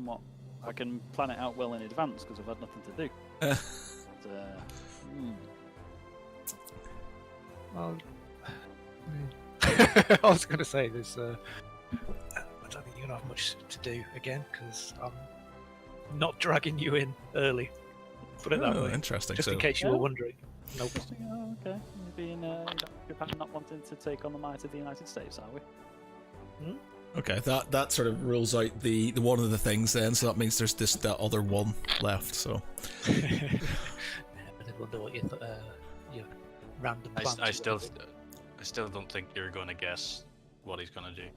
somewhat. I can plan it out well in advance because I've had nothing to do. But, Well, I was going to say there's. I don't think you're going to have much to do again because I'm not dragging you in early. Put it that way. Interesting. Just in case you were wondering. Nope. Oh, okay. Being Japan not wanting to take on the might of the United States, are we? Okay, that sort of rules out the one of the things then. So that means there's that other one left. So. I did wonder what your random. I still don't think you're going to guess what he's going to do.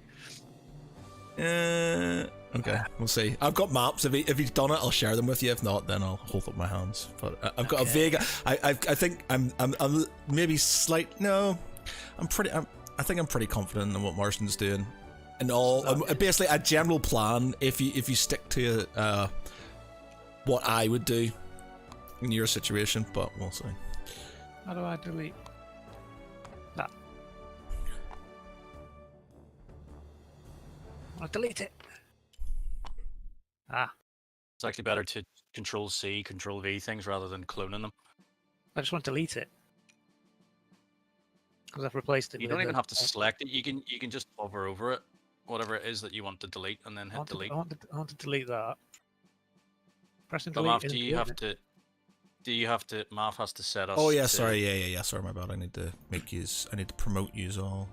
Okay, we'll see. I've got maps. If he's done it, I'll share them with you. If not, then I'll hold up my hands. But I've got a vague. I think I'm maybe slight. No, I think I'm pretty confident in what Marston's doing. And all basically a general plan. If you stick to what I would do in your situation, but we'll see. How do I delete that? I'll delete it. It's actually better to Control C, Control V things rather than cloning them. I just want to delete it because I've replaced it. You don't even have to select it. You can just hover over it, whatever it is that you want to delete, and then hit delete. I want to delete that. Pressing But delete. Mav, Mav has to set us. Oh yeah, sorry, yeah. Sorry, my bad. I need to I need to promote yous all.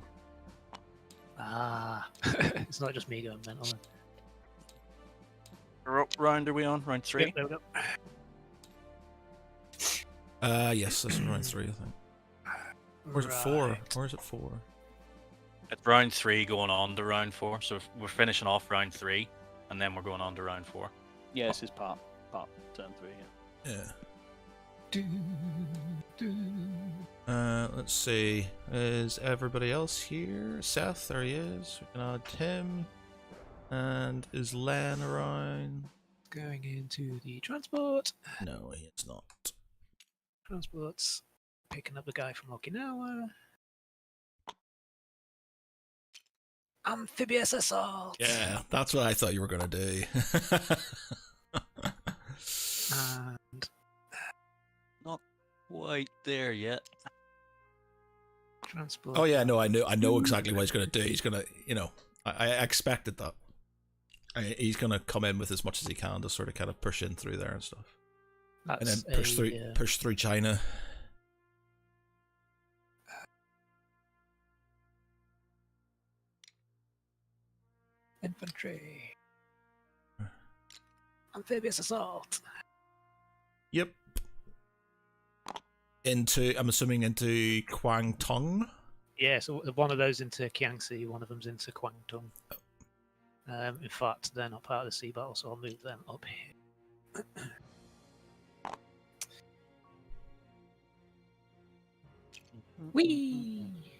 It's not just me going mental. What round are we on? Round 3? Yep, there we go. Yes, this is round 3, I think. Or is it 4? Or is it 4? It's round 3 going on to round 4, so we're finishing off round 3, and then we're going on to round 4. Yeah, this is part turn 3. Yeah. Let's see. Is everybody else here? Seth, there he is. We can add him. And is Len around? Going into the transport. No, he is not. Transports. Picking up the guy from Okinawa. Amphibious assault. Yeah, that's what I thought you were going to do. And Not quite there yet. transport. Oh yeah, no, I know exactly what he's going to do. He's going to, I expected that. He's going to come in with as much as he can to sort of kind of push in through there and stuff. That's and then push through China. Infantry. Amphibious assault. Yep. I'm assuming into Kwangtung. Yeah, so one of those into Kiangsi, one of them's into Kwangtung. In fact, they're not part of the sea battle, so I'll move them up here. Whee!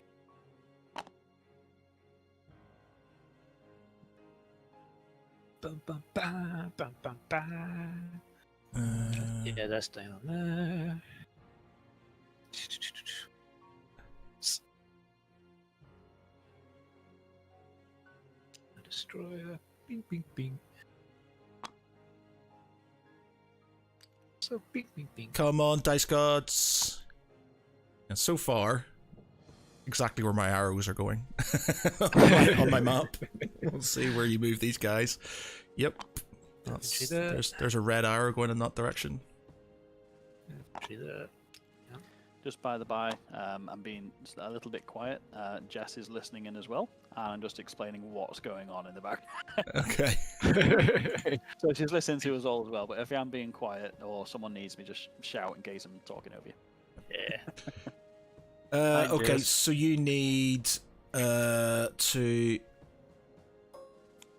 Bum, bum, bum, bum, bum, bum. Yeah, they're staying on there. Destroyer. Bing, bing, bing. So bing, bing, bing. Come on, dice gods. And so far, exactly where my arrows are going on my map. We'll see where you move these guys. Yep. There's a red arrow going in that direction. Just by the by, I'm being a little bit quiet. Jess is listening in as well, and I'm just explaining what's going on in the back. Okay. So she's listening to us all as well, but if I'm being quiet or someone needs me, just shout in case I'm talking over you. Yeah. Okay, so you need to...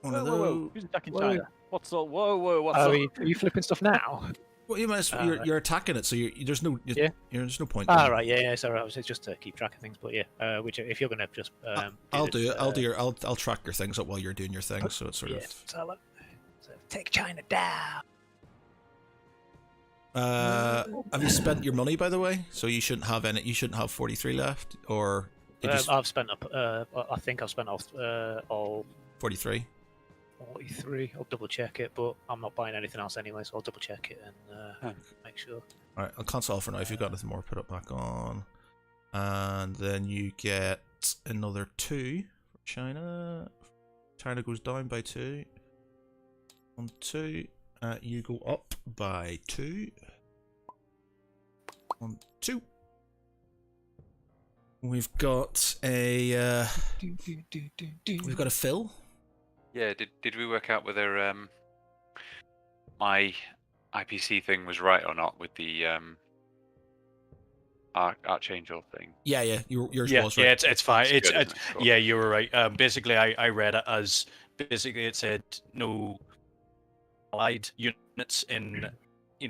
Whoa. Who's attacking China? What's all? Whoa, what's up? Are you flipping stuff now? Well, you must. You're attacking it, so there's no. There's no point. Right. Yeah. Sorry, I was just to keep track of things, but yeah. Which if you're gonna just. I'll do it. I'll track your things up while you're doing your thing, so it's sort of. So take China down. Have you spent your money, by the way? So you shouldn't have any. You shouldn't have 43 left, or I've spent up. I think I've spent off all 43. 43. I'll double check it, but I'm not buying anything else anyway, so I'll double check it and make sure. Alright, I'll cancel for now. If you've got anything more, put it back on. And then you get another 2 for China. China goes down by 2. 1, 2. You go up by 2. 1, 2. We've got a we've got a Phil. Yeah, did we work out whether my IPC thing was right or not with the Archangel thing? Yeah, yours was right. Yeah, it's fine. It's good, isn't it? Cool. Yeah, you were right. Basically, I read it as it said no allied units in,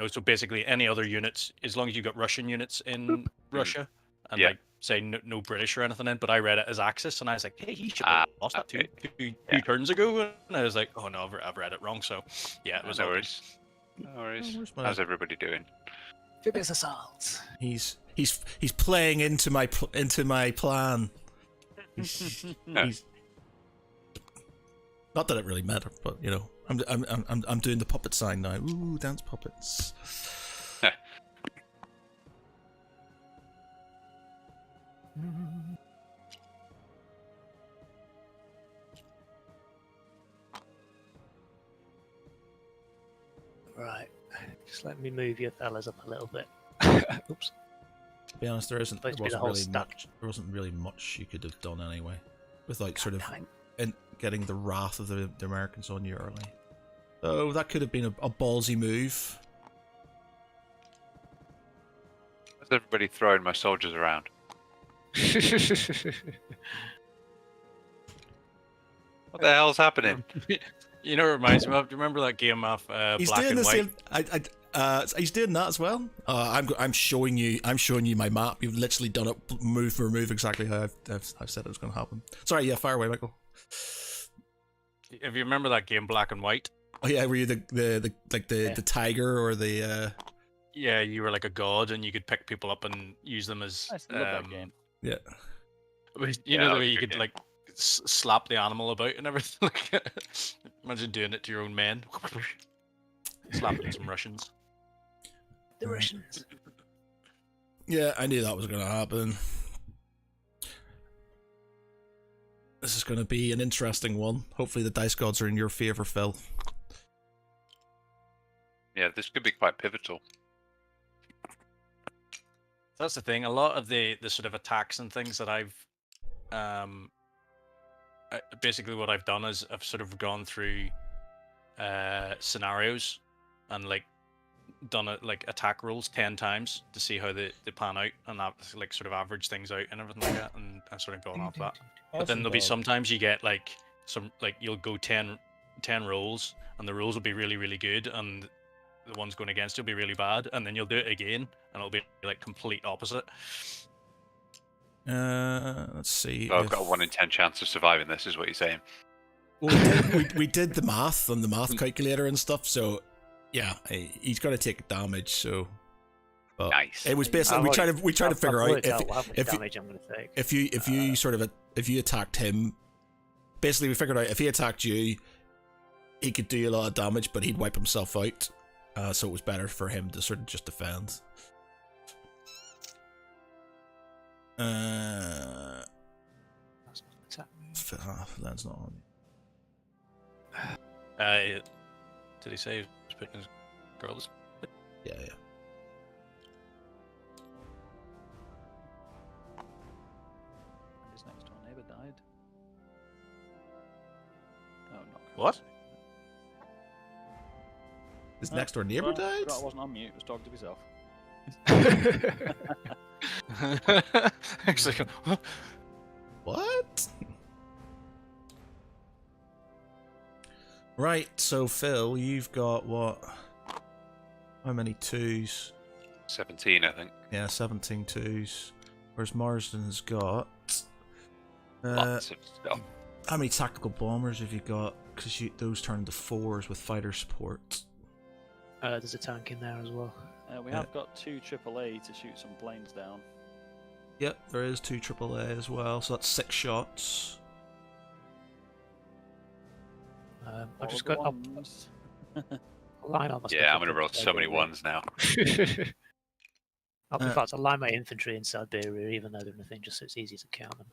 so basically any other units, as long as you got Russian units in Russia, and Yeah. like say no British or anything in. But I read it as Axis, and I was like, hey, he should have lost that okay. two turns ago, and I was like, oh no, I've read it wrong. So yeah, it was No all worries. No worries. where's my- How's everybody doing? Amphibious assault. He's playing into my plan. He's not that it really mattered, but I'm doing the puppet sign now. Ooh, dance puppets. Right. Just let me move your fellas up a little bit. Oops. To be honest, there Supposed to be the whole stack. There wasn't really much you could have done anyway, without sort of Damn. getting the wrath of the Americans on you early. So that could have been a ballsy move. How's everybody throwing my soldiers around? What the hell's happening? You know, it reminds me of. Do you remember that game of He's Black doing and the White? same. He's doing that as well. I'm showing you. I'm showing you my map. You've literally done it move for move exactly how I've said it was going to happen. Sorry, yeah, fire away, Michael. If you remember that game Black and White. Oh yeah, were you the tiger or the? Yeah, you were like a god, and you could pick people up and use them as. I love that game. Yeah. You Yeah, know that the way was you a good could game. like slap the animal about and everything. Imagine doing it to your own men. Slapping some Russians. The Russians. Yeah, I knew that was going to happen. This is going to be an interesting one. Hopefully the dice gods are in your favour, Phil. Yeah, this could be quite pivotal. That's the thing. A lot of the sort of attacks and things that I've, basically what I've done is I've sort of gone through scenarios and like done it like attack rolls 10 times to see how they pan out, and that like sort of average things out and everything like that, and I sort of gone off that. But then there'll be sometimes you get like you'll go 10 rolls and the rolls will be really, really good, and the ones going against you will be really bad, and then you'll do it again and it'll be like complete opposite. Let's see. So I've got a 1 in 10 chance of surviving this, is what you're saying. Well, we did the math on the math calculator and stuff, so yeah, he's going to take damage. So, but Nice. it was basically we tried to figure out how much damage I'm going to take. if you attacked him. Basically, we figured out if he attacked you, he could do a lot of damage, but he'd wipe himself out. So it was better for him to sort of just defend. That's not an attack move. That's not on. Did he say he was putting his girls? Yeah. His next door neighbour died. Oh, not What? His next door neighbor died? I wasn't on mute. I was talking to myself. Actually, What? Right, so Phil, you've got what? How many twos? 17, I think. Yeah, 17 twos. Whereas Marsden's got. Lots of stuff. How many tactical bombers have you got? Because those turn into 4s with fighter support. There's a tank in there as well. We have got 2 AAA to shoot some planes down. Yep, there is 2 AAA as well, so that's 6 shots. I'll just All go the up. ones. Line on my Yeah, I'm gonna roll so many ones now. in fact, I'll line my infantry in Siberia, even though they're nothing, just so it's easy to count them.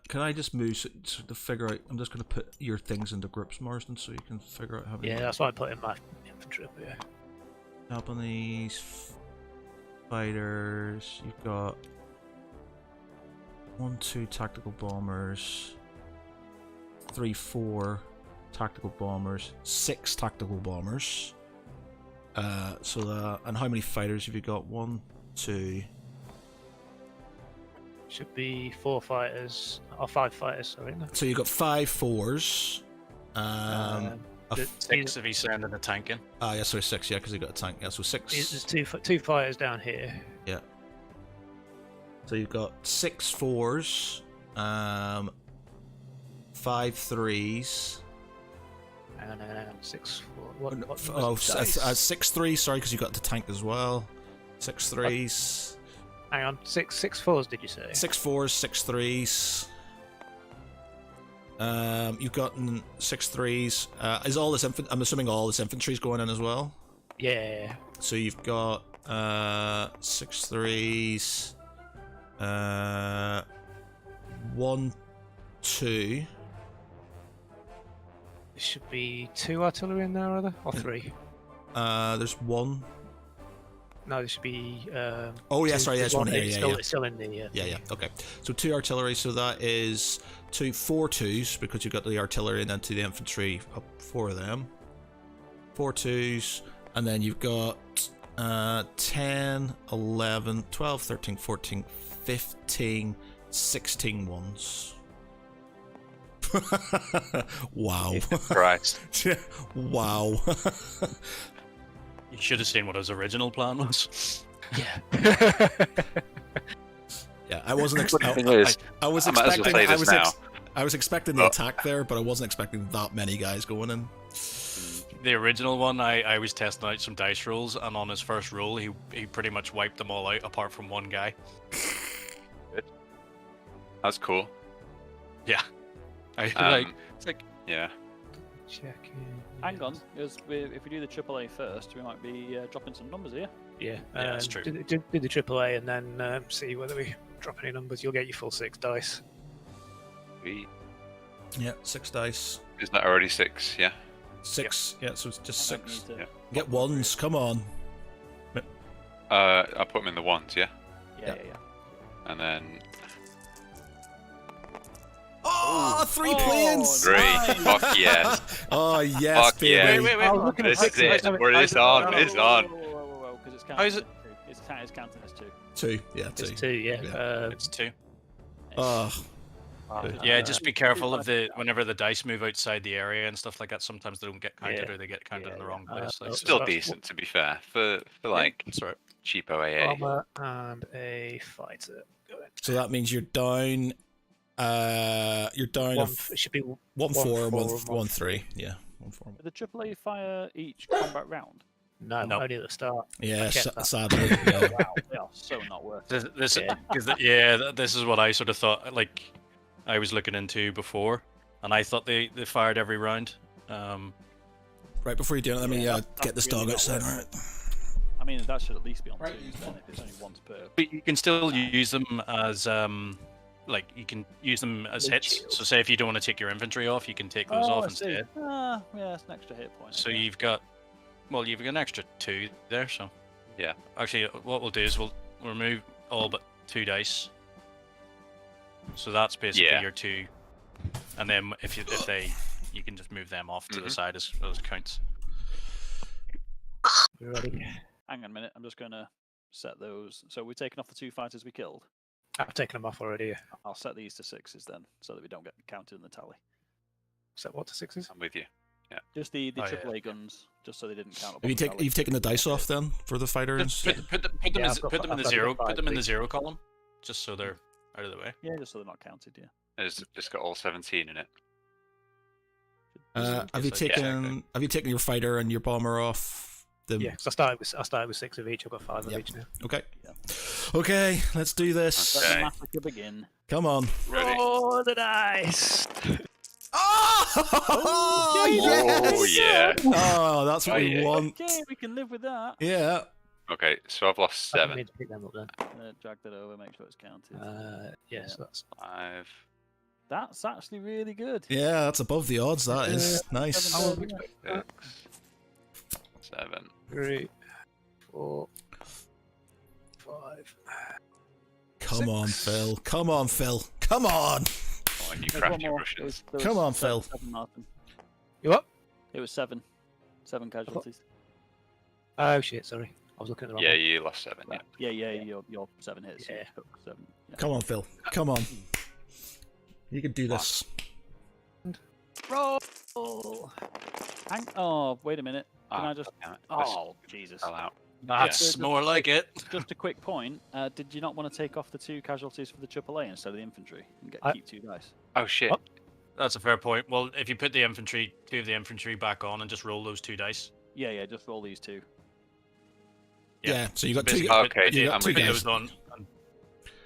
Can I just move to figure out? I'm just going to put your things into groups, Marsden, so you can figure out how many. Yeah, that's why I put in my infantry up here. Japanese fighters. You've got 1, 2 tactical bombers, 3, 4 tactical bombers, 6 tactical bombers. And how many fighters have you got? 1, 2. Should be 4 fighters or 5 fighters. Sorry. No. So you got 5 4s. The- 6 if he's sending a tank in. Yeah, sorry, 6. Yeah, because you got a tank. Yeah, so 6. There's two fighters down here. Yeah. So you've got 6 4s, 5 3s. And 6 4. Oh, 6 3s. Sorry, because you got the tank as well. 6 3s. Hang on, 6 4s. Did you say? 6 4s, 6 3s. You've gotten 6 3s. Is all this I'm assuming all this infantry's going in as well. Yeah. So you've got 6 3s. 1 2. There should be 2 artillery in there, are there? Or 3? There's 1. No, there should be. Oh yeah, 2. sorry, there's one here. It's Yeah, still in the. yeah. Okay, so 2 artillery. So that is 4 2s because you've got the artillery and then to the infantry. Up 4 of them. 4 2s, and then you've got 10, 11, 12, 13, 14, 15, 16 ones. Wow. Christ. Wow. You should have seen what his original plan was. Yeah. Yeah, I wasn't. Thing is, I was I might as well expecting. play I this was. now. I was expecting the attack there, but I wasn't expecting that many guys going in. The original one, I was testing out some dice rolls, and on his first roll, he pretty much wiped them all out apart from one guy. That's cool. Yeah. It's like Yeah. Checking. Hang on, because if we do the AAA first, we might be dropping some numbers here. Yeah, that's true. Do the AAA and then see whether we drop any numbers. You'll get your full 6 dice. Sweet. Yeah, 6 dice. Isn't that already 6? Yeah. 6. Yeah, so it's just I don't 6. need to- Yeah. Get ones. Come on. I put them in the ones, yeah, Yeah. and then Oh, 3 Oh, planes. 3. Fuck yes. Oh yes, Fuck baby. yeah. wait. I was looking This at is it. It's on. It's on. Because it's How is counting. It's counting as 2. 2. Yeah, 2. It's 2, yeah. Yeah. it's 2. Oh, Yeah, just be careful of whenever the dice move outside the area and stuff like that. Sometimes they don't get counted Yeah. or they get counted in the Yeah, wrong yeah. place. Like, Still that's- decent, to be fair, for like that's right. cheapo AA. Bomber and a fighter. Going. so that means you're down. You're down. It should be 1 4 4, 1 3. Yeah, 1 4. Did the AAA fire each combat round? no, No. only at the start. Yeah, kept that. sadly. Yeah. Wow, they are so not worth it. This Yeah. this is what I sort of thought. Like, I was looking into before, and I thought they fired every round. Right before you do it, let me Yeah, get this that's dog really outside. not All right. I mean, that should at least be on 2s then, if it's only once per. But you can still use them as like you can use them as Mid hits. shield. So say if you don't want to take your infantry off, you can take those off I see. instead. Yeah, it's an extra hit point. So yeah. you've got an extra 2 there. So Yeah. actually, what we'll do is we'll remove all but 2 dice. So that's basically Yeah. your 2, and then if you can just move them off to the Mhm. side as counts. We're ready. Hang on a minute, I'm just going to set those. So we're taking off the 2 fighters we killed. I've taken them off already. I'll set these to 6s then, so that we don't get counted in the tally. Is that what the 6 is? I'm with you. Just the Oh, yeah. AAA guns, just so they didn't count up. Have you on the tally. you've taken the dice off then for the fighters? Just put them Yeah, as, I've got put them in I've the got zero. five, Put them in the please. 0 column, just so they're out of the way. Yeah, just so they're not counted. Yeah. It's just got all 17 in it. Have you Yes, I guess. taken Have you taken your fighter and your bomber off? Them? Yeah, because I started with 6 of each. I've got 5 of Yep. each now. Okay. Okay, let's do this. Let the Okay. massacre begin. Come on. Ready. Oh, the dice! Oh, Oh yes! yeah. Oh, that's what Oh, we yeah. want. Okay, we can live with that. Yeah. Okay, so I've lost I didn't 7. mean to pick them up then. Drag that over, make sure it's counted. Yes, that's 5. That's actually really good. Yeah, that's above the odds. That is nice. I wasn't expecting that. 6, 7. 3, 4, 5. Come on, 6. Phil. Come on, Phil. Come on. Oh, and you There's one crafty more. Russians. There was Come on, seven, Phil. Martin. You what? It was 7. 7 casualties. Oh shit! Sorry, I was looking at the wrong Yeah, one. you lost 7. Yeah. Yeah, your 7 hits. Yeah. You took 7. Yeah. Come on, Phil. Come on. You can do this. Roll! Oh, wait a minute. Can Ah, I just... damn it. This Oh, Jesus. fell out. That's more like it. Just a quick point. Did you not want to take off the 2 casualties for the AAA instead of the infantry and keep 2 dice? Oh shit. What? That's a fair point. Well, if you put the infantry, 2 of the infantry back on and just roll those 2 dice. Yeah, just roll these 2. Yeah. So you got two. Basically, Okay, you got I'm two with put you. guys. those on. And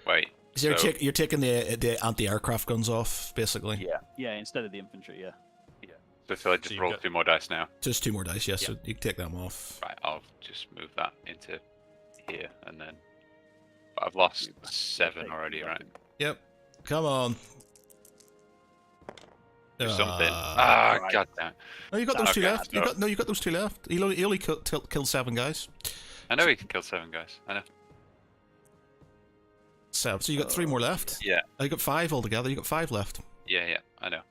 Wait. So you're, So- you're taking the anti-aircraft guns off, basically. Yeah, instead of the infantry, yeah. So Phil, I just you've rolled got- 2 more dice now. Just 2 more dice, yes. So you can take them off. Right, I'll just move that into here and then. But I've lost 7 already, right? Yep. Come on. Do something. Ah. Ah, god damn. No, you got those 2 Okay, left. You no. got you got those 2 left. He only killed 7 guys. I know he can kill 7 guys. I know. 7. So you got 3 more left. Yeah, Oh, you got 5 altogether. You got 5 left. yeah, I know.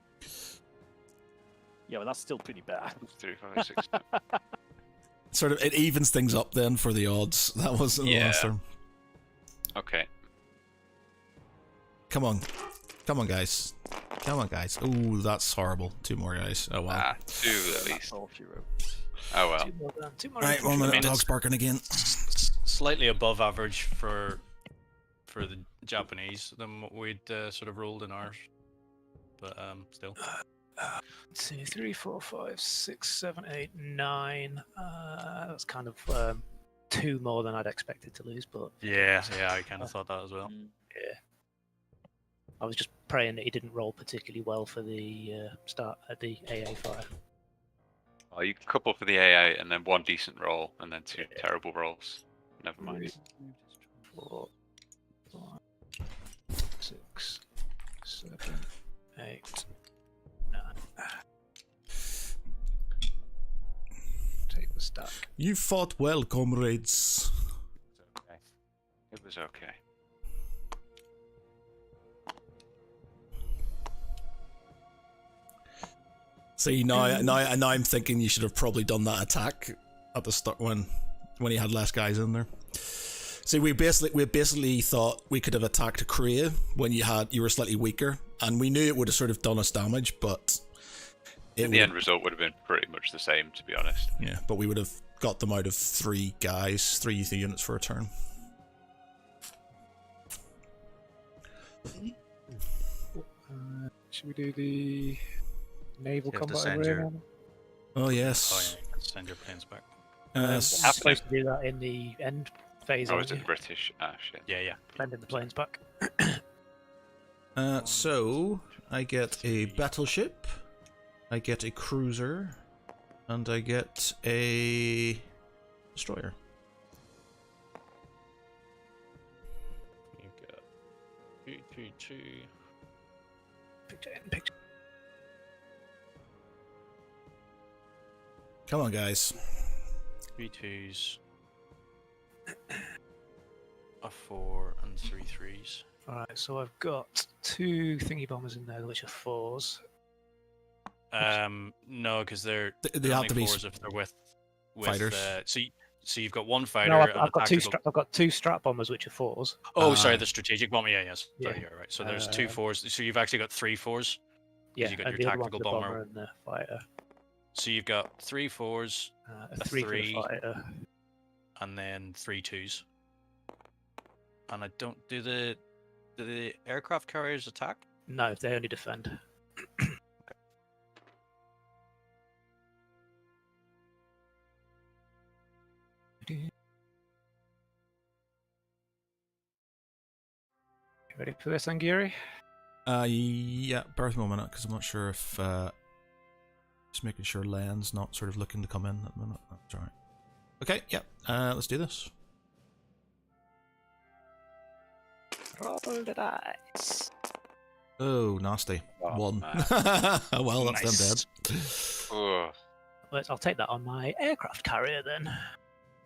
Yeah, well, that's still pretty bad. 3, 5, 6. Sort of, it evens things up then for the odds. That was the Yeah. last term. Okay. Come on, guys. Come on, guys. Ooh, that's horrible. 2 more guys. Oh wow. Ah, 2 at That's least. all she wrote. Oh well. 2 more down. 2 more. Right, 1 infantry. minute. mean, Dog's barking again. slightly above average for the Japanese than what we'd sort of rolled in ours. But still. 2, 3, 4, 5, 6, 7, 8, 9. That's kind of 2 more than I'd expected to lose, but Yeah, I kind of thought that as well. yeah. I was just praying that he didn't roll particularly well for the start at the AA fire. Well, you can couple for the AA and then 1 decent roll and then 2 terrible rolls. Never mind. 4, 5, 6, 7, 8, 9. Take the stack. You fought well, comrades. Okay. It was okay. See, now I'm thinking you should have probably done that attack at the start when he had less guys in there. See, we basically thought we could have attacked Korea when you were slightly weaker, and we knew it would have sort of done us damage, but The end result would have been pretty much the same, to be honest. yeah, but we would have got them out of 3 guys, 3 UC units for a turn. Should we do the naval You have to combat send array your- now? Oh Oh yes. yeah, you can send your planes back. You're S- supposed to do that in the end phase, Oh, aren't is it you? the British? Ah, shit. Yeah. Sending the planes back. So I get a battleship, I get a cruiser, and I get a destroyer. You've got 2. Picture in, picture. Come on, guys. 3 2s, a 4, and 3 3s. Alright, so I've got 2 thingy bombers in there, which are 4s. No, because they're They have only to be 4s if they're with fighters. So you've got 1 fighter. No, and I've a got 2 tactical- I've got 2 strat bombers, which are 4s. Oh, sorry, Ah. the strategic bomber. Yeah, yes. Sorry, Yeah. you're right. So there's 2 4s. So you've actually got 3 4s. Yeah, you got and your the other one's tactical the bomber. bomber and the fighter. So you've got 3 4s A 3 for the 3. fighter. and then 3 2s. And I don't do the aircraft carriers attack. No, they only defend. You ready for this, Angiri? Yeah, bear with me a minute, because I'm not sure if... just making sure Len's not sort of looking to come in at the minute. That's alright. Okay, yeah, let's do this. Roll the dice. Oh, nasty. Oh, 1. man. Well, that's Nice. them dead. Ugh. I'll take that on my aircraft carrier then.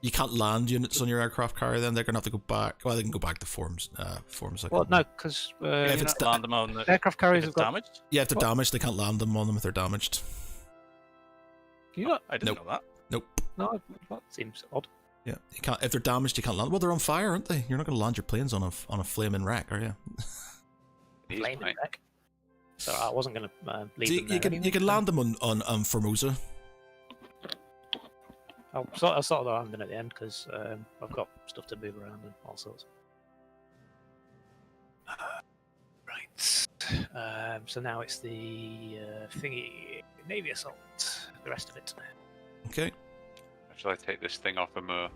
You can't land units on your aircraft carrier then, they're going to have to go back. Well, they can go back to forms. Well, no, because if You it's not land them on the, aircraft if carriers it's have got. damaged. Yeah, if they're What? damaged, they can't land them on them if they're damaged. Can you not? I didn't know that. Nope. No, that seems odd. Yeah, you can't. If they're damaged, you can't land. Well, they're on fire, aren't they? You're not going to land your planes on a flaming wreck, are you? These Flaming might- wreck. So I wasn't going to leave So them there you can anyway, you can so land them on Formosa. I'll sort of land them at the end because I've got stuff to move around and all sorts. Right. So now it's the thingy Navy assault. The rest of it. Okay. Shall I take this thing off of Moore?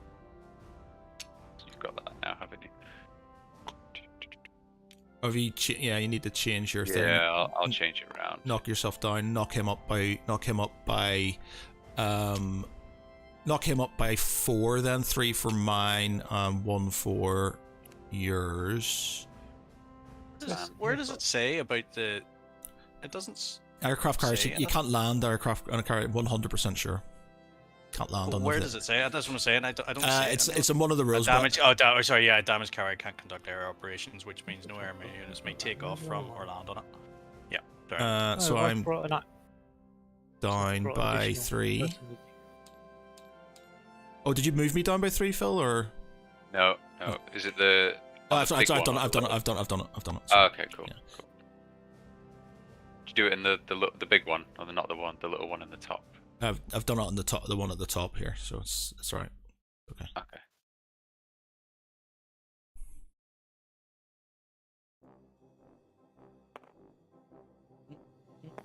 You've got that now, haven't you? Or if you yeah, you need to change your thing. Yeah, I'll change it around. Knock yourself down. Knock him up by 4. Then 3 for mine. 1 for yours. Where does it say about the? It doesn't. Aircraft carriers. Say You can't land aircraft on a carrier. 100% sure. Can't land on Where them. does it say? That's what I'm saying. I don't see It's in one of the rules. damage. Oh, sorry. Yeah, damaged carrier can't conduct air operations, which means no air units may take off from or land on it. Yeah. Sorry. So I've I'm brought down brought an by additional 3. person with me. Oh, did you move me down by 3, Phil? Or No. Is it the? oh, the I've big done one it. or I've the done it. little- So, Oh, okay, cool. yeah. Cool. Did you do it in the big one, or not the little one in the top? I've done it on the top, the one at the top here. So it's all right. Okay. Okay.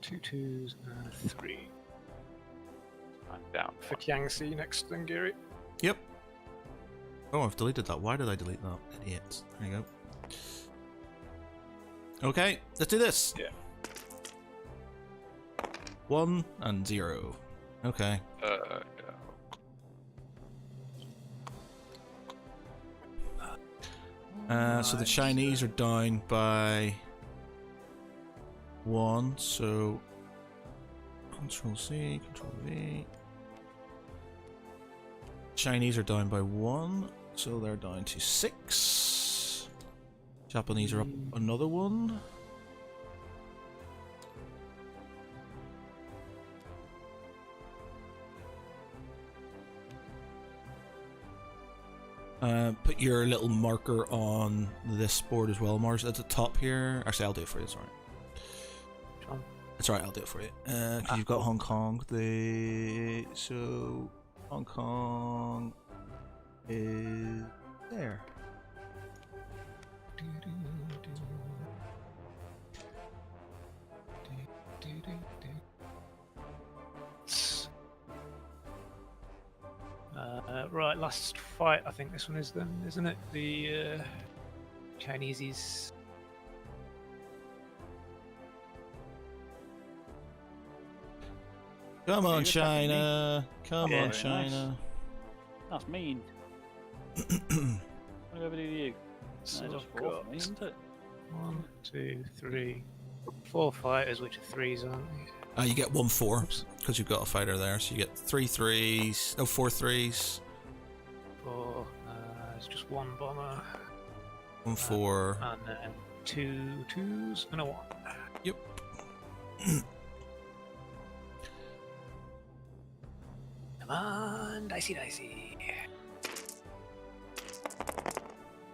Two twos and a 3. I'm down. For Kiangsi next then, Gary. Yep. Oh, I've deleted that. Why did I delete that? Idiot. There you go. Okay, let's do this. Yeah. 1 and 0. Okay. So the Chinese are down by 1. So Control C, Control V. Chinese are down by 1, so they're down to 6. Japanese are up another 1. Put your little marker on this board as well, Mars, at the top here. Actually, I'll do it for you, it's alright. It's alright, I'll do it for you. 'Cause you've got Hong Kong. So Hong Kong is there. Right, last fight. I think this one is then, isn't it? The Chinesies. Come Are on, you attacking me? China. Come Yeah, on, nice. China. That's mean. What did I do to you? So No, just I've 4 for got me, isn't it? 1, 2, 3, 4 fighters, which are 3s, aren't they? You get 1 4 because you've got a fighter there, so you get 3 3s. No, 4 3s. 4. It's just 1 bomber. 1 4. And then 2 2s and a 1. Yep. Come on, dicey.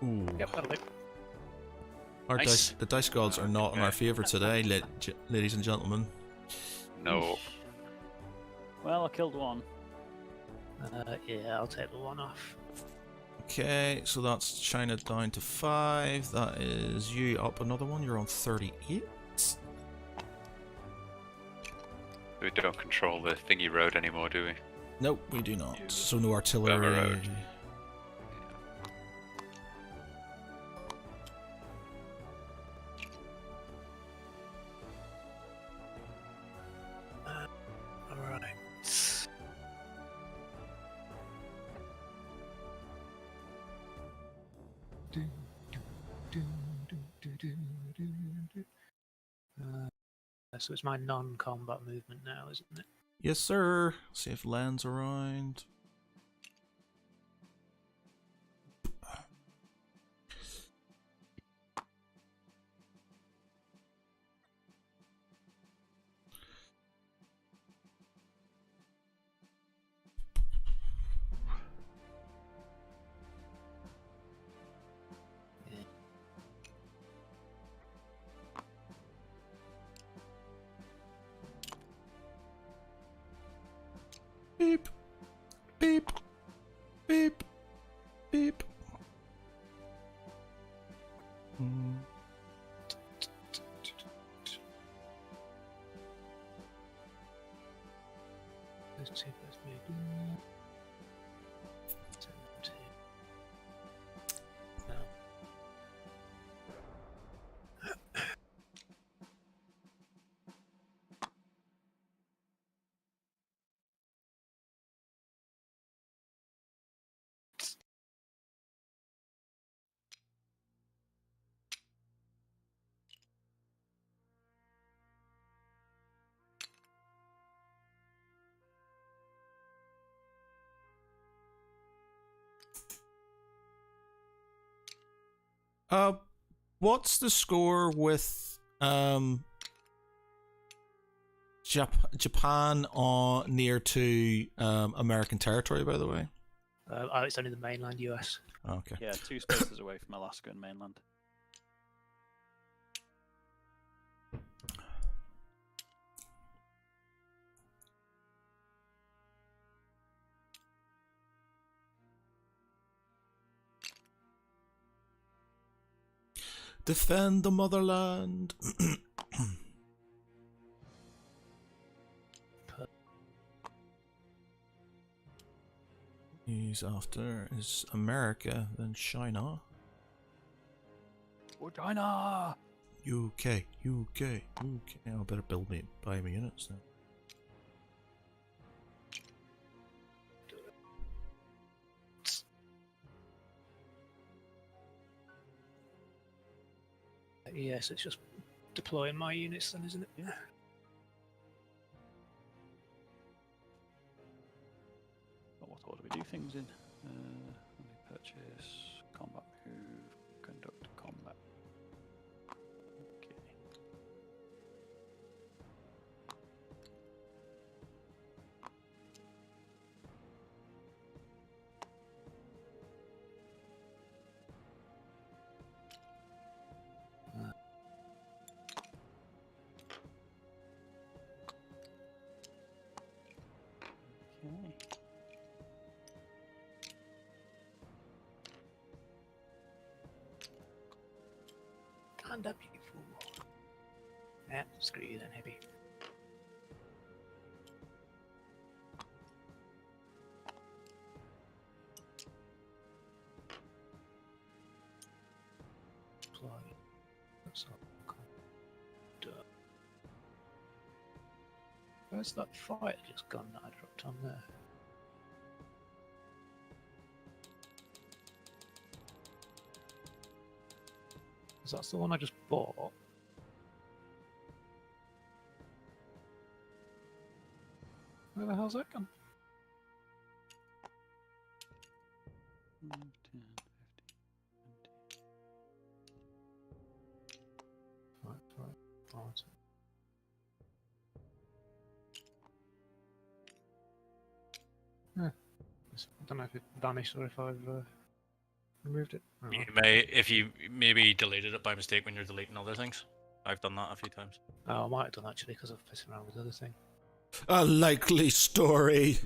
Ooh. Yep, that'll do. Our Nice. the dice gods are not in our favour today, ladies and gentlemen. No. Well, I killed 1. Yeah, I'll take the 1 off. Okay, so that's China down to 5. That is you up another 1. You're on 38. We don't control the thingy road anymore, do we? Nope, we do not. So no Bummer artillery. road. So it's my non-combat movement now, isn't it? Yes, sir. See if Len's around. Beep, beep, beep, beep. Let's see if that's me. 17. No. What's the score with Japan on near to American territory, by the way? It's only the mainland US. Okay. Yeah, 2 spaces away from Alaska and mainland. Defend the motherland. He's after is America, then China. Oh, China! UK. I better buy me units then. Yes, it's just deploying my units then, isn't it? Yeah. But what order we do things in? Let me purchase, combat move, conduct combat. Okay. Okay. Stand up, you fool. Screw you then, Heavy. Where's that fighter just gone that I dropped on there? Is that the one I just bought? Where the hell's that gone? 10, 15, 20. Right. I don't know if it vanished or if I've removed it. Oh, You may, if you maybe deleted it by mistake when you're deleting other things. I've done that a few times. I might have done actually because I've pissed around with the other thing. A likely story.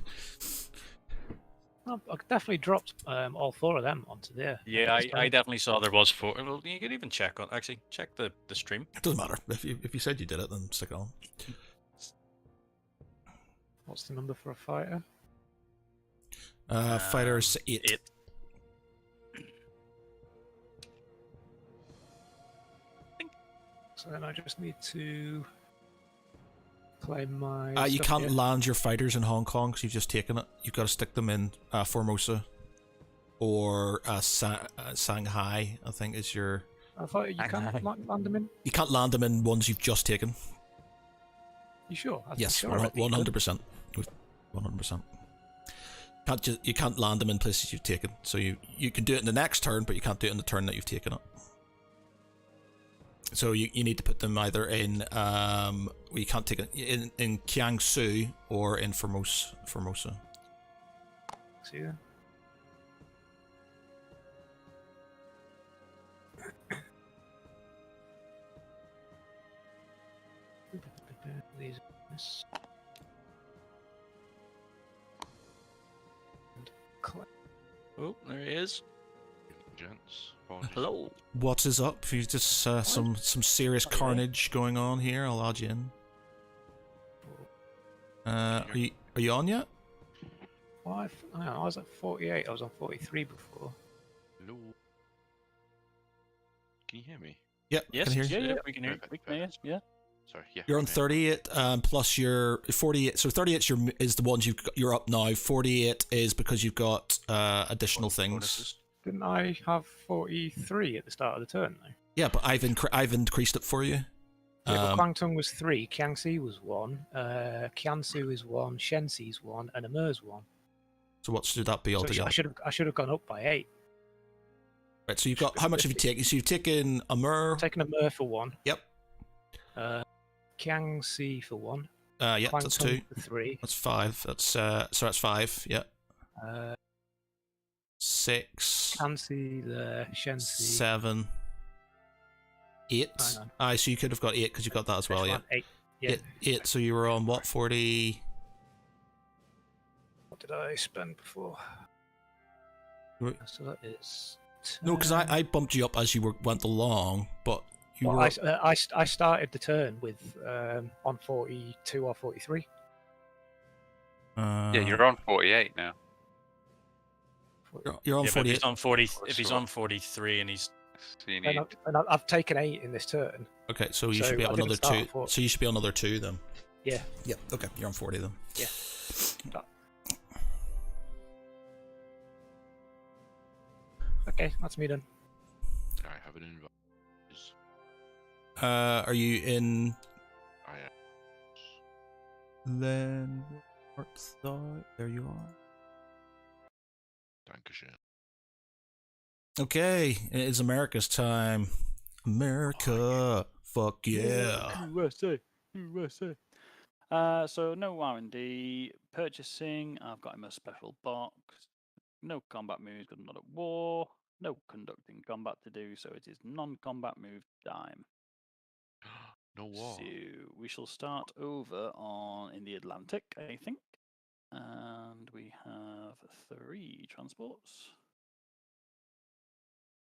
I definitely dropped all 4 of them onto there. Yeah, I definitely saw there was 4. Well, you could even check on. Actually, check the stream. It doesn't matter. If you said you did it, then stick it on. What's the number for a fighter? Fighters 8. So then I just need to claim my. You stuff can't here. land your fighters in Hong Kong because you've just taken it. You've got to stick them in Formosa. or Shanghai, I think is your... I thought you can't land them in. You can't land them in ones you've just taken. You sure? Yes, sure 100%. 100%. You can't land them in places you've taken. So you can do it in the next turn, but you can't do it in the turn that you've taken it. So you need to put them either in you can't take it in Kiangsu or in Formosa. See that? These. Oh, there he is. Gents. Hello. What is up? You just some serious carnage going on here. I'll add you in. Are you on yet? Well, I was at 48. I was on 43 before. Hello. Can you hear me? Yep. Yes. Can hear you. Yeah. We can hear. We can hear. Yeah. Sorry. Yeah. You're on 38, plus your 48. So 38 is the ones you're up now. 48 is because you've got additional things. Bonuses. Didn't I have 43 at the start of the turn though? Yeah, but I've increased it for you. Yeah, but Kwangtung was 3, Kiangsi was 1, Kiansu is 1, Shenxi's 1, and Amer's 1. So what should that be So altogether? I should have gone up by 8. Right, so you've got, how much have you taken? So you've taken Amer. Taken Amer for 1. Yep. Kiangsi for 1. Yeah, that's 2. For 3. That's 5. That's that's 5. Yeah. 6. Kansi, the Shenxi. 7. 8. Hang on. Aye, so you could have got 8 because you got that as well. Which Yeah. one? 8. Yeah. 8. So you were on what? 40. What did I spend before? Right. So that is. 10. No, because I bumped you up as you went along, but you Well, were. I started the turn with on 42 or 43. Yeah, you're on 48 now. You're on Yeah, but 48. if he's on 40, if he's on 43 and he's So you need. And I've taken 8 in this turn. Okay, so you So should be I on didn't another start 2. at 40. So you should be on another 2 then. Yeah. Yep. Okay, you're on 40 then. Yeah. Okay, that's me done. I have an invite. Are you in? I am. Then there you are. Dankeschön. Okay, it is America's time. America, fuck yeah. USA. So no R&D purchasing. I've got him a special box. No combat moves because I'm not at war. No conducting combat to do, so it is non-combat move time. No war. So we shall start over in the Atlantic, I think, and we have 3 transports.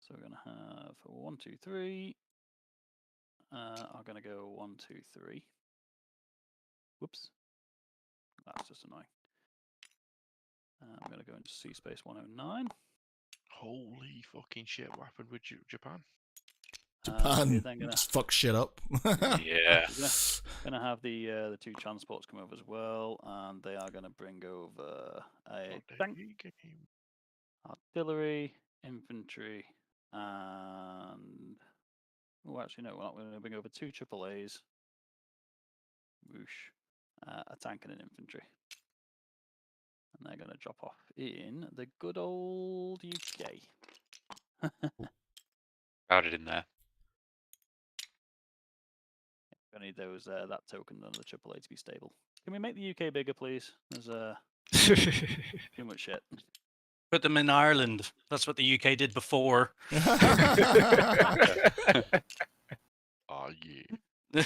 So we're going to have 1, 2, 3. I'm going to go 1, 2, 3. Whoops. That's just annoying. I'm going to go into C space 109. Holy fucking shit! What happened with Japan? Japan Then gonna, just fuck shit up. Yeah. gonna have the 2 transports come over as well, and they are going to bring over a tank, artillery, infantry, and actually no, we're not going to bring over 2 AAAs, whoosh, a tank and an infantry, and they're going to drop off in the good old UK. Crowded in there. I need those that token and the AAA to be stable. Can we make the UK bigger, please? There's too much shit. put them in Ireland. That's what the UK did before. Oh yeah.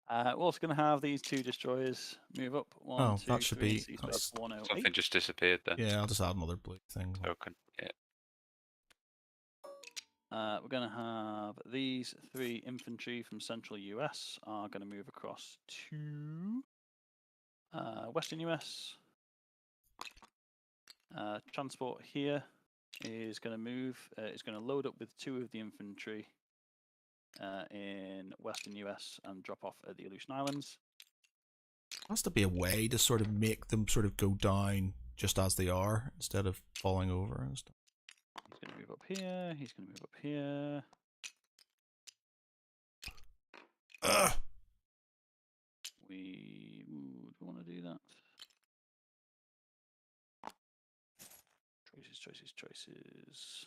We're also going to have these 2 destroyers move up. 1, Oh, 2, that should 3, be- C that's- space 108. Something just disappeared then. Yeah, I'll just add another blue thing. Token. Yeah. We're going to have these 3 infantry from central US are going to move across to western US. Transport here is going to move. It's going to load up with 2 of the infantry in western US and drop off at the Aleutian Islands. Has to be a way to sort of make them sort of go down just as they are instead of falling over and stuff. He's going to move up here. He's going to move up here. Do we want to do that? Choices.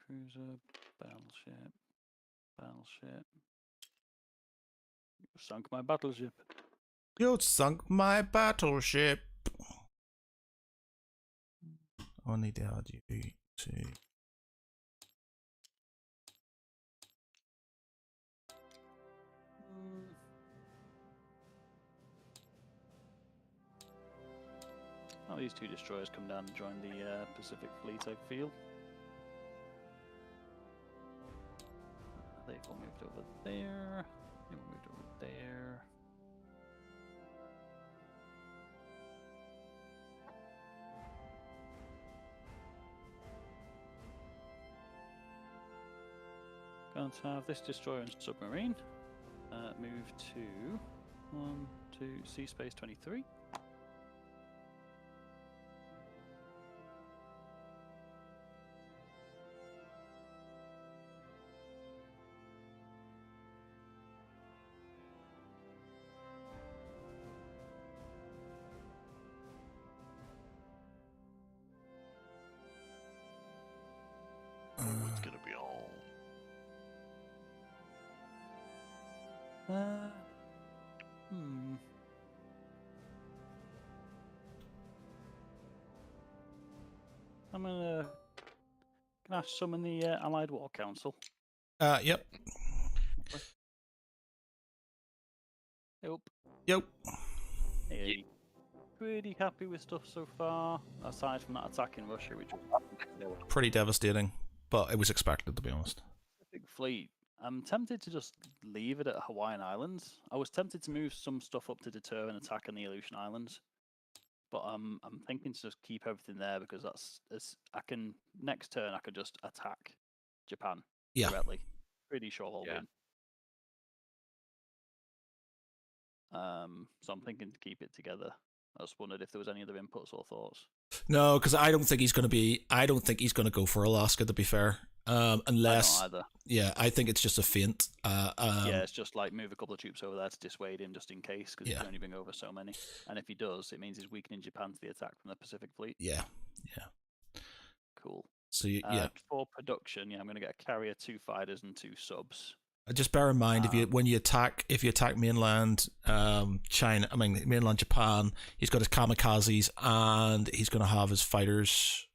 Cruiser, battleship. You sunk my battleship. You sunk my battleship. Only the RGB to. Oh, these two destroyers come down and join the Pacific Fleet, I feel. They've all moved over there. They've all moved over there. Going to have this destroyer and submarine move to 2 Sea Space 23. It's gonna be all. I'm gonna. Can I summon the Allied War Council? Yep. Yep. Yep. Hey. Pretty happy with stuff so far, aside from that attack in Russia, which was Pretty devastating, but it was expected, to be honest. Pacific Fleet. I'm tempted to just leave it at Hawaiian Islands. I was tempted to move some stuff up to deter an attack on the Aleutian Islands, but I'm thinking to just keep everything there because I can next turn I could just attack Japan directly. Pretty sure I'll win. So I'm thinking to keep it together. I just wondered if there was any other inputs or thoughts. No, because I don't think he's going to go for Alaska. To be fair, unless I don't either. Yeah, I think it's just a feint. Yeah, it's just like move a couple of troops over there to dissuade him, just in case, because he can only bring over so many. And if he does, it means he's weakening Japan to the attack from the Pacific Fleet. Yeah. Cool. So for production, I'm going to get a carrier, 2 fighters, and 2 subs. Just bear in mind if you attack mainland mainland Japan, he's got his kamikazes and he's going to have his fighters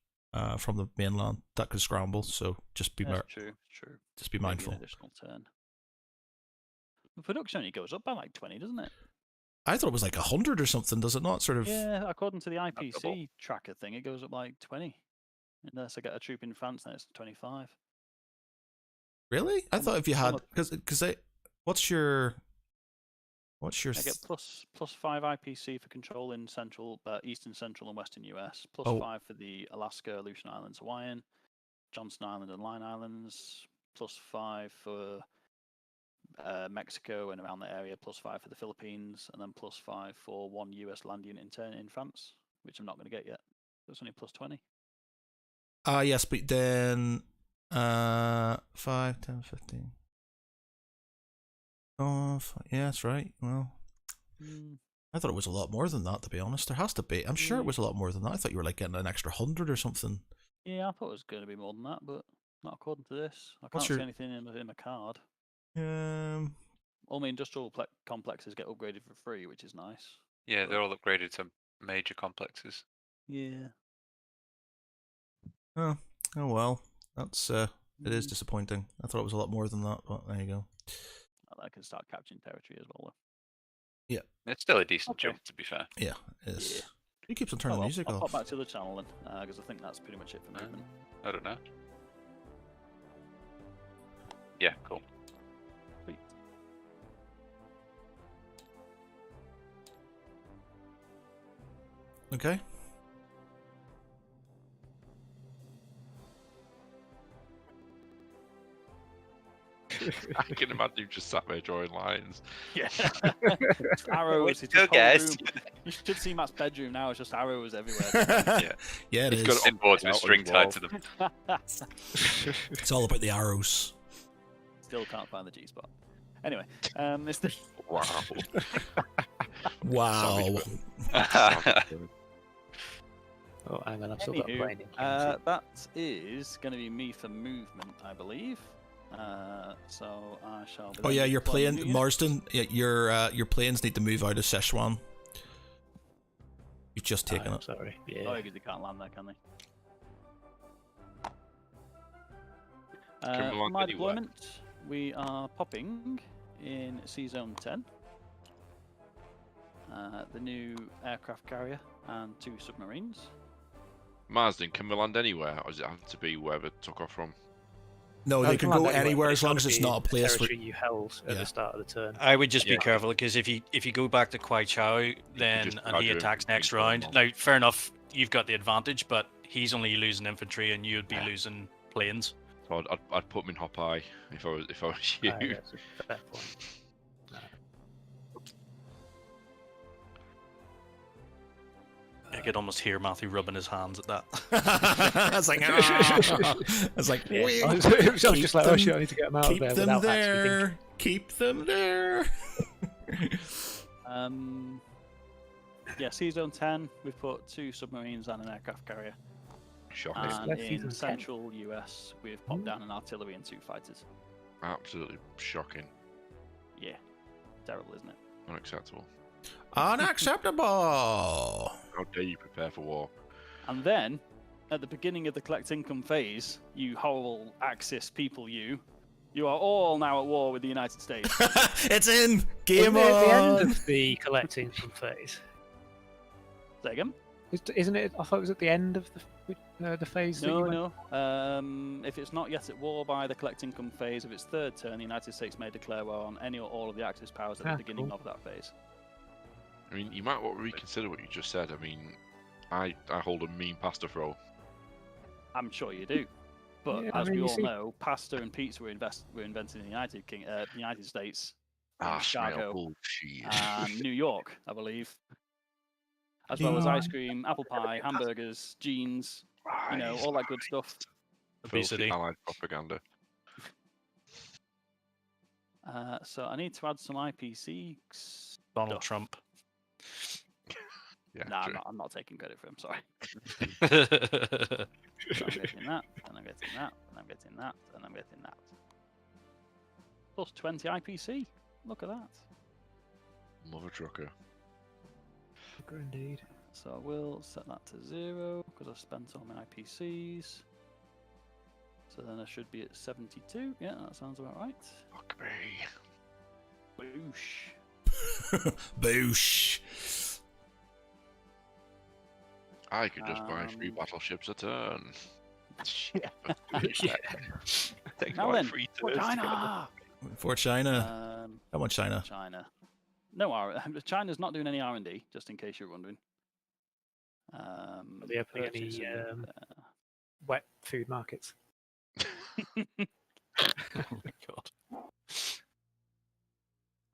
from the mainland that could scramble. So just be true. Just be mindful. An additional turn. The production only goes up by like 20, doesn't it? I thought it was like 100 or something. Does it not? Sort of. Yeah, according to the IPC tracker thing, it goes up like 20. Unless I get a troop in France, then it's 25. Really? I thought if you had because what's your I get plus 5 IPC for control in eastern, central, and western US. Plus 5 for the Alaska, Aleutian Islands, Hawaiian, Johnston Island, and Line Islands. Plus 5 for Mexico and around the area. Plus 5 for the Philippines, and then plus 5 for 1 US land unit in France, which I'm not going to get yet. So it's only plus 20. Yes, but then 5, 10, 15. Oh, yeah, that's right. Well, I thought it was a lot more than that, to be honest. There has to be. I'm sure it was a lot more than that. I thought you were like getting an extra 100 or something. Yeah, I thought it was going to be more than that, but not according to this. I can't see anything in my card. All my industrial complexes get upgraded for free, which is nice. Yeah, they're all upgraded to major complexes. Yeah. Oh well. That's it is disappointing. I thought it was a lot more than that, but there you go. I can start capturing territory as well. Yeah. It's still a decent jump, to be fair. Yeah, it is. Yeah. He keeps on turning the music I'll off. pop back to the channel then, because I think that's pretty much it for movement. I don't know. Yeah, cool. Sweet. Okay. I can imagine you just sat there drawing lines. Yeah. Arrows. It's Go just whole guess. room. You should see Matt's bedroom now. It's just arrows everywhere. Yeah, it He's is. got it Inboards with out on string his tied wall. to them. It's all about the arrows. Still can't find the G spot. Anyway, it's the Wow. Wow. Oh, hang on, I've still got a Anywho, brain in. that is going to be me for movement, I believe. So I shall. Be Oh yeah, then your deploying plane, you. Marsden. Yeah, your planes need to move out of Szechuan. You've just taken it. Sorry. Oh, Yeah. because they can't land there, can they? Can we For land my anywhere? deployment, we are popping in Sea Zone 10. The new aircraft carrier and 2 submarines. Marsden, can we land anywhere, or does it have to be wherever it took off from? No, they can go anywhere as long as it's not a place for. territory you held at Yeah. the start of the turn. I would just be Yeah. careful because if you go back to Kwai Chao, then just and he charge attacks him, next he's going round. on. Now, fair enough, you've got the advantage, but he's only losing infantry, and you'd be losing planes. So I'd put him in hop eye if I was you. Aye, that's a fair point. I could almost hear Matthew rubbing his hands at that. I was like, ah. I was like, Yeah. wait, I was just like, oh shit, I need to get them out of keep there them without actually thinking. there, keep them there. Yeah, Sea Zone 10, we've put 2 submarines and an aircraft carrier. Shocking. And That's Sea Zone in 10. central US, we've popped down an artillery and 2 fighters. Absolutely shocking. Yeah, terrible, isn't it? Unacceptable. Unacceptable. How dare you prepare for war? And then, at the beginning of the collect income phase, you horrible Axis people, you are all now at war with the United States. It's in. Game Isn't it at the on. end of the collecting from phase? Say again? Isn't it? I thought it was at the end of the phase. that you No, went- no. If it's not yet at war by the collect income phase of its 3rd turn, the United States may declare war on any or all of the Axis powers at the beginning cool. of that phase. I mean, you might want to reconsider what you just said. I mean, I hold a mean pasta throw. I'm sure you do. But Yeah, I as mean, we you all see- know, pasta and pizza were invented in the United States, Ah, Chicago, smell bullshit. and New York, I believe. As well as ice cream, apple pie, hamburgers, jeans, you know, all that good stuff. Obesity. Allied propaganda. So I need to add some IPC. Donald Stuff. Trump. Yeah, Nah, true. I'm not taking credit for him, sorry. That's So I'm getting that, and I'm getting that, and I'm getting that, and I'm getting that. Plus 20 IPC. Look at that. Mother trucker. Indeed. So I will set that to 0 because I've spent all my IPCs. So then I should be at 72. Yeah, that sounds about right. Fuck me. Boosh. Boosh. I could just buy 3 Um, battleships a turn. Yeah. Take Now like then, 3 for turns to get China. For China. I want China. China. No, China's not doing any R&D, just in case you're wondering. Are they opening any purchasing, wet food markets? oh my god.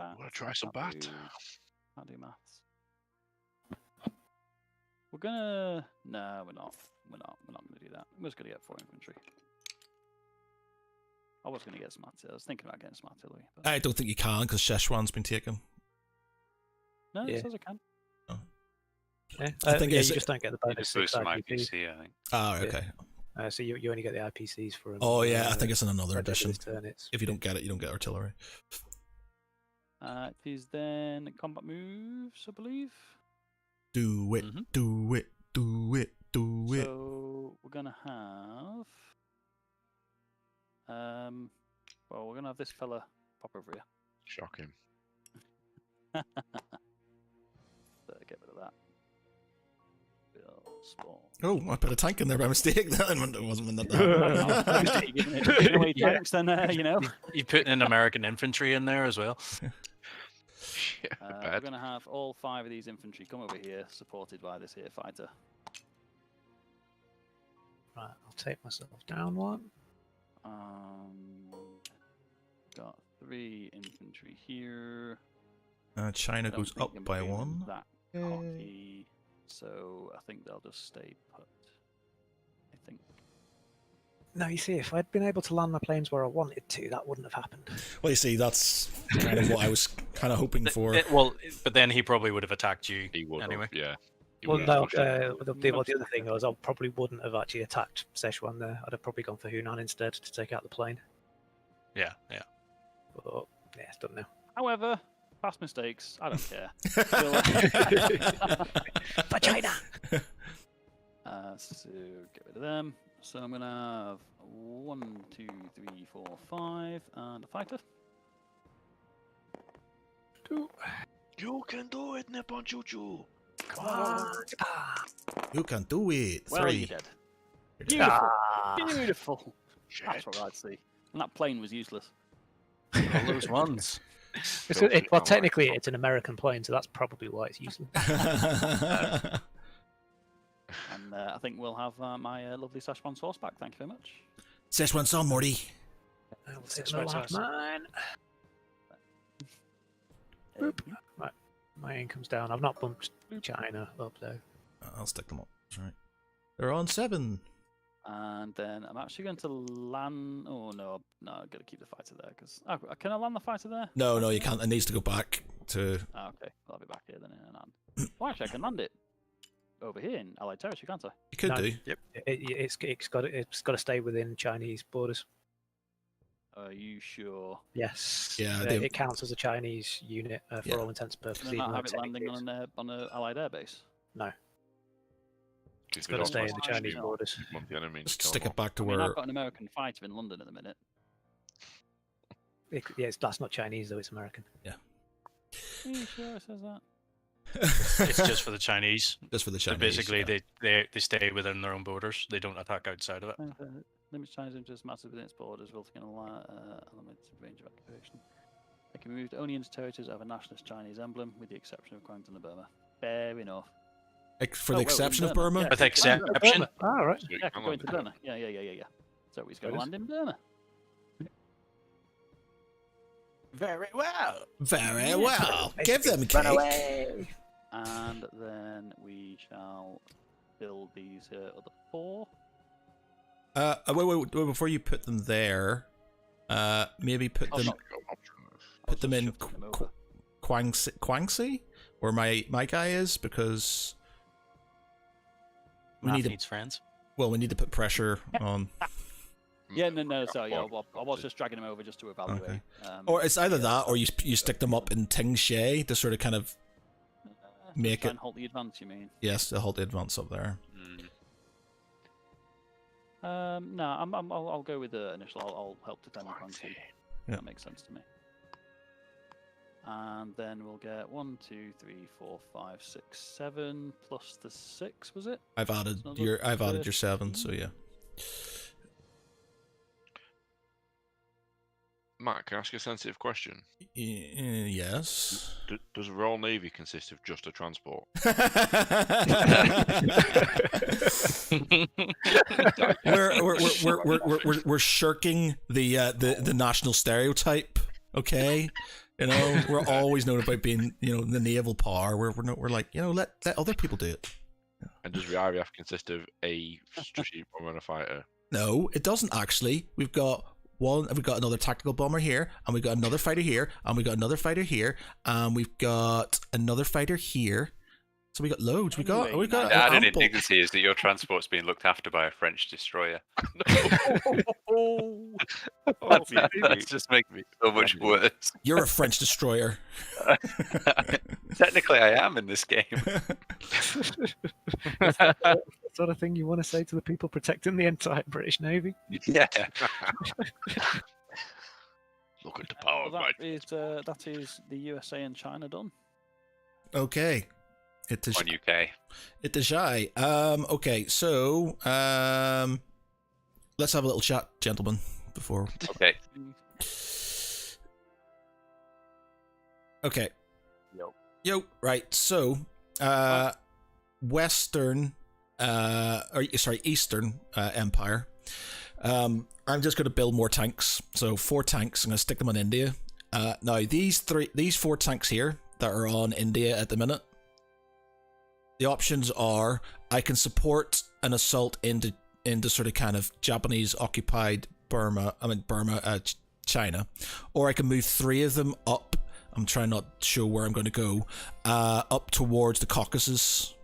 Wanna try some Can't bat? do- Can't do maths. We're gonna. No, we're not. We're not gonna do that. We're just gonna get 4 infantry. I was gonna get some artillery. I was thinking about getting some artillery. But... I don't think you can because Szechuan's been taken. No, Yeah. it says I can. Yeah, I think yeah, it's- you just don't get the You bonus just boost 6 some IPP. IPC, I think. Ah, Yeah. okay. So you only get the IPCs for. Oh yeah, I think it's in another by the end of edition. this turn, it's If you don't get it, you don't get artillery. It is then combat moves, I believe. Do it, Mhm. do it, do it, do it. So we're gonna have. Well, we're gonna have this fella pop over here. Shocking. So get rid of that. Build small. Oh, I put a tank in there by mistake. That wasn't meant You're giving it away Yeah. tanks, then you know. You putting in American infantry in there as well. Yeah, We're bad. gonna have all 5 of these infantry come over here, supported by this here fighter. right. I'll take myself down one. got 3 infantry here. China I don't goes think up they're by moving 1. That cocky, so I think they'll just stay put. I think. No, you see, if I'd been able to land my planes where I wanted to, that wouldn't have happened. Well, you see, that's kind of what I was kind of hoping for. But then he probably would have attacked you He would anyway. have, yeah. He Well, would have no, pushed it. the other thing was I probably wouldn't have actually attacked Szechuan there. I'd have probably gone for Hunan instead to take out the plane. Yeah. But, yeah, it's done now. However, past mistakes, I don't care. For China! So get rid of them. So I'm gonna have 1, 2, 3, 4, 5, and a fighter. You can do it, Nippon Choo-Choo! Come on! You can do it. Well, 3. you're dead. Beautiful. Ah. Beautiful. That's Shit. what I'd see. And that plane was useless. All those ones. Well, technically, it's an American plane, so that's probably why it's useless. And I think we'll have my lovely Szechuan sauce back. Thank you very much. Szechuan song, Morty. I will Six take red the last sauce. mine. Boop. Right, my income's down. I've not bumped China up though. I'll stick them up. That's right. They're on 7. And then I'm actually going to land. Oh no, I've got to keep the fighter there because can I land the fighter there? No, you can't. It needs to go back to. Oh, okay, well, I'll be back here then in an hand. Well, actually, I can land it over here in Allied territory, can't I? You could No. do. It's got to stay within Chinese borders. Are you sure? Yes. Yeah, It counts as a Chinese unit for Yeah. all intents and purposes. Can I even not though have it landing technically on an Allied airbase? No, It's it's got to stay in the Chinese borders. Want the enemy to Just kill stick them it back to I mean, where. I've got an American fighter in London at the minute. That's not Chinese though; it's American. Are you sure it says that? It's just for the Chinese. Just for the So Chinese. basically, yeah. they stay within their own borders. They don't attack outside of it. Limits China's interests massive within its borders, resulting in a limited range of occupation. They can be moved only into territories that have a nationalist Chinese emblem, with the exception of Guangdong and Burma. Fair enough. For Oh, the well, exception in of Burma. yeah. With exception. All right. So you Yeah, can going land to it. Burma. Yeah. So he's going to Good. land in Burma. Very well. Very Yeah. well. Give them Run cake. away! And then we shall build these other 4. Wait, before you put them there, maybe put Oh, them no. put them in Shifting them over. Kwangsi, where my guy is, because we Math need to. needs friends. Well, we need to put pressure on. Yeah, no, sorry, yeah, I was just dragging him over just to evaluate. Okay. Or it's either yeah, that, or you stick them up in Tingshe to sort of kind of make try it. and halt the advance, you mean? Yes, to hold the advance up there. No, I'll go with the initial. I'll help defend Guangxi. Yeah. That makes sense to me. And then we'll get 1, 2, 3, 4, 5, 6, 7 plus the 6. Was it? I've added Another your 7, so yeah. Matt, can I ask you a sensitive question? Yes. Does a Royal Navy consist of just a transport? we're shirking the national stereotype. Okay, we're always known about being the naval power. We're like let other people do it. And does the RAF consist of a strategic bomber and a fighter? No, it doesn't actually. We've got another tactical bomber here, and we've got another fighter here, and we've got another fighter here, and we've got another fighter here. So we got loads. We've got The added ample. indignity is that your transport's being looked after by a French destroyer. That's just making me so much worse. You're a French destroyer. Technically, I am in this game. The sort of thing you want to say to the people protecting the entire British Navy. Yeah. Look at the power of Well, my... that is the USA and China done. Okay. It is. On UK. It is shy. Okay, so let's have a little chat, gentlemen, before. Okay. Okay. Yo. Yo. Right. So, Eastern Empire. I'm just going to build more tanks. So 4 tanks. I'm going to stick them on India. Now these 4 tanks here that are on India at the minute. The options are I can support an assault into sort of kind of Japanese occupied China, or I can move 3 of them up. I'm trying not to show where I'm going to go, up towards the Caucasus.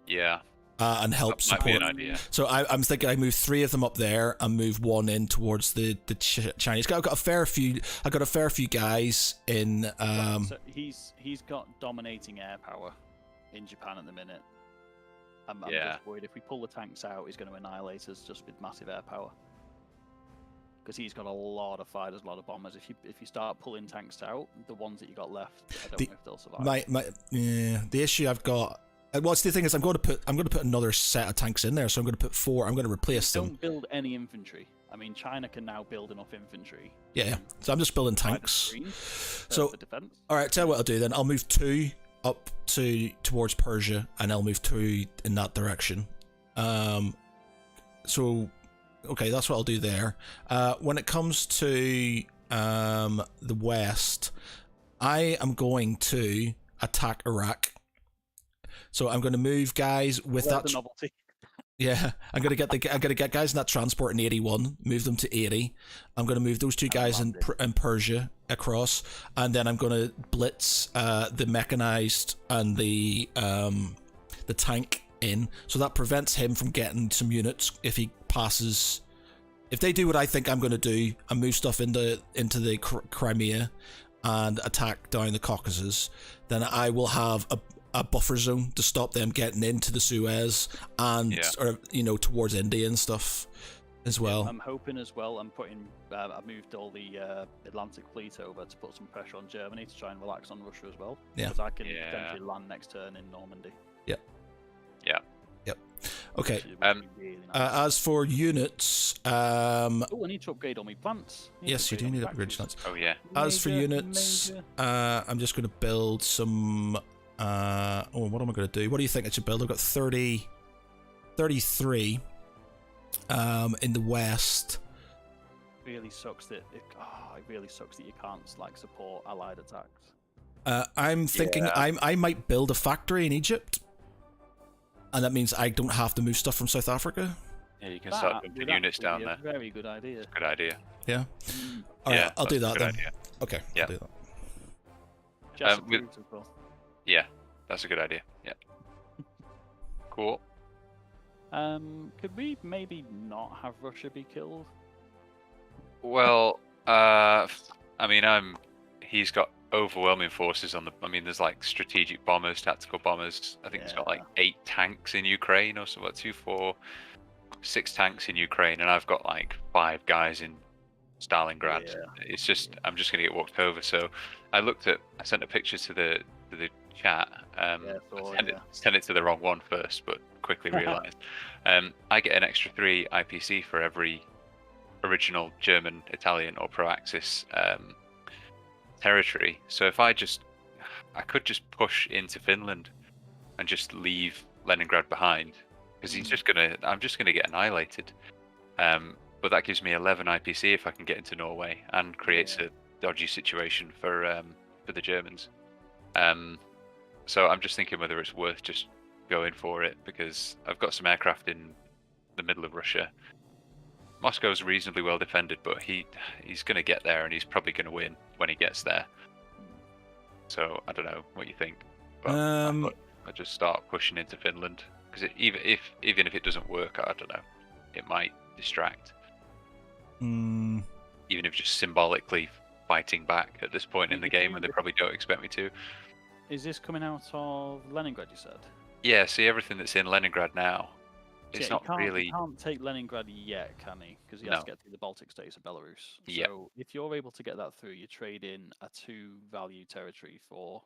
Yeah. And help That support. might be an idea. So I'm thinking I move 3 of them up there and move 1 in towards the Chinese. I've got a fair few. I got a fair few guys in. So he's got dominating air power in Japan at the minute. I'm just worried if we pull the tanks out, he's going to annihilate us just with massive air power. Because he's got a lot of fighters, a lot of bombers. If you start pulling tanks out, the ones that you got left, I don't know if they'll survive. The issue I've got. What's the thing is I'm going to put another set of tanks in there, so I'm going to put 4. I'm going to replace them. Don't build any infantry. I mean, China can now build enough infantry. Yeah. So I'm just building tanks. So for defense. All right, tell you what I'll do then. I'll move 2 up towards Persia, and I'll move 2 in that direction. So okay, that's what I'll do there. When it comes to the west, I am going to attack Iraq. So I'm going to move guys with that. Novelty. Yeah, I'm gonna get guys in that transport in 81, move them to 80. I'm gonna move those 2 guys in Persia across, and then I'm gonna blitz the mechanized and the tank in, so that prevents him from getting some units if he passes. If they do what I think I'm gonna do and move stuff into the Crimea and attack down the Caucasus, then I will have a buffer zone to stop them getting into the Suez and towards India and stuff as well. I'm hoping as well. I've moved all the Atlantic fleet over to put some pressure on Germany to try and relax on Russia as well. Yeah. Because I can potentially land next turn in Normandy. Yep. Yeah. Yep. Okay. Really nice. As for units, I need to upgrade all my plants. Yes, you do need to upgrade plants. Oh yeah. As for units, I'm just going to build some. What am I going to do? What do you think I should build? I've got 33 in the west. Really sucks that it really sucks that you can't support allied attacks. I'm thinking I might build a factory in Egypt, and that means I don't have to move stuff from South Africa. Yeah, you can start putting units down there. Very good idea. Good idea. Yeah. All right, I'll do that then. Idea. Okay. Yeah. I'll do that. Yeah, that's a good idea. Yeah. Cool. Could we maybe not have Russia be killed? Well, he's got overwhelming forces on the. There's strategic bombers, tactical bombers. I think he's got 8 tanks in Ukraine or so. 2, 4, 6 tanks in Ukraine, and I've got 5 guys in Stalingrad. Yeah. It's just I'm just gonna get walked over. So I sent a picture to the chat. Sent it to the wrong one first, but quickly realised. I get an extra 3 IPC for every original German, Italian, or Pro-Axis territory. So if I could just push into Finland and just leave Leningrad behind, because I'm just gonna get annihilated. But that gives me 11 IPC if I can get into Norway, and creates a dodgy situation for the Germans. So I'm just thinking whether it's worth just going for it, because I've got some aircraft in the middle of Russia. Moscow's reasonably well defended, but he's going to get there, and he's probably going to win when he gets there. So I don't know what you think, but I just start pushing into Finland, because even if it doesn't work, I don't know, it might distract. Even if just symbolically fighting back at this point in the game, and they probably don't expect me to. Is this coming out of Leningrad, you said? Yeah, see everything that's in Leningrad now. It's not really. He can't take Leningrad yet, can he? Because he has to get through the Baltic states of Belarus. Yeah. So if you're able to get that through, you trade in a 2-value territory for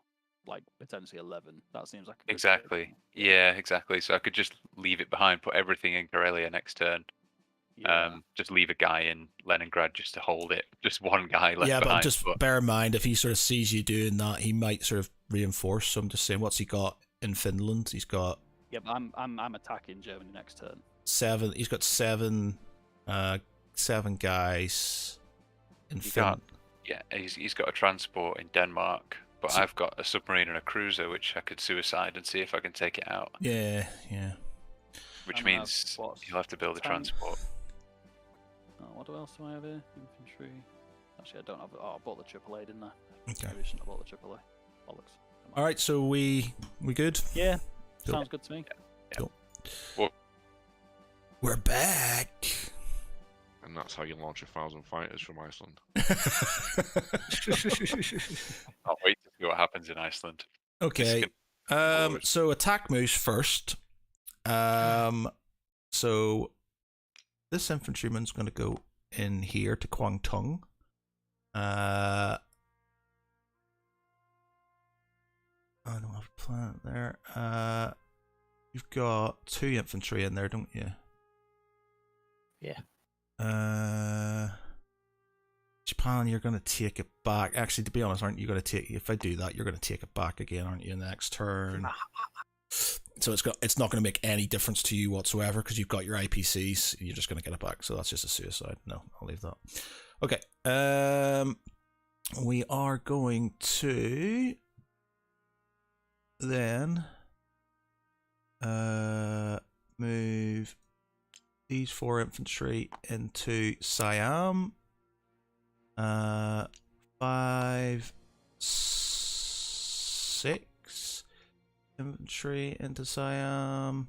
potentially 11. That seems like a good Exactly. trade. Yeah, exactly. So I could just leave it behind, put everything in Karelia next turn. Yeah. Just leave a guy in Leningrad just to hold it. Just one guy left Yeah, behind. but just bear in mind, if he sort of sees you doing that, he might sort of reinforce. So I'm just saying, what's he got in Finland? He's got. Yeah, but I'm attacking Germany next turn. seven. He's got seven guys in You Finland. Yeah, he's got a transport in Denmark, but I've got a submarine and a cruiser which I could suicide and see if I can take it out. Yeah. Which I'm gonna have, means what, he'll have to build a tanks? transport. What else do I have here? Infantry. Actually, I don't have. Oh, I bought the AAA, didn't I? Okay. Maybe I shouldn't have bought the AAA. Bollocks. All right. So we good? Yeah, Cool. sounds good to me. Cool. Well, We're back. And that's how you launch 1,000 fighters from Iceland. I'll wait to see what happens in Iceland. Okay. Forward. So attack moves first. So this infantryman's going to go in here to Kwang Tung. I don't have a plan there. You've got 2 infantry in there, don't you? Yeah. Japan, you're going to take it back. Actually, to be honest, aren't you going to take? If I do that, you're going to take it back again, aren't you? In the next turn. So it's not going to make any difference to you whatsoever because you've got your IPCs. You're just going to get it back. So that's just a suicide. No, I'll leave that. Okay. We are going to then move these 4 infantry into Siam. 5, 6 infantry into Siam.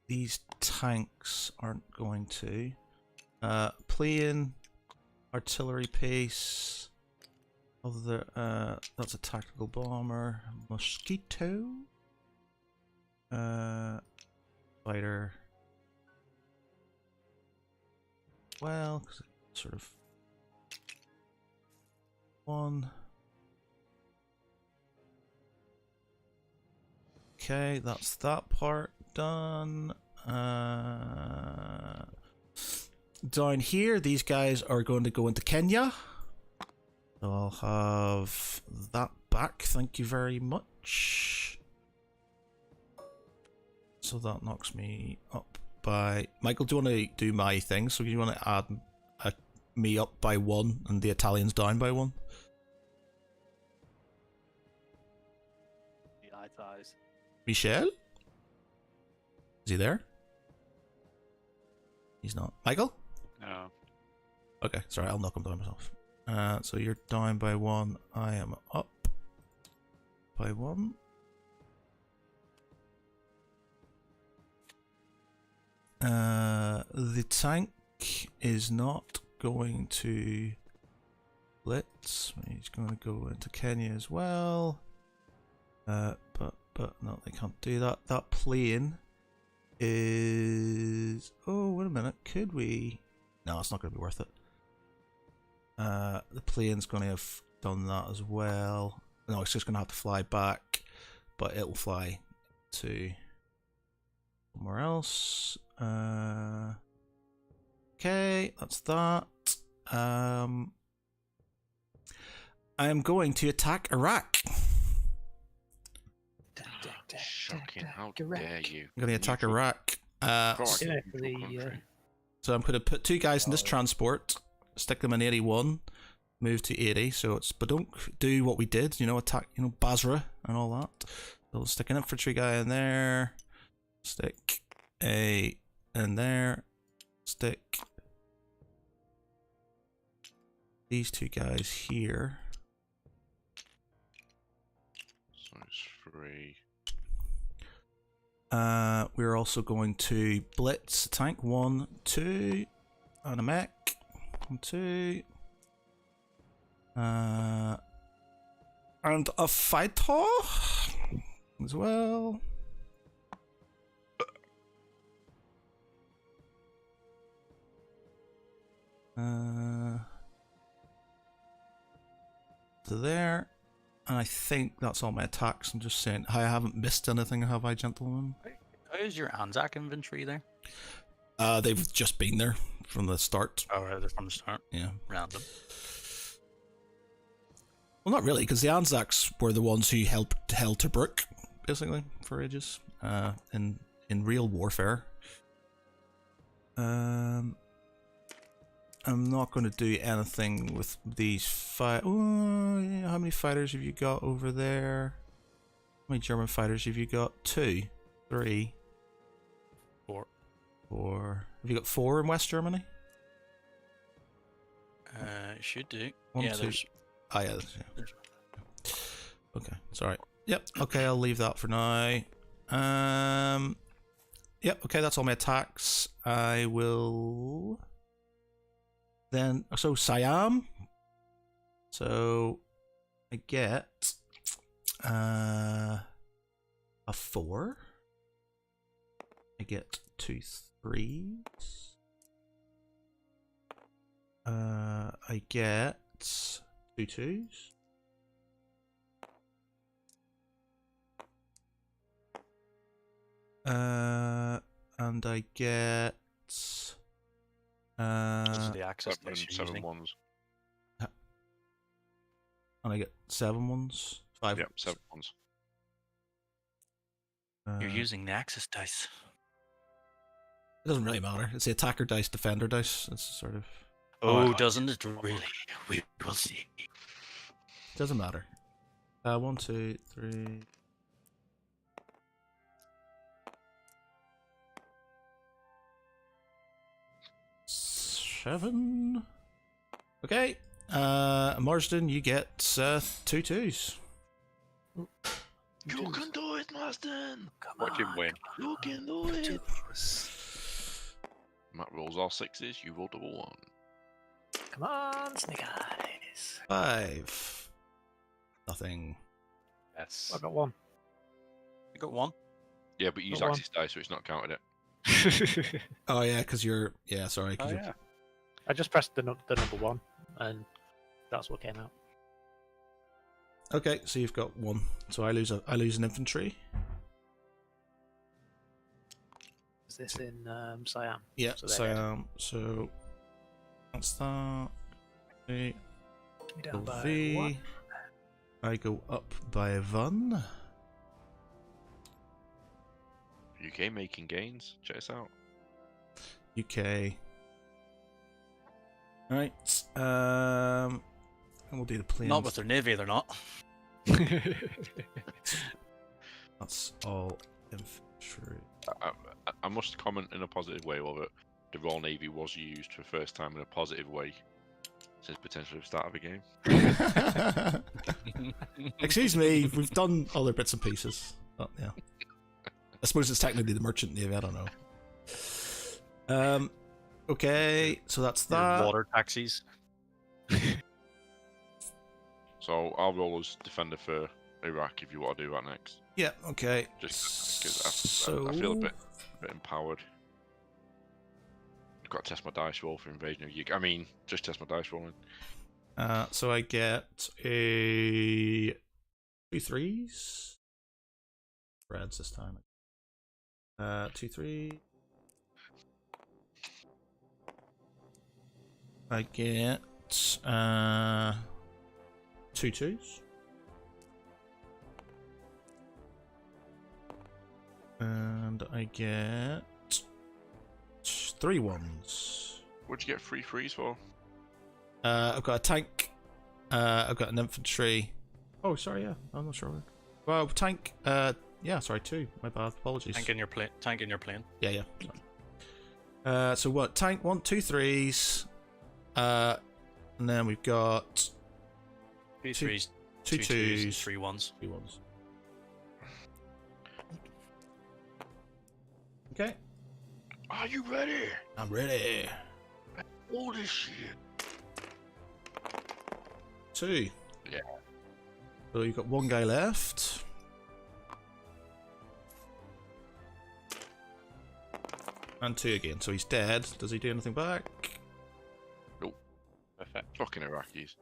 These tanks aren't going to. Plane, artillery piece. Other, that's a tactical bomber. Mosquito. Fighter. Well, 'cause it's sort of 1. Okay, that's that part done. Down here, these guys are going to go into Kenya. So I'll have that back. Thank you very much. So that knocks me up by... Michael, do you want to do my thing? So you want to add me up by 1 and the Italians down by 1? The eye ties. Michel? Is he there? He's not. Michael? No. Okay, sorry, I'll knock him down myself. So you're down by 1. I am up by 1. The tank is not going to blitz. He's going to go into Kenya as well. But no, they can't do that. That plane is... Oh, wait a minute. Could we... No, it's not going to be worth it. The plane's going to have done that as well. No, it's just going to have to fly back, but it'll fly to somewhere else. Okay, that's that. I am going to attack Iraq. Shocking, how dare you? I'm going to attack Iraq. God, Yeah, you for the, country. So I'm going to put 2 guys in this transport, stick them in 81, move to 80. So it's Badunk, do what we did, attack, Basra and all that. So we'll stick an infantry guy in there, stick a in there, stick these 2 guys here. So it's 3. We're also going to blitz tank 1, 2, and a mech 1, 2, and a fighter as well. To there, and I think that's all my attacks. I'm just saying, I haven't missed anything, have I, gentlemen? How's your Anzac infantry there? They've just been there from the start. Oh, right, they're from the start. Yeah. Random. Well, not really, because the Anzacs were the ones who held Tobruk, basically, for ages, in in real warfare. I'm not going to do anything with these how many fighters have you got over there? How many German fighters have you got? 2, 3, 4. 4. Have you got 4 in West Germany? Should do. 1, yeah, 2. there's. Ah, yeah. Okay, sorry. Yep. Okay, I'll leave that for now. Yep. Okay, that's all my attacks. I will then. So Siam. So I get a 4. I get 2 3s. I get 2 2s. And I get Those are the access Seven, dice you're seven using. ones. and I get 7 ones, 5. Yep, 7 ones. You're using the access dice. It doesn't really matter. It's the attacker dice, defender dice. It's sort of. Oh, doesn't it really? We will see. Doesn't matter. 1 2 3. Seven. Okay. Marsden, you get 2 2s. You can do it, Marsden! Watch him win. You can do it! Matt rolls all 6s, you roll double 1. Come on, Snake Eyes. 5. Nothing. Yes. I got 1. You got 1. Yeah, but use Got 1. Axis dice, so it's not counted it. Oh yeah, because you're. Yeah, sorry. 'Cause Oh, you're... yeah. I just pressed the number 1, and that's what came out. Okay, so you've got 1. So I lose an infantry. Is this in Siam? Yeah, So they're dead. so that's that. Okay. Me down by V. 1. I go up by 1. UK making gains, check this out. UK. Alright. And we'll do the planes. Not with their navy, they're not. That's all infantry. I must comment in a positive way of it. The Royal Navy was used for the first time in a positive way since potentially the start of the game. Excuse me, we've done other bits and pieces. Oh, yeah. I suppose it's technically the merchant navy, I don't know. Okay, so that's Your that. water taxis. So I'll roll as defender for Iraq if you want to do that next. Yeah, okay. Just because I feel a bit empowered. I've got to test my dice roll for invasion of Geek. I mean, just test my dice rolling. So I get a 2 3s. Reds this time. 2 3. I get 2 2s. And I get 3 1s. What'd you get 3 3s for? I've got a tank. I've got an infantry. Oh, sorry, yeah. I'm not sure. Well, tank. Yeah, sorry, 2. My bad. Apologies. Tank in your plane. Tank in your plane. Yeah, yeah. Sorry. So what? Tank 1 2 3s. And then we've got 2 Two- 3s, 2 2 2s, 2s, 3 1s. 3 1s. Okay. Are you ready? I'm ready. All this shit. 2. Yeah. So you've got 1 guy left. And 2 again. So he's dead. Does he do anything back? Perfect. Fucking Iraqis.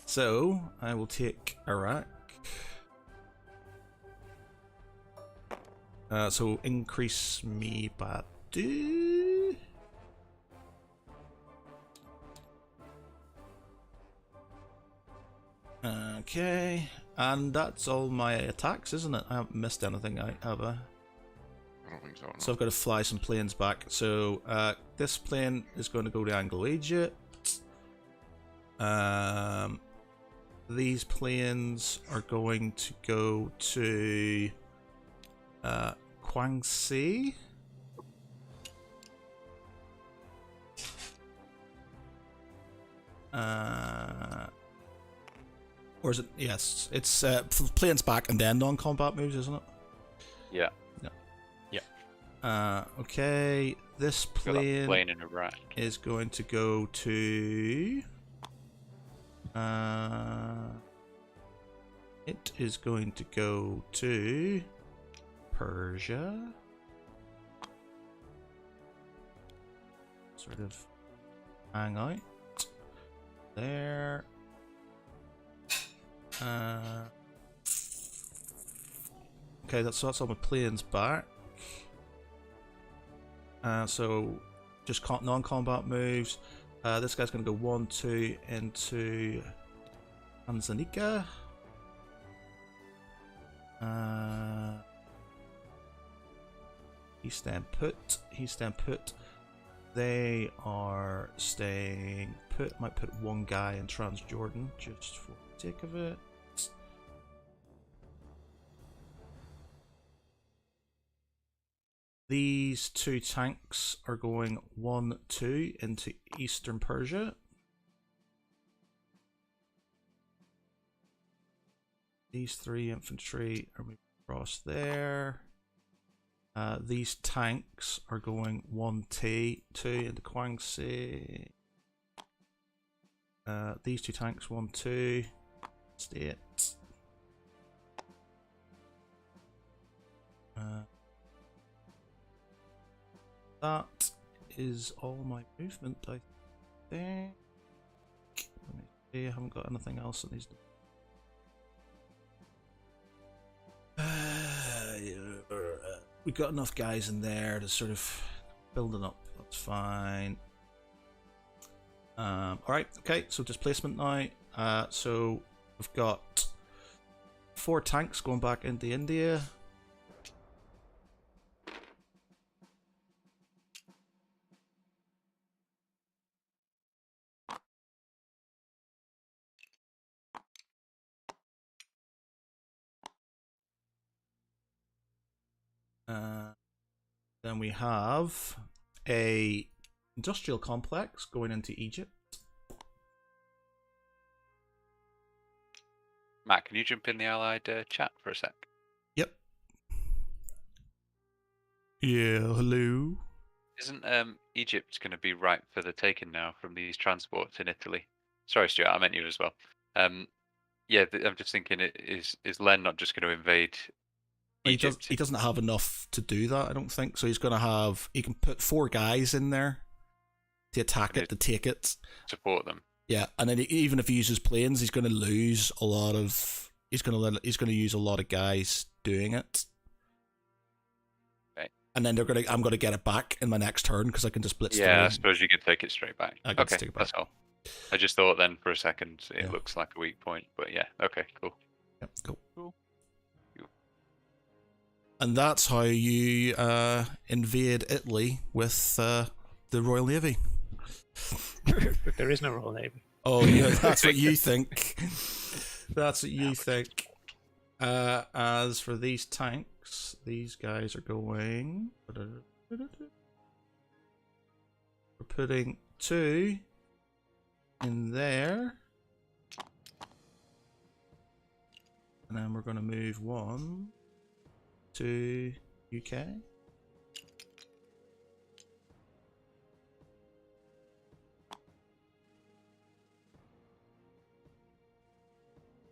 So I will take Iraq. So increase me by 2. Okay, and that's all my attacks, isn't it? I haven't missed anything, have I? I don't think so. No. So I've got to fly some planes back. So this plane is going to go to Anglo-Egypt. These planes are going to go to Guangxi. Or is it? Yes, it's planes back and then non-combat moves, isn't it? Yeah. Okay, this Got that plane plane in Iraq. is going to go to. It is going to go to Persia. Sort of hang out there. Okay, that's all my planes back. So just non-combat moves. This guy's going to go 1-2 into Tanzania. He's staying put. They are staying put. Might put one guy in Transjordan just for the sake of it. These two tanks are going 1-2 into Eastern Persia. These 3 infantry are moving across there. These tanks are going 1-2 into Guangxi. These 2 tanks 1-2. State. That is all my movement, I think. Let me see, I haven't got anything else that needs to. We've got enough guys in there to sort of building up. That's fine. Alright, okay, so displacement now. So we've got 4 tanks going back into India. Then we have a industrial complex going into Egypt. Matt, can you jump in the Allied chat for a sec? Yep. Yeah, hello. Isn't Egypt going to be ripe for the taking now from these transports in Italy? Sorry, Stuart, I meant you as well. Yeah, I'm just thinking, is Len not just going to invade Egypt? He doesn't have enough to do that, I don't think. So he's going to have. He can put 4 guys in there to attack it, to take it, support them. Yeah, and then even if he uses planes, he's going to lose a lot of. He's going to use a lot of guys doing it. Okay. And then I'm going to get it back in my next turn because I can just blitz. Yeah, I suppose you could take it straight back. I can okay, take it back. That's all. I just thought then for a second it looks like a weak point, but yeah, okay, cool. Yep, cool. Cool. And that's how you invade Italy with the Royal Navy. There is no Royal Navy. Oh, yeah, that's what you think. That's what you think. As for these tanks, these guys are going. We're putting 2 in there. And then we're going to move 1 to UK.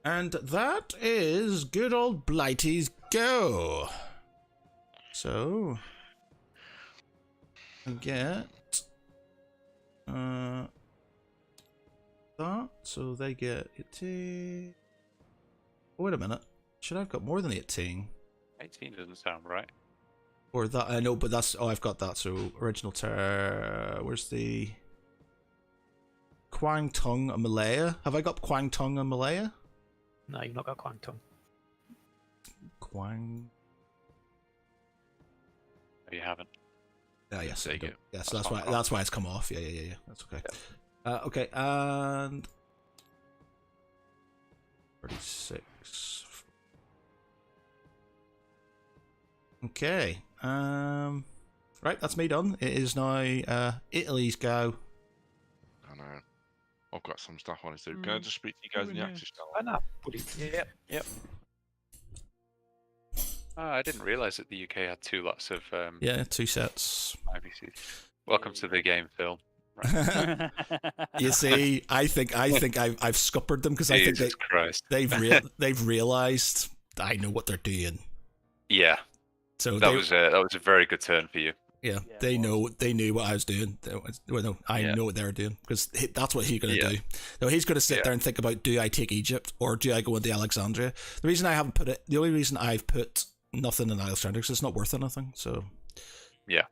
And that is good old Blighty's go. So I get that. So they get 18. Oh, wait a minute. Should I have got more than 18? 18 doesn't sound right. Or that, I know, but that's, oh, I've got that. So original where's the Kwangtung and Malaya? Have I got Kwangtung and Malaya? No, you've not got Quantum. Quang. No, you haven't. Yes, There I you do. go. Yeah, so That's that's why fine. that's why it's come off. Yeah. That's okay. Okay, and 36. Okay. Right, that's me done. It is now Italy's go. I know. I've got some stuff I want to do. Can I just speak to you guys in the Axis channel? I know. Yep. I didn't realise that the UK had 2 lots of Yeah, 2 sets. IBCs. Welcome to the game, Phil. You see, I think I've scuppered them because I think Jesus Christ. they've realised I know what they're doing. Yeah, So that was a very good turn for you. Yeah, Yeah, they it knew what I was doing. Well, no, I Yeah. know what they were doing because that's what he's going to Yeah. do. No, he's going to sit Yeah. there and think about: do I take Egypt or do I go into Alexandria? The reason I haven't put it, the only reason I've put nothing in Alexandria is it's not worth anything. So Yeah.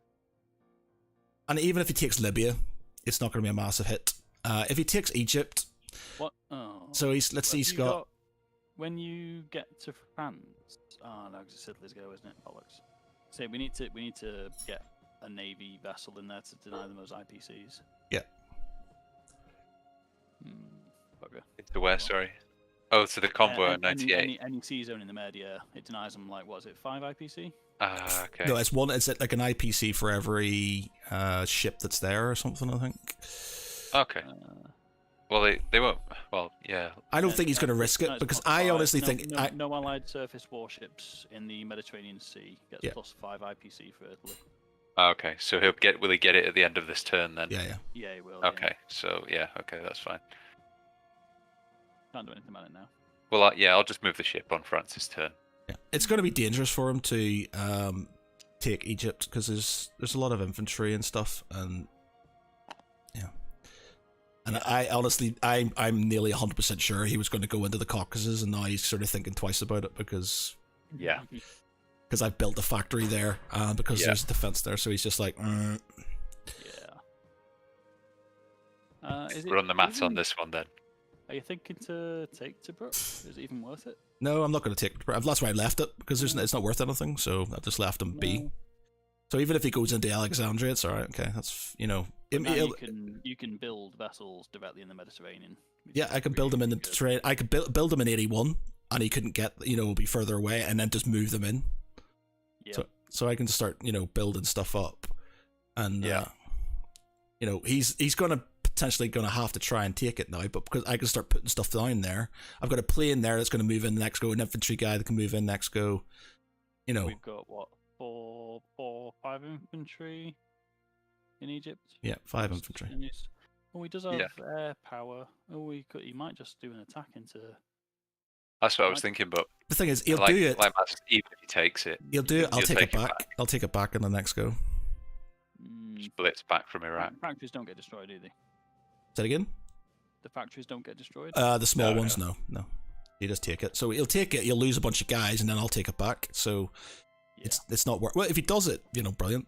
and even if he takes Libya, it's not going to be a massive hit. If he takes Egypt, What? Oh. so let's see, Have he's you got when you get to France. Oh no, 'cause it's Italy's go, isn't it? Bollocks. So we need to get a navy vessel in there to deny them those IPCs. Yeah. Bugger. To where, sorry? Oh, to the convoy on 98. Any sea zone in the Med, yeah, it denies them like what is it, 5 IPC? Ah, okay. no, it's one. It's like an IPC for every ship that's there or something. I think. Okay. Well, they won't. Well, yeah. I don't think he's going to risk it it's because plus I 5. honestly no, think no, no allied surface warships in the Mediterranean Sea gets Yeah. plus 5 IPC for Italy. Ah, okay, so will he get it at the end of this turn then? Yeah. Yeah, he will. Okay, so yeah, okay, that's fine. Can't do anything about it now. Well, yeah, I'll just move the ship on France's turn. Yeah, it's going to be dangerous for him to take Egypt because there's a lot of infantry and stuff, and yeah. And I honestly, I'm nearly 100% sure he was going to go into the Caucasus, and now he's sort of thinking twice about it because Yeah. I've built a factory there, and because Yeah. there's defense there, so he's just like, Yeah. Run the maths on this one then. Are you thinking to take Tobruk? Is it even worth it? no, I'm not going to take. That's why I left it because it's not worth anything, so I just left him be. No. So even if he goes into Alexandria, it's all right. Okay, that's But now you can build vessels directly in the Mediterranean. which Yeah, is I could build them in the really good. terrain. I could build them in 81, and he couldn't get, be further away, and then just move them in. Yeah. So I can just start, building stuff up, and Yeah. he's gonna potentially gonna have to try and take it now, but because I can start putting stuff down there, I've got a plane there that's gonna move in next go, an infantry guy that can move in next go. We've got what 5 infantry in Egypt. Yeah, 5 Just infantry. continues. Oh, he does have Yeah. air power. Oh, he might just do an attack into. That's what I was Right. thinking, but The thing is, he'll like, do it. like Matt said, even if he takes it, He'll do it. I'll he'll take it take it back. I'll take it back in the next go. splits back from Iraq. Factories don't get destroyed, do they? Say that again. The factories don't get destroyed. The small No, ones, no. He just take it. So he'll take it. He'll lose a bunch of guys, and then I'll take it back. So Yeah. it's not worth. Well, if he does it, brilliant.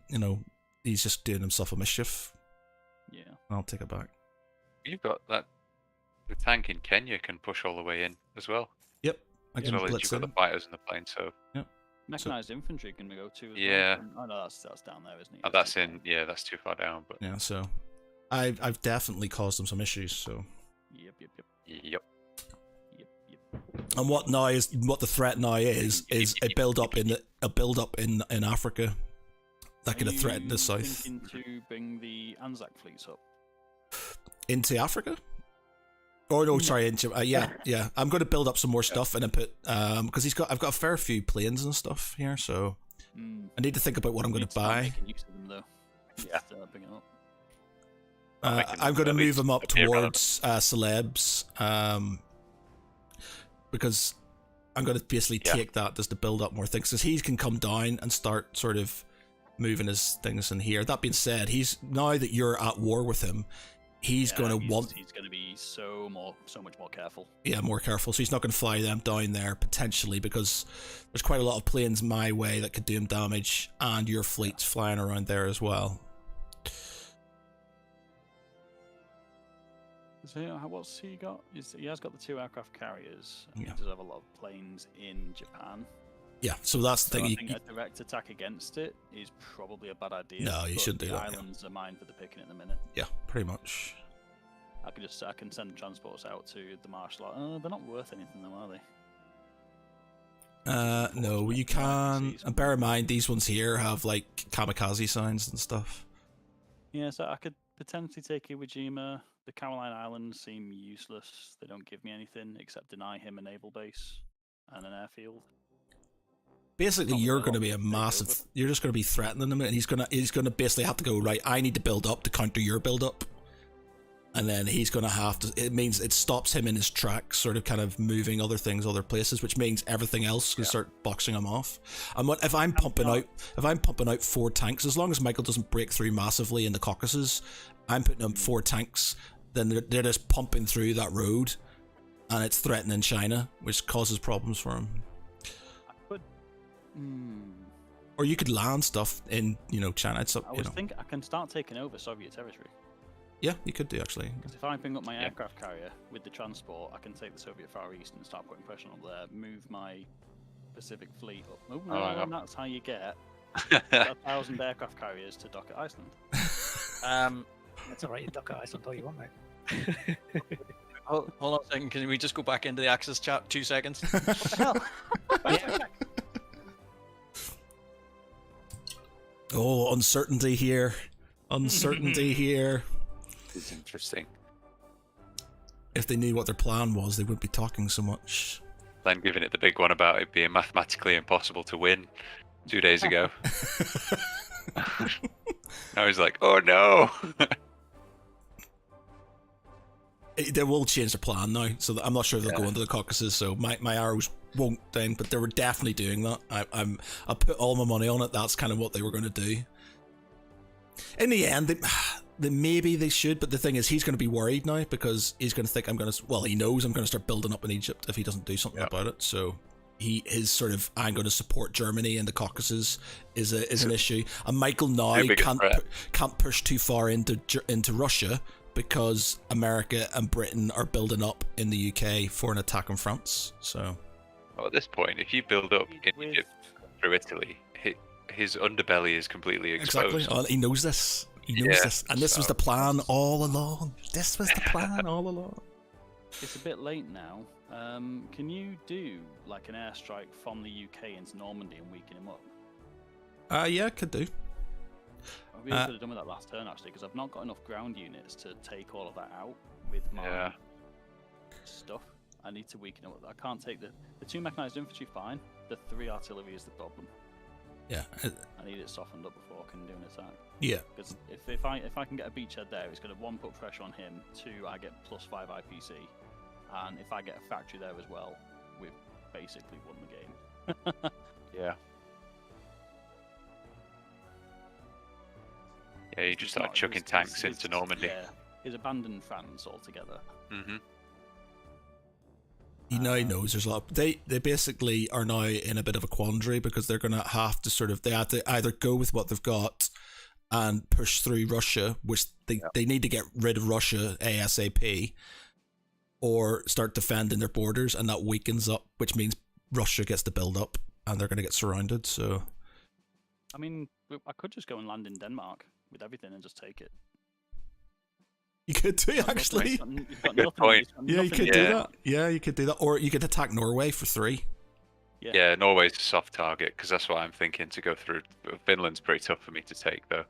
He's just doing himself a mischief. Yeah. I'll take it back. You've got that. The tank in Kenya can push all the way in as well. Yep. I As can well as blitz you've got in. the fighters and the plane. So Mechanized infantry can go too. As Yeah. Well. Oh no, that's down there, isn't it? that's in. Yeah, that's too far down. But Yeah. So I've definitely caused him some issues. So Yep. yep. and what the threat now is a build up in Africa that could have threatened the south Thinking to bring the Anzac fleets up. into Africa. Oh no, sorry, into yeah. I'm going to build up some more stuff and then put because I've got a fair few planes and stuff here, so I need to think about what I'm going to buy. Making use of them though. Yeah. Bring it up. I'm going to at move least them up appear towards celebs, because I'm going to basically Yeah. take that just to build up more things. Because he can come down and start sort of moving his things in here. That being said, now that you're at war with him, he's going to want. He's going to be so much more careful. Yeah, more careful. So he's not going to fly them down there potentially because there's quite a lot of planes my way that could do him damage, and your fleet's flying around there as well. So what's he got? He has got the 2 aircraft carriers. And Yeah. He does have a lot of planes in Japan. Yeah, so that's the So thing. I think a direct attack against it is probably a bad idea. No, you but shouldn't do the that, yeah. islands are mine for the picking at the minute. Yeah, pretty much. I can send transports out to the martial art. They're not worth anything though, are they? No, you can. And bear in mind, these ones here have like kamikaze signs and stuff. Yeah, so I could potentially take Iwo Jima. The Caroline Islands seem useless. They don't give me anything except deny him a naval base and an airfield. Basically, Not you're that going to they'll be a take massive. over. You're just going to be threatening him, and he's gonna basically have to go right. I need to build up to counter your build up, and then he's going to have to. It means it stops him in his tracks, sort of kind of moving other things, other places, which means everything else can start boxing him off. And what if I'm pumping out 4 tanks? As long as Michael doesn't break through massively in the Caucasus, I'm putting up 4 tanks. Then they're just pumping through that road, and it's threatening China, which causes problems for him. Or you could land stuff in, China. It's up, I was thinking I can start taking over Soviet territory. Yeah, you could do actually. Because if I bring up my aircraft carrier with the transport, I can take the Soviet Far East and start putting pressure on there. Move my Pacific fleet up. Oh no, and that's how you get 1,000 aircraft carriers to dock at Iceland. That's alright, you dock at Iceland all you want, mate. Hold on a second. Can we just go back into the Axis chat 2 seconds? What the hell? Yeah. Oh, uncertainty here. Uncertainty here. It's interesting. If they knew what their plan was, they wouldn't be talking so much. Then giving it the big one about it being mathematically impossible to win 2 days ago. Now he's like, oh no. They will change their plan now, so I'm not sure they'll go into the Caucasus. So my arrows won't then, but they were definitely doing that. I put all my money on it. That's kind of what they were going to do. In the end, maybe they should, but the thing is, he's going to be worried now because he's going to think he knows I'm going to start building up in Egypt if he doesn't do something about it. So his sort of, I'm going to support Germany in the Caucasus is an issue. And Michael now can't push too far into Russia because America and Britain are building up in the UK for an attack on France. So, well, at this point, if you build up in Egypt through Italy, his underbelly is completely exposed. Exactly. He knows this. He knows this. And this was the plan all along. This was the plan all along. It's a bit late now. Can you do like an airstrike from the UK into Normandy and weaken him up? Yeah, could do. I really could have done with that last turn actually, because I've not got enough ground units to take all of that out with my stuff. I need to weaken up. I can't take the 2 mechanized infantry. Fine. The 3 artillery is the problem. Yeah. I need it softened up before I can do an attack. Yeah. Because if I can get a beachhead there, it's going to 1 put pressure on him. 2 I get +5 IPC, and if I get a factory there as well, we've basically won the game. Yeah. Yeah, you just start chucking tanks into Normandy. Yeah, he's abandoned France altogether. Mm-hmm. He now knows there's a lot. They basically are now in a bit of a quandary because they're going to have to either go with what they've got and push through Russia, which they need to get rid of Russia ASAP, or start defending their borders, and that weakens up, which means Russia gets to build up and they're going to get surrounded. So, I mean, I could just go and land in Denmark with everything and just take it. You could do, actually. Good point. Yeah, you could do that. Yeah, you could do that. Or you could attack Norway for 3. Yeah, Norway's a soft target because that's what I'm thinking to go through. Finland's pretty tough for me to take, though.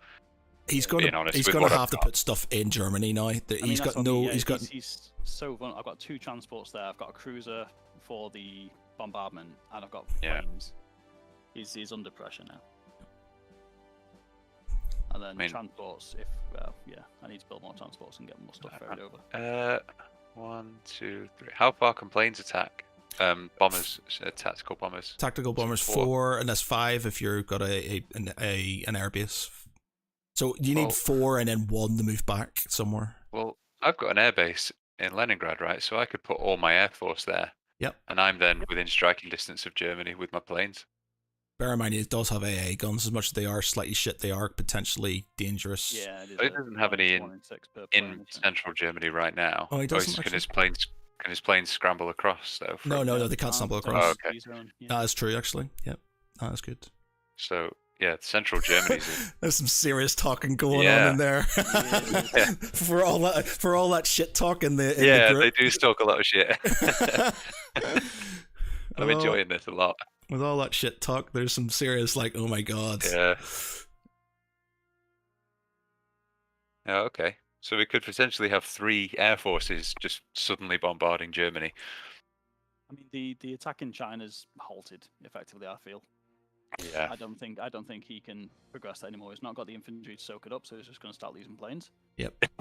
He's going to have to put stuff in Germany now. He's so vulnerable. I've got 2 transports there. I've got a cruiser for the bombardment, and I've got planes. He's under pressure now. And then transports, I need to build more transports and get more stuff ferried over. 1, 2, 3. How far can planes attack? Bombers, tactical bombers. Tactical bombers 4, and that's 5 if you've got an air base. So you need 4 and then 1 to move back somewhere. Well, I've got an air base in Leningrad, right? So I could put all my air force there. Yep. And I'm then within striking distance of Germany with my planes. bear in mind it does have AA guns. As much as they are slightly shit, they are potentially dangerous. Yeah, it is. But he doesn't have any one in six per in plane, isn't it? central Germany right now. Oh, he doesn't Can actually? his planes scramble across though? No, they can't stumble Can't, across. Oh, okay. yeah. That is true, actually. Yep, that is good. So yeah, central Germany's. There's some serious talking going on Yeah. in there. Yeah. for all that shit talk in the Yeah, the they group. do talk a lot of shit. I'm With all- enjoying this a lot. With all that shit talk, there's some serious like, oh my god. Yeah. Yeah. Okay. So we could potentially have 3 air forces just suddenly bombarding Germany. I mean, the attack in China's halted effectively. I feel. Yeah. I don't think he can progress that anymore. He's not got the infantry to soak it up, so he's just going to start losing planes.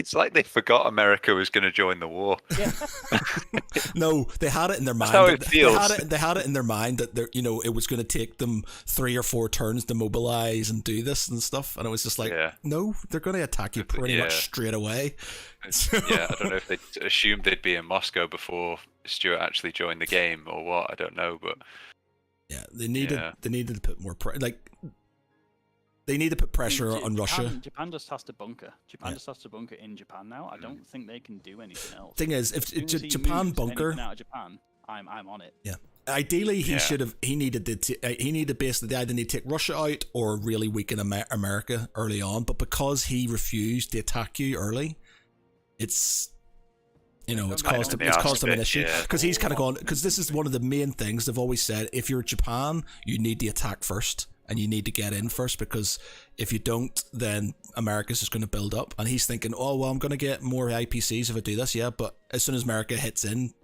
It's like they forgot America was going to join the war. Yeah. No, they had it in their mind. how it that- feels. They had it in their mind that it was going to take them 3 or 4 turns to mobilize and do this and stuff, and it was just like, Yeah. no, they're going to attack you pretty much Yeah. straight away. Yeah, I don't know if they assumed they'd be in Moscow before Stuart actually joined the game or what. I don't know, but Yeah, they needed Yeah. to put more they need to put pressure on Russia. Japan just has to bunker. Japan just has to bunker in Japan now. I don't think they can do anything else. Thing is, if As soon as he Japan moves bunker, anything out of Japan, I'm on it. yeah. Ideally, he Yeah. needed to basically either need to take Russia out or really weaken America early on. But because he refused to attack you early, it's it's Right caused in the it's arse caused a him an bit, issue yeah. because he's kind of gone, because this is one of the main things they've always said: if you're Japan, you need to attack first and you need to get in first, because if you don't, then America's just going to build up. And he's thinking, oh well, I'm going to get more IPCs if I do this, yeah, but as soon as America hits in,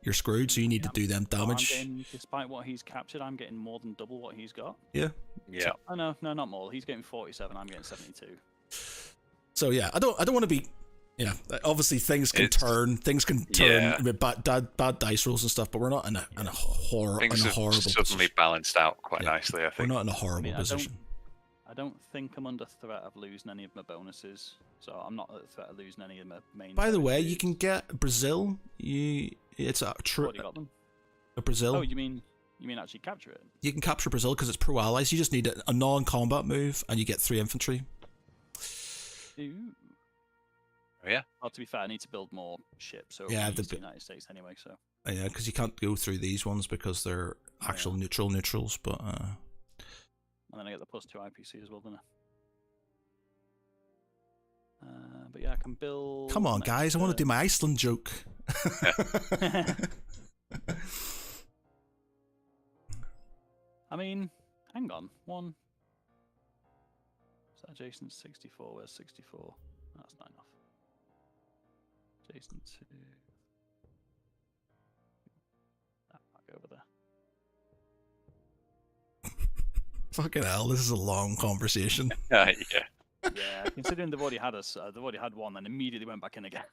you're screwed. So you need to do them So damage. despite what he's captured, I'm getting more than double what he's got. Yeah. yeah. Oh no, not more. He's getting 47. I'm getting 72. So yeah, I don't want to be. Yeah, obviously things can turn Yeah. with bad dice rolls and stuff, but we're not in a Things have horrible suddenly position. balanced out quite Yeah. nicely, I We're think. not in a horrible I mean, position. I don't think I'm under threat of losing any of my bonuses, so I'm not at threat of losing any of my main. By the way, you territories. can get Brazil. It's a true Already got them. Brazil. Oh, you mean actually capture it? You can capture Brazil because it's pro allies. You just need a non-combat move, and you get 3 infantry. Ooh. Oh, yeah. Well, to be fair, I need to build more ships. So Yeah, yeah, the the United States anyway. So Yeah, because you can't go through these ones because they're actual neutrals. But and then I get the +2 IPC as well, don't I? But yeah, I can build. come on, guys, I want to do my Iceland joke. I mean, hang on. One. Is that adjacent to 64? Where's 64? That's not enough. Adjacent to. That might go over there. Fucking hell, this is a long conversation. Yeah. Yeah, considering they've already had us, they've already had one, and immediately went back in again.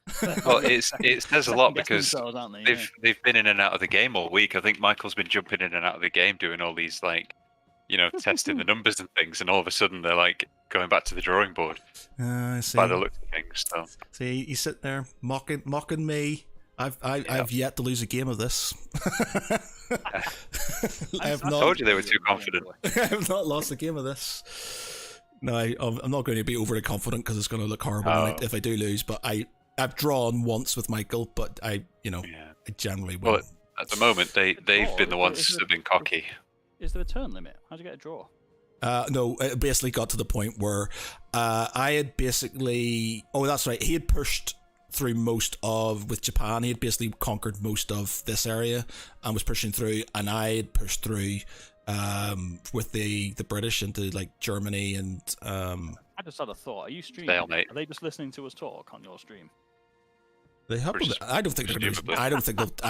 Well, it says a lot Second-guessing because themselves, aren't they? they've been in and out of the game all week. I think Michael's been jumping in and out of the game, doing all these testing the numbers and things, and all of a sudden they're like going back to the drawing board I see. by the looks of things. So See, you sit there mocking me. I've yet to lose a game of this. I have I not. told you they were too confident. I have not lost a game of this. No, I'm not going to be overly confident because it's going to look horrible if I do lose. But I've drawn once with Michael, but I generally win. Well, at the moment they've been the ones that have been cocky. Is there a turn limit? How'd you get a draw? No, it basically got to the point where I had basically. Oh, that's right. He had pushed through with Japan. He had basically conquered most of this area and was pushing through, and I had pushed through with the British into like Germany and. I just had a thought. Are you streaming? Stalemate. Are they just listening to us talk on your stream? They have. I don't think they're going to. I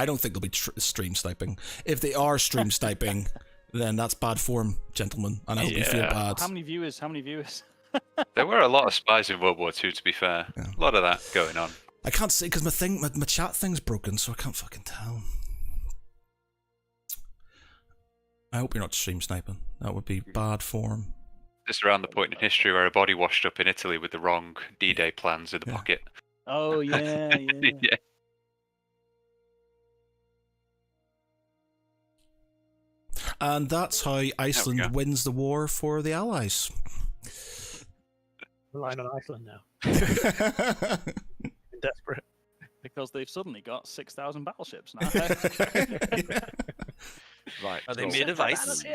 don't think they'll be stream sniping. If they are stream sniping, then that's bad form, gentlemen, and I hope you feel bad. How many viewers? There were a lot of spies in World War II, to be fair. Yeah. A lot of that going on. I can't say because my chat thing's broken, so I can't fucking tell. I hope you're not stream sniping. That would be bad form. Just around the point in history where a body washed up in Italy with the wrong D-Day plans in the pocket. Oh yeah. Yeah. And that's how Iceland wins the war for the Allies. Relying on Iceland now. Desperate. Because they've suddenly got 6,000 battleships now. Right. Are they so- made of ice?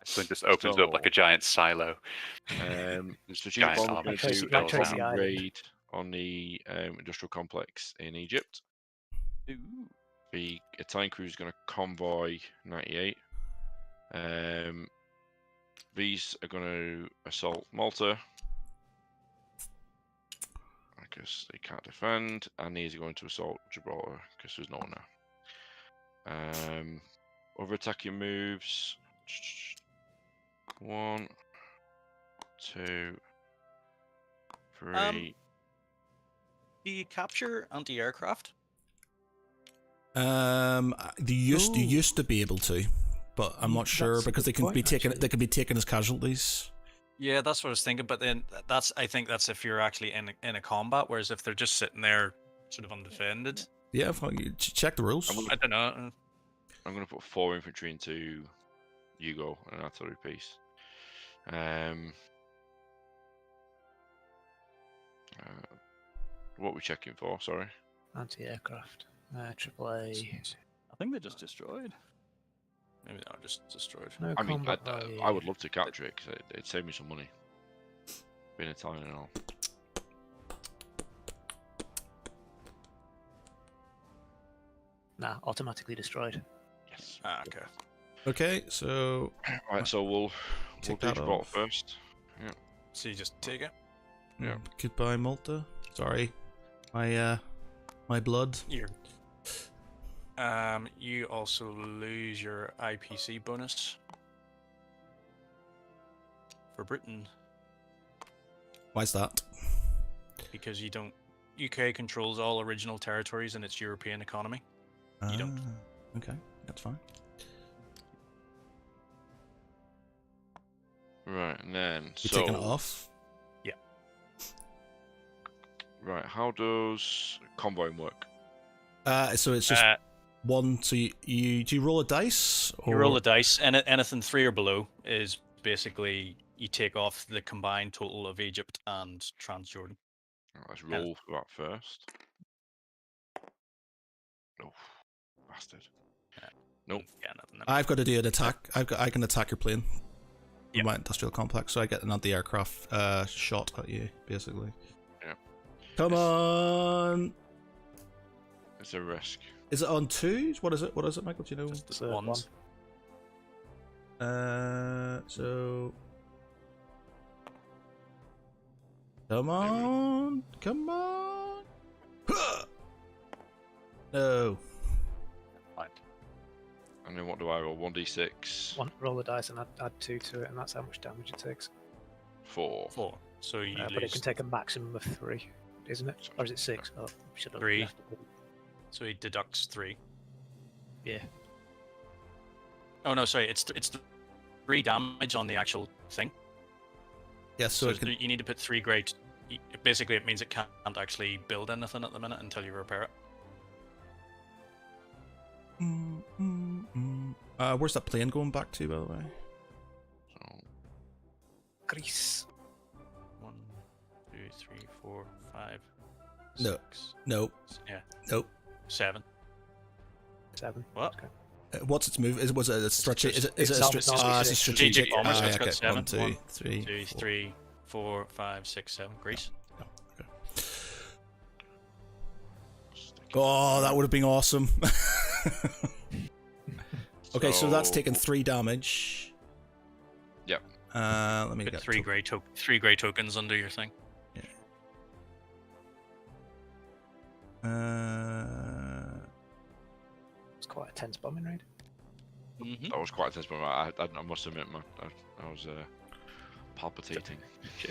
Iceland just opens up like a giant silo. The strategic Giant bomb army is going to just do built Tracy a Island. raid on the industrial complex in Egypt. Ooh. The Italian crew is going to convoy 98. These are going to assault Malta. Because they can't defend, and these are going to assault Gibraltar because there's no one there. Other attacking moves. 1, 2, 3. Do you capture anti-aircraft? They used to be able to, but I'm not sure That's a because they good can point, be taken. actually. They can be taken as casualties. Yeah, that's what I was thinking. But then I think that's if you're actually in a combat. Whereas if they're just sitting there, sort of undefended. Yeah, fine, you check the rules. I don't know. I'm going to put 4 infantry into Yugo and an artillery piece. What are we checking for? Sorry. Anti-aircraft. AAA. I think they're just destroyed. Maybe they're just destroyed. No I mean, combat value. I would love to capture it because it'd save me some money. Being Italian and all. Nah, automatically destroyed. Yes. Ah, okay. Okay, so Right, so we'll Take do that Gibraltar off. first. So you just take it. Yeah. Goodbye, Malta. Sorry, my blood. You also lose your IPC bonus for Britain Why's that? because you don't. UK controls all original territories in its European economy. You don't. Okay, that's fine. Right, and then You so taking it off? right, how does convoying work? So it's just one. So do you roll a dice? Or... You roll a dice, and anything 3 or below is basically you take off the combined total of Egypt and Transjordan. Right, let's roll for that first. Oh, bastard. Nope. Yeah, nothing. I've got to do an attack. I can attack your plane. Yep. My industrial complex, so I get an anti-aircraft shot at you, basically. Yeah. Come on. It's a risk. Is it on 2s? What is it? What is it, Michael? Do you know? Just So, ones. So. Come on. Come on. No. Fine. And then what do I roll? 1d6. Roll the dice and add 2 to it, and that's how much damage it takes. 4. 4. So you But it lose. can take a maximum of 3, isn't it? Or is it 6? Oh, should have 3. left it. So he deducts 3. Yeah. Oh no, sorry. It's 3 damage on the actual thing. Yes, so So it can. you need to put 3 grade. Basically, it means it can't actually build anything at the minute until you repair it. Where's that plane going back to, by the way? So Greece. 1, 2, 3, 4, 5, No. 6. No. Yeah. Nope. 7. 7. What? Okay. What's its move? Was it a strategic? Is it a It's not strategic? strategic. It's a strategic. Strategic bomber, so it's okay. got 7. 1, 2, 1, 3. 2, 3, 4, 5, 6, 7. Greece. Oh, that would have been awesome. Okay, so that's taken 3 damage. Yep. Let me Put get 3 grey tokens under your thing. It's quite a tense bombing raid. Mm-hmm. that was quite intense, but I must admit, man, I was palpitating.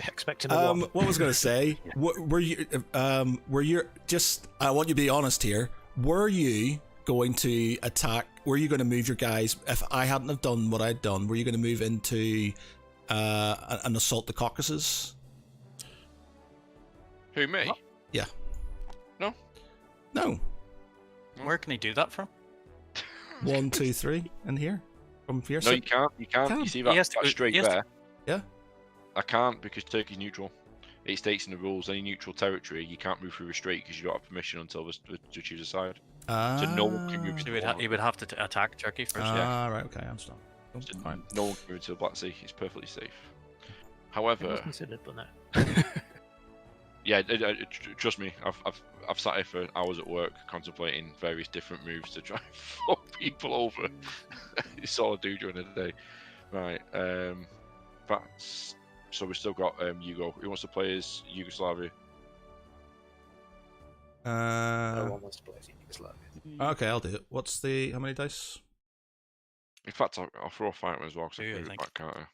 Expecting a one. What was I going to say? Were you just? I want you to be honest here. Were you going to attack? Were you going to move your guys? If I hadn't have done what I'd done, were you going to move into an assault the Caucasus? Who, me? What? Yeah. No. Where can he do that from? 1, 2, 3, in here. From your No, you can't. You can't. Can. You see He that, has to that go- straight he has to- there? Yeah. I can't because Turkey's neutral. It states in the rules any neutral territory you can't move through a strait because you don't have permission until the choose a side. So no one can move. He to would, the he would have to attack Turkey first. Right. Okay, I understand. Oh, So fine. no one can move to the Black Sea. It's perfectly safe. It However, was considered, but no. yeah, trust me, I've sat here for hours at work contemplating various different moves to try and fuck people over. It's all I do during the day. Right, that's so we've still got Hugo. Who wants to play as Yugoslavia? No one wants to play as Yugoslavia. Okay, I'll do it. What's the how many dice? In fact, I'll throw a fighter as well because I Two, can I move it think. back, can't I?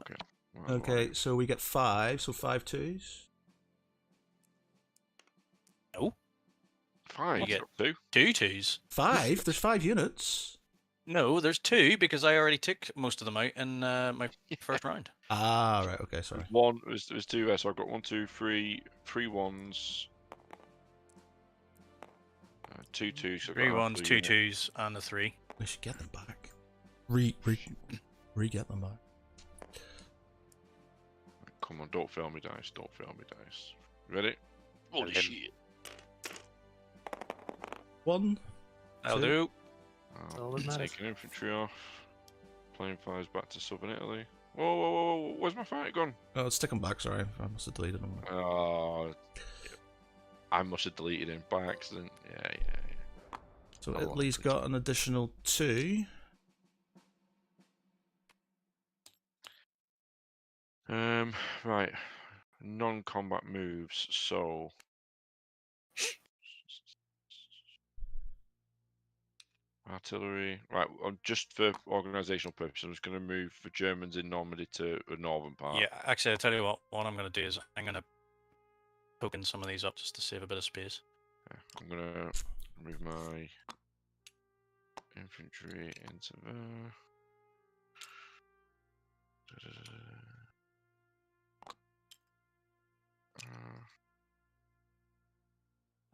Okay. Right, Okay, so we get 5, so 5 twos. No, 5. You Get get- 2. 2 2s. 5? There's 5 units. No, there's 2 because I already took most of them out in my first round. Ah, right. Okay, sorry. One. There's 2 there, so I've got 1, 2, 3, 3 ones. 2 2s. So I've got 3 half 1s, the 2 unit. 2s, and a 3. We should get them back. Get them back. Come on, don't fail me dice. Don't fail me dice. Ready? Holy him. shit. 1. That'll Two. do. all that matters. Taking infantry off. Plane flies back to southern Italy. Whoa, where's my fighter gone? Oh, let's stick them back. Sorry, I must have deleted them. I must have deleted him by accident. Yeah. So I lost Italy's it. got an additional 2. Right. Non-combat moves, so... Artillery. Right, just for organisational purposes, I'm just going to move the Germans in Normandy to the northern part. Yeah, actually, I'll tell you what I'm going to do is I'm going to poke in some of these up just to save a bit of space. Okay, I'm going to move my infantry into there.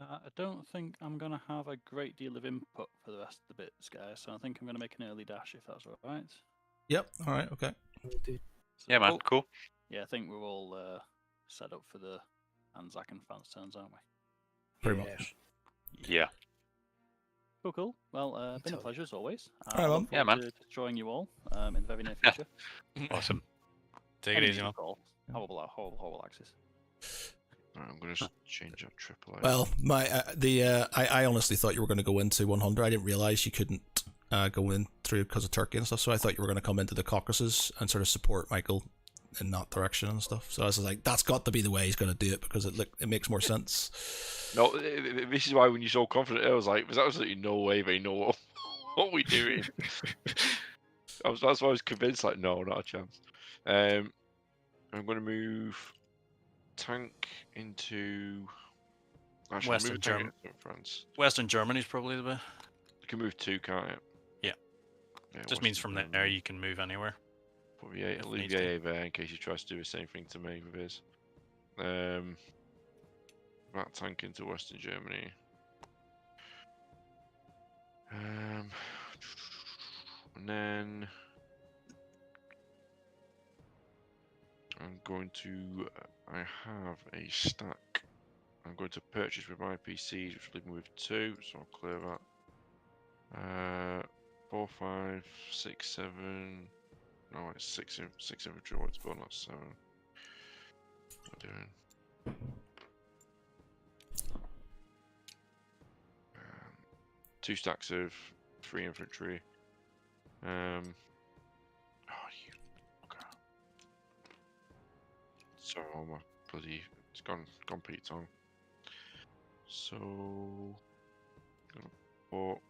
I don't think I'm going to have a great deal of input for the rest of the bits, guys, so I think I'm going to make an early dash if that's alright. Yep. All right. Okay. We'll do Yeah, man, Oh. cool. Yeah, I think we're all set up for the Anzac and France turns, aren't we? Pretty yeah. much. Yeah. Cool. Well, been a Totally. pleasure as always. Alright, I man. look Yeah, forward man. to destroying you all in the very near future. Awesome. Take it Enemy, easy, man. of course. Horrible axis. Right, I'm going to change that triple A. Well, I honestly thought you were going to go into 100. I didn't realize you couldn't go in through because of Turkey and stuff. So I thought you were going to come into the Caucasus and sort of support Michael in that direction and stuff. So I was like, that's got to be the way he's going to do it because it makes more sense. No, this is why when you're so confident, I was like, there's absolutely no way they know what we're doing. That's why I was convinced, like, no, not a chance. I'm going to move tank into... Actually, Western move tank Germ- into France. Western Germany's probably the way. You can move 2, can't you? Yeah. Just means from there you can move anywhere. Put the A, if leave needs the to. A there in case he tries to do the same thing to me with his. That tank into Western Germany. And then I'm going to. I have a stack. I'm going to purchase with my PCs, which will leave me with 2, so I'll clear that. 4, 5, 6, 7. No, it's 6 infantry. What's going on? 7. What am I doing? 2 stacks of 3 infantry. Oh, you. Okay. So my bloody. It's gone Pete on. So. Gonna put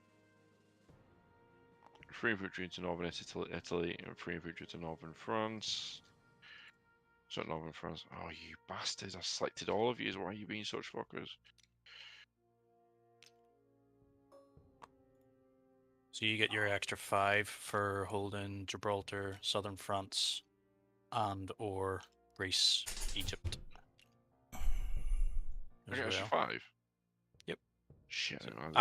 3 infantry into northern Italy and 3 infantry to northern France. So northern France. Oh, you bastards! I selected all of you. Why are you being such fuckers? So you get your extra 5 for holding Gibraltar, southern France, and or Greece, Egypt. I As get extra well. 5. Yep. Shit. I don't know how to do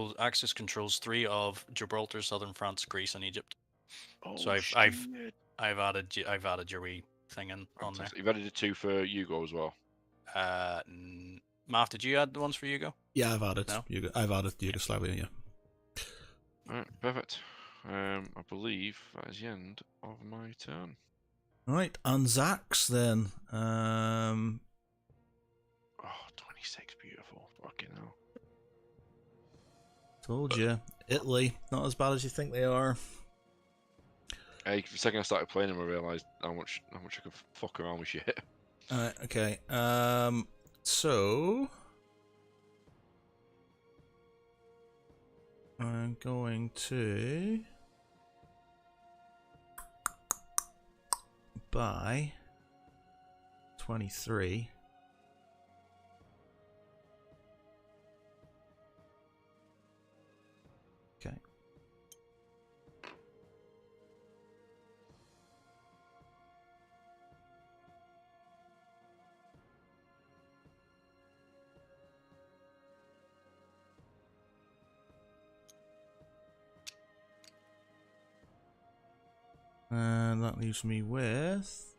it. Axis controls 3 of Gibraltar, southern France, Greece, and Egypt. Oh, So I've shit. added your wee thing on there. Fantastic. You've added the 2 for Hugo as well. Math, did you add the ones for Hugo? Yeah, I've added. No? I've added Yugoslavia. Yeah. Alright, perfect. I believe that is the end of my turn. All right, and Zach's then. Oh, 26, beautiful. Fucking hell. Told you, Italy, not as bad as you think they are. Hey, the second I started playing them, I realised how much I could fuck around with shit. Alright, okay. So I'm going to buy 23. Okay. And that leaves me with...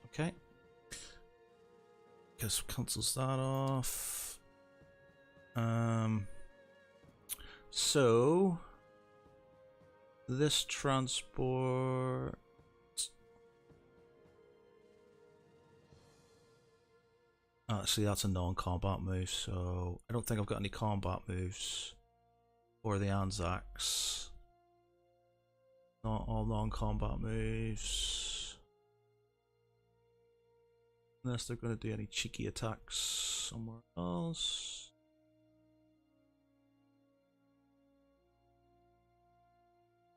Okay. Guess cancels that off. So... This transport... Actually, that's a non-combat move, so I don't think I've got any combat moves for the Anzacs. Not all non-combat moves. Unless they're going to do any cheeky attacks somewhere else.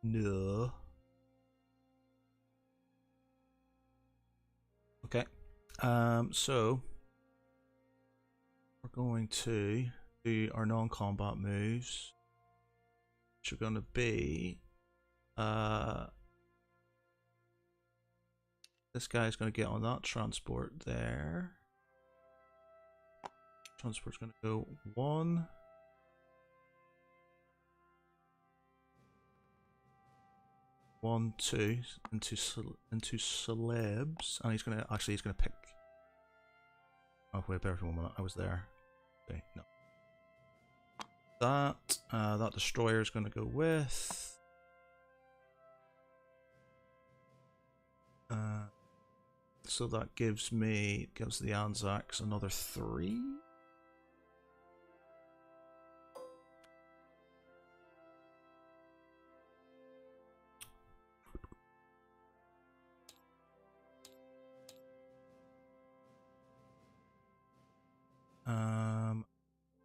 No. Okay. So we're going to do our non-combat moves, which are going to be this guy's going to get on that transport there. Transport's going to go 1. One, 2 into celebs, and he's going to pick. Oh wait, bear with me 1 minute. I was there. Okay, no. That destroyer is going to go with. So that gives the Anzacs another 3.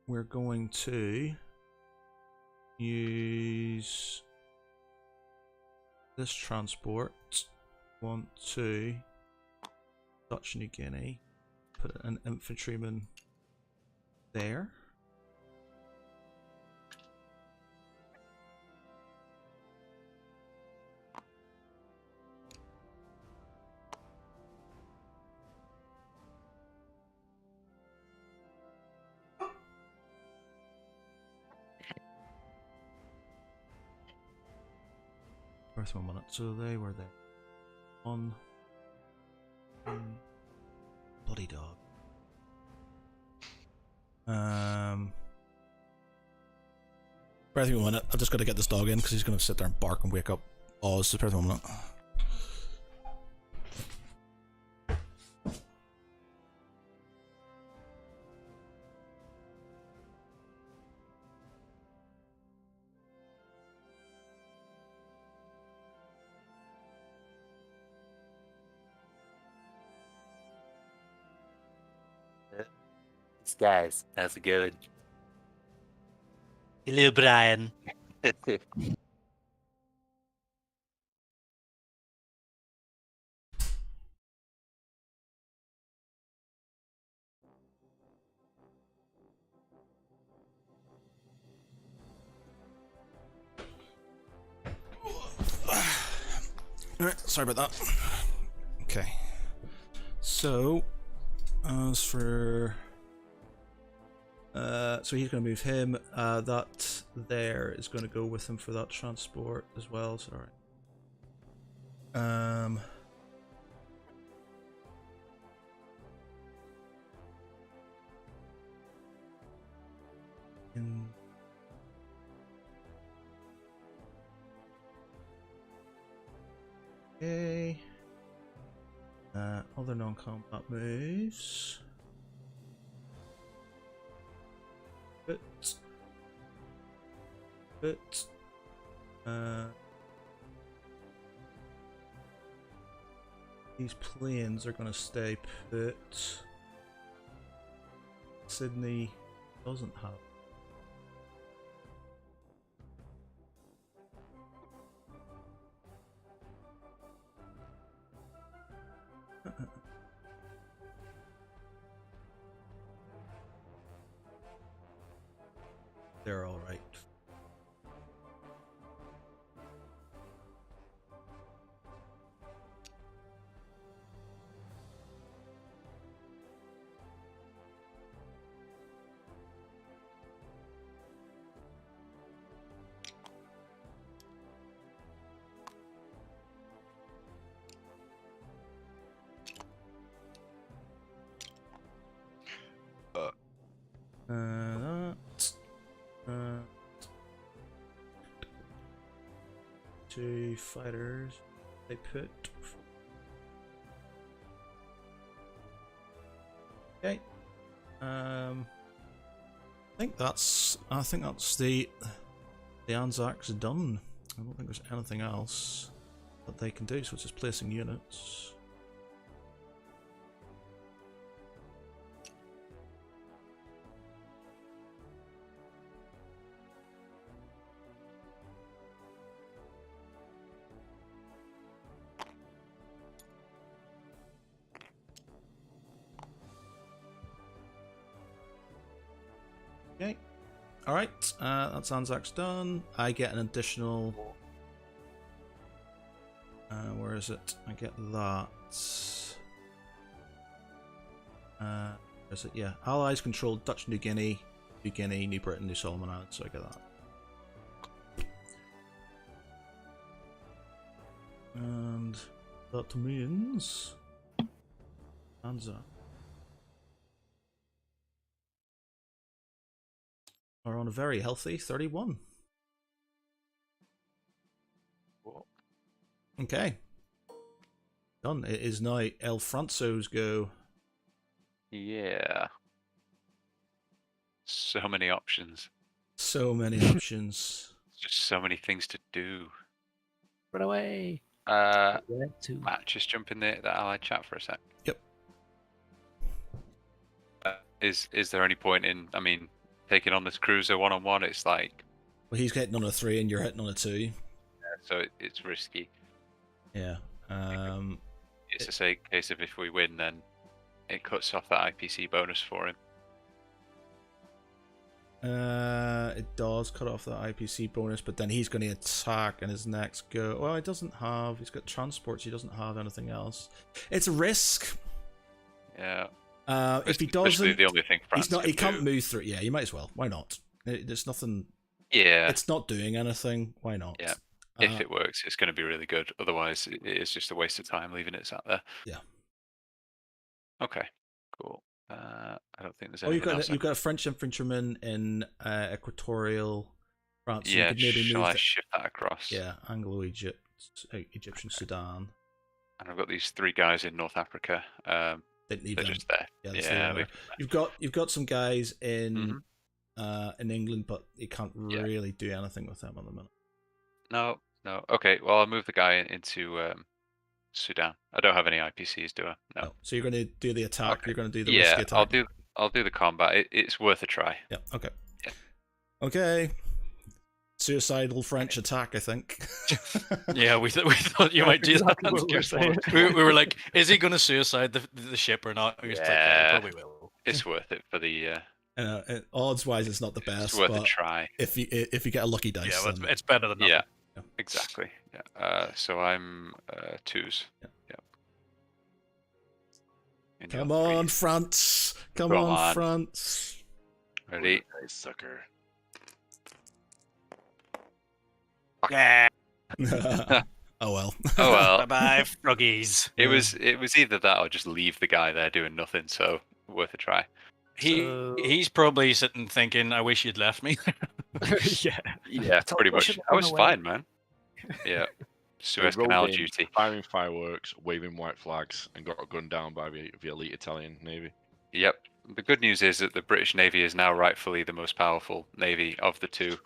We're going to use this transport. 1, 2. Dutch New Guinea. Put an infantryman there. First 1 minute. So they were there. 1. Bloody dog. Bear with me 1 minute. I've just got to get this dog in because he's going to sit there and bark and wake up Oz. So bear with me 1 minute. Guys, how's it going? Hello, Brian. Alright, sorry about that. Okay. So, as for So he's going to move him. That there is going to go with him for that transport as well. So alright. Okay. Other non-combat moves. But these planes are going to stay put. Sydney doesn't have. They're all right. Two fighters they put. Okay. I think that's the Anzac's done. I don't think there's anything else that they can do, so it's just placing units. Okay. Alright, that's Anzac's done. I get an additional... where is it? I get that. Where is it? Yeah. Allies control Dutch New Guinea, New Britain, New Solomon Islands, so I get that. And that means... Anzac are on a very healthy 31. Whoa. Okay. Done. It is now El Franco's go. Yeah. So many options. So many options. Just so many things to do. Run away. Matt, just jump in the allied chat for a sec. Yep. Is there any point in, I mean, taking on this cruiser one-on-one? It's like... Well, he's hitting on a 3 and you're hitting on a 2. Yeah, so it's risky. Yeah. It's a case of if we win, then it cuts off that IPC bonus for him. It does cut off that IPC bonus, but then he's going to attack in his next go. Well, he doesn't have... He's got transports, he doesn't have anything else. It's a risk. Yeah. If he doesn't... the only thing France he can can't do. move through... Yeah, you might as well. Why not? There's nothing... Yeah. It's not doing anything. Why not? Yeah. If it works, it's going to be really good. Otherwise, it is just a waste of time leaving it sat there. Yeah. Okay. Cool. I don't think there's Oh, anything else. you've got a French infantryman in equatorial France. So Yeah, you could maybe shall move I shift that across? Yeah, Anglo-Egypt, Egyptian Sudan. And I've got these 3 guys in North Africa. Didn't need They're them. just there. Yeah, Yeah, you've got some guys in Mhm. in England, but you can't really do anything with them at the minute. No. Okay, well, I'll move the guy into Sudan. I don't have any IPCs, do I? No. So you're going to do the attack. Okay. You're going to do the risky attack. I'll do the combat. It's worth a try. Yeah. Okay. Yeah. Okay. Suicidal French attack, I think. Yeah, we thought you might do Exactly that. what we're saying. We were like, is he going to suicide the ship or not? We were just like, yeah, he probably will. It's worth it for the. Odds-wise, it's not the best. It's worth but a try. If you get a lucky dice, Yeah, well, then... it's better than nothing. Yeah. Exactly. Yeah. So I'm 2s. Yeah. And Come you're on, 3s. France! Come Come on, on. France! Ready? Sucker. Yeah. Oh well. Oh well. Bye bye, froggies. It was either that or just leave the guy there doing nothing. So worth a try. He's probably sitting thinking, "I wish you'd left me." Yeah. Yeah, told pretty you I much. shouldn't I have was run away. fine, man. Yeah. Suez They rode Canal in, duty. firing fireworks, waving white flags, and got gunned down by the elite Italian navy. Yep. The good news is that the British Navy is now rightfully the most powerful navy of the two.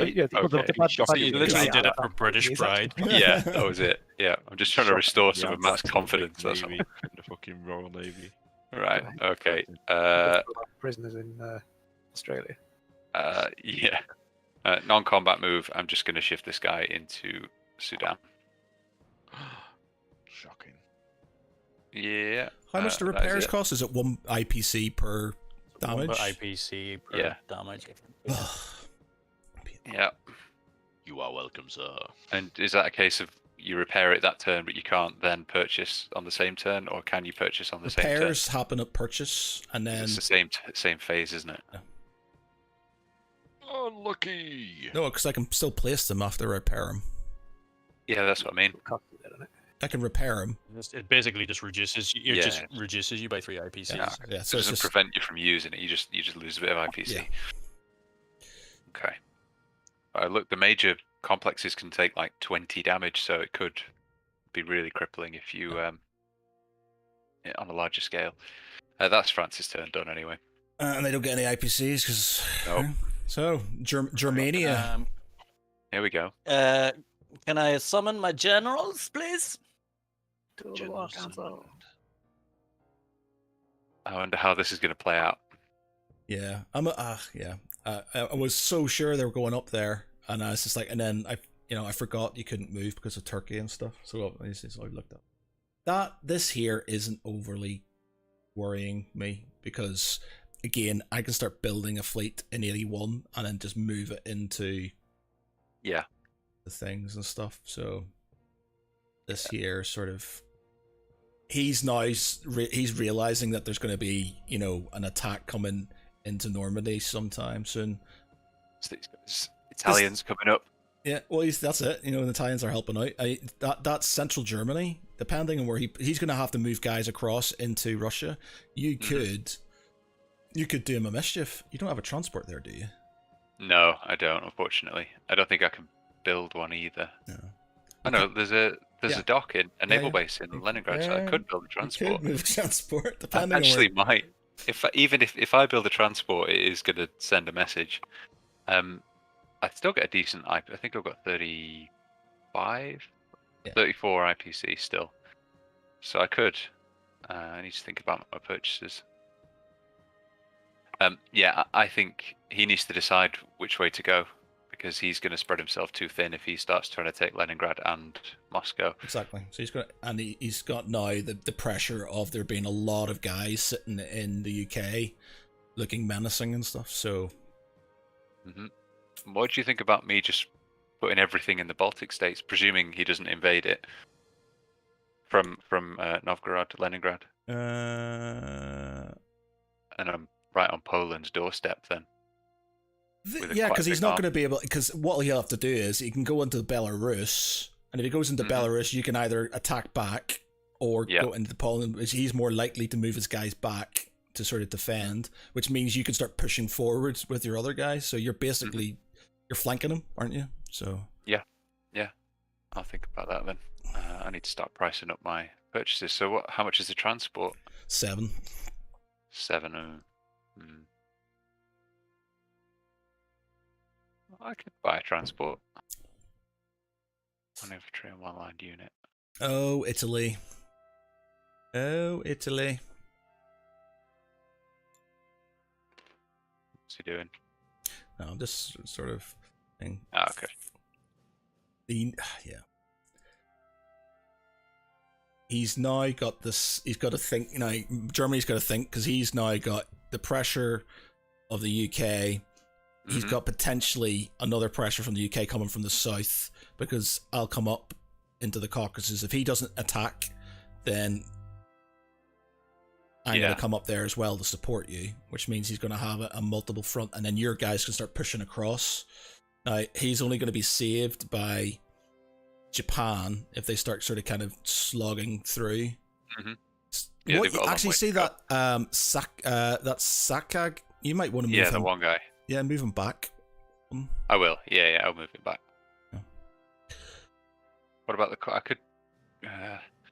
Yeah, okay. So you literally did it for British pride. Yeah, that was it. Yeah, I'm just trying to restore some of Yeah, Matt's confidence. That's all. Navy, the fucking Royal Navy. Right. Okay. Prisoners in Australia. Yeah. Non-combat move. I'm just going to shift this guy into Sudan. Shocking. Yeah. How much the that is repairs it. cost? Is it 1 IPC per damage? IPC per Yeah. damage. Yeah. You are welcome, sir. And is that a case of you repair it that turn, but you can't then purchase on the same turn, or can you purchase on the same turn? Repairs happen at purchase, and then It's the same phase, isn't it? Unlucky. no, because I can still place them after I repair them. Yeah, that's what I mean. I can repair them. It basically just reduces you. It Yeah. just reduces you by 3 IPCs. Yeah. Yeah, It so it's doesn't just prevent you from using it. You just lose a bit of IPC. Yeah. Okay. Look, the major complexes can take like 20 damage, so it could be really crippling if you yeah, on a larger scale. That's France's turn done anyway. and they don't get any IPCs because. Nope. So Germania. Here we go. Can I summon my generals, please? I wonder how this is going to play out. Yeah, I was so sure they were going up there, and I was just like, and then I forgot you couldn't move because of Turkey and stuff. So I looked up. This here isn't overly worrying me because again, I can start building a fleet in 81 and then just move it into Yeah. the things and stuff. So this here sort of. He's now he's realizing that there's going to be an attack coming into Normandy sometime soon. Italians coming up. Yeah, well, that's it. The Italians are helping out. That's central Germany. Depending on where he's going to have to move guys across into Russia. You could do him a mischief. You don't have a transport there, do you? No, I don't. Unfortunately, I don't think I can build one either. No. I know there's a dock in a naval Yeah. base in Leningrad, so I could build a You transport. could move a transport, I depending actually on where. might. If I build a transport, it is going to send a message. I still get a decent IP. I think I've got 35, Yeah. 34 IPC still. So I could. I need to think about my purchases. Yeah, I think he needs to decide which way to go because he's going to spread himself too thin if he starts trying to take Leningrad and Moscow. Exactly. So he's got now the pressure of there being a lot of guys sitting in the UK, looking menacing and stuff. So. What do you think about me just putting everything in the Baltic states, presuming he doesn't invade it from Novgorod to Leningrad? And I'm right on Poland's doorstep then. Yeah, because he's not going to be able. Because what he'll have to do is he can go into Belarus, and if he goes into Belarus, you can either attack back or go into Poland. He's more likely to move his guys back to sort of defend, which means you can start pushing forwards with your other guys. So you're basically you're flanking him, aren't you? So yeah, I'll think about that then. I need to start pricing up my purchases. So how much is the transport? 7. 7. I could buy a transport. On infantry and one-line unit. Oh, Italy. Oh, Italy. What's he doing? No, I'm just sort of thing. Okay. Yeah. He's now got this. He's got to think. Germany's got to think because he's now got the pressure of the UK. He's got potentially another pressure from the UK coming from the south because I'll come up into the Caucasus. If he doesn't attack, then I'm going to come up there as well to support you, which means he's going to have a multiple front, and then your guys can start pushing across. Now, he's only going to be saved by Japan if they start sort of kind of slogging through. Mm-hmm. Yeah, What you actually see that that Sakag, you might want to move him. Yeah, the one guy. Yeah, move him back. I will. Yeah, I'll move it back. Yeah. What about I could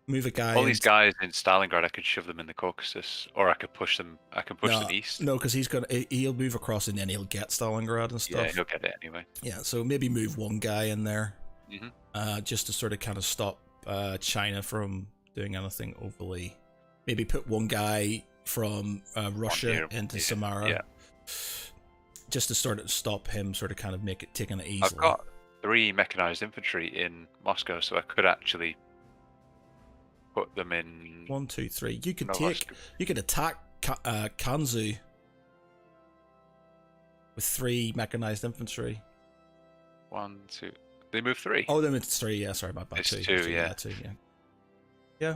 move a guy. All these guys in Stalingrad, I could shove them in the Caucasus, or I could push them. I can push them east. No, because he'll move across and then he'll get Stalingrad and stuff. Yeah, he'll get it anyway. Yeah, so maybe move one guy in there, mm-hmm. Just to sort of kind of stop China from doing anything overly. Maybe put one guy from Russia into Samara, just to sort of stop him, sort of kind of taking it easily. I've got 3 mechanized infantry in Moscow, so I could actually put them in 1, 2, 3. You could attack Kanzu with 3 mechanized infantry. 1, 2. They move 3. Oh, then it's 3. Yeah, sorry, my bad. It's 2. 2, yeah. 2, yeah. Yeah.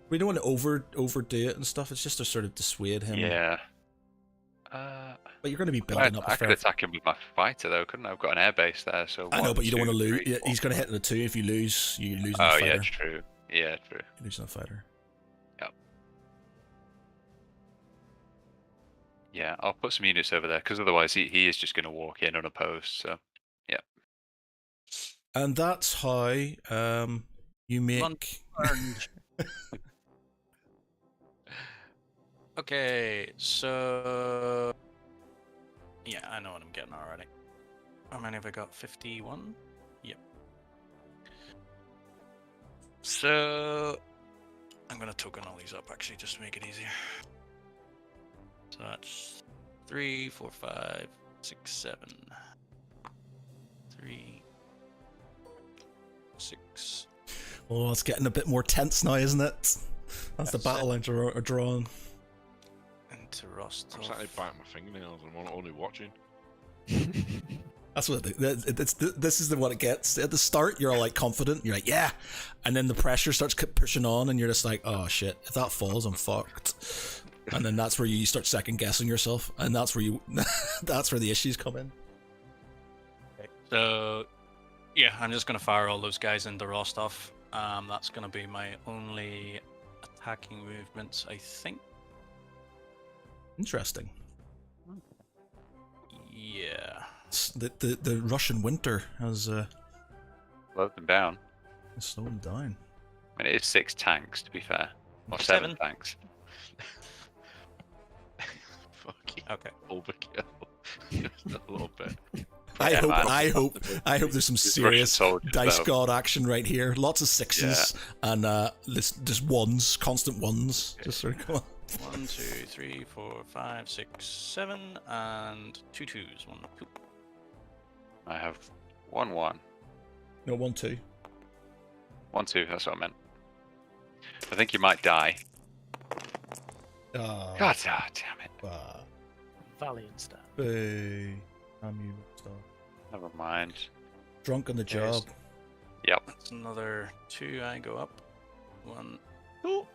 We don't want to overdo it and stuff. It's just to sort of dissuade him. Yeah. But you're going to be building up. I could attack him with my fighter though, couldn't I? I've got an airbase there, so. I know, but you don't want to lose. He's going to hit in the 2. If you lose, you lose. Oh the fighter. Yeah, true. Yeah, true. You lose the fighter. Yep. Yeah, I'll put some units over there because otherwise he is just going to walk in unopposed. So, yeah. And that's how you make. Okay, so yeah, I know what I'm getting already. How many have I got? 51? Yep. So I'm gonna token all these up actually just to make it easier. So that's 3, 4, 5, 6, 7. 3, 6. Oh, it's getting a bit more tense now, isn't it? That's the battle lines are drawn. Into Rostov. I'm sat here biting my fingernails and I'm only watching. That's what this is what it gets. At the start, you're all like confident. You're like, yeah, and then the pressure starts pushing on, and you're just like, oh shit, if that falls, I'm fucked. And then that's where you start second guessing yourself, and that's where that's where the issues come in. Okay. So yeah, I'm just gonna fire all those guys into Rostov. That's gonna be my only attacking movements, I think. Interesting. Yeah. The Russian winter has slowed them down. Slowed them down. I mean, it is 6 tanks to be fair, or 7 tanks. Fuck you. Okay. Overkill. Just a little bit. I hope there's some serious dice god action right here. Lots of 6s and just 1s, constant 1s. Okay. Just sort of come on. 1, 2, 3, 4, 5, 6, 7, and 2 2s. 1, 2. I have 1, 1. No, 1, 2. 1, 2. That's what I meant. I think you might die. Oh, God damn it. Valiant stuff. Hey, I'm stuff. Never mind. Drunk on the job. Yep. That's another 2. I go up. 1, 2.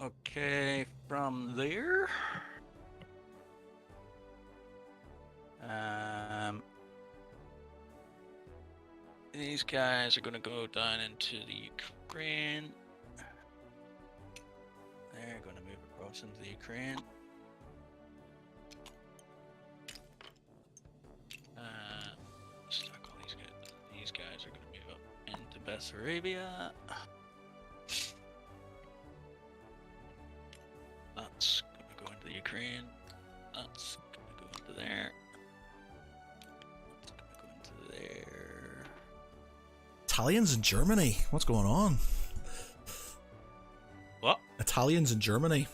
Okay, from there. These guys are gonna go down into the Ukraine. They're gonna move across into the Ukraine. Stack all these guys. These guys are gonna move up into Bessarabia. That's gonna go into the Ukraine. That's gonna go into there. That's gonna go into there. Italians in Germany. What's going on? What? Italians in Germany.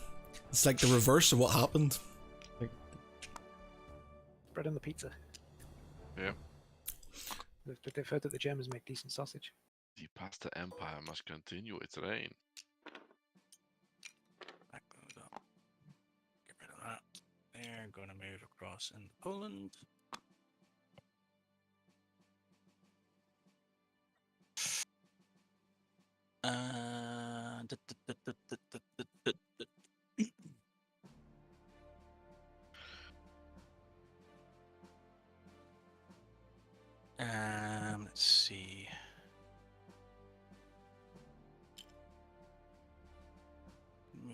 It's like the reverse of what happened. Bread on the pizza. Yeah. They've heard that the Germans make decent sausage. The pasta empire must continue its reign. That goes up. Get rid of that. They're gonna move across into Poland.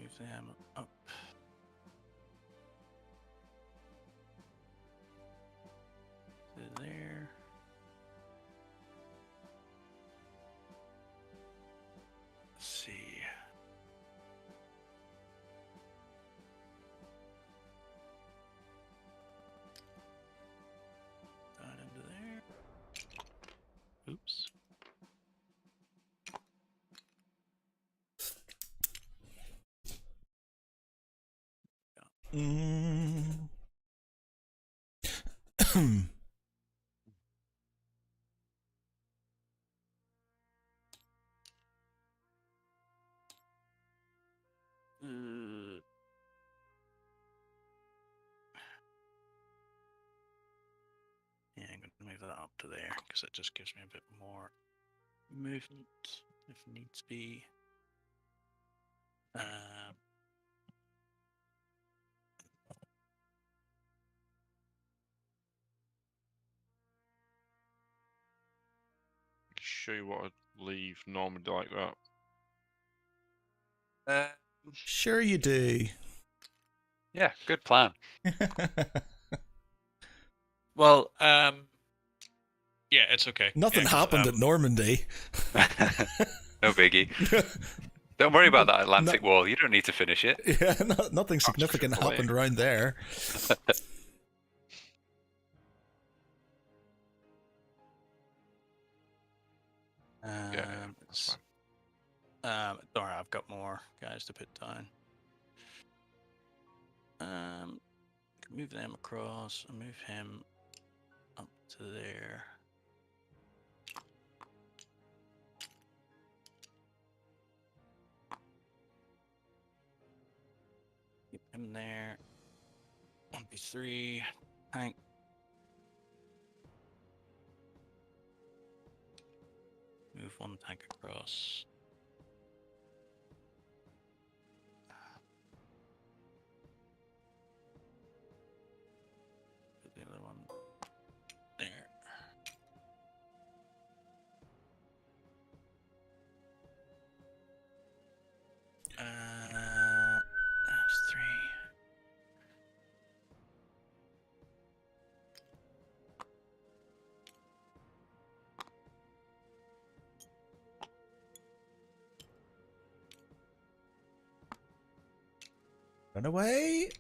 Move them up. To there. Let's see. Down into there. Oops. Mm. Yeah, I'm going to move that up to there because it just gives me a bit more movement if needs be. Sure you want to leave Normandy like that? Sure you do. Yeah, good plan. Well, yeah, it's okay. Nothing Yeah, 'cause, happened at Normandy. No biggie. Don't worry about that No- Atlantic Wall. You don't need to finish it. Yeah, nothing significant strip away. happened around there. Yeah, that's fine. Don't worry, I've got more guys to put down. Move them across and move him up to there. Keep him there. 1v3. Tank. Move one tank across. Put the other one there. That's 3. Run away.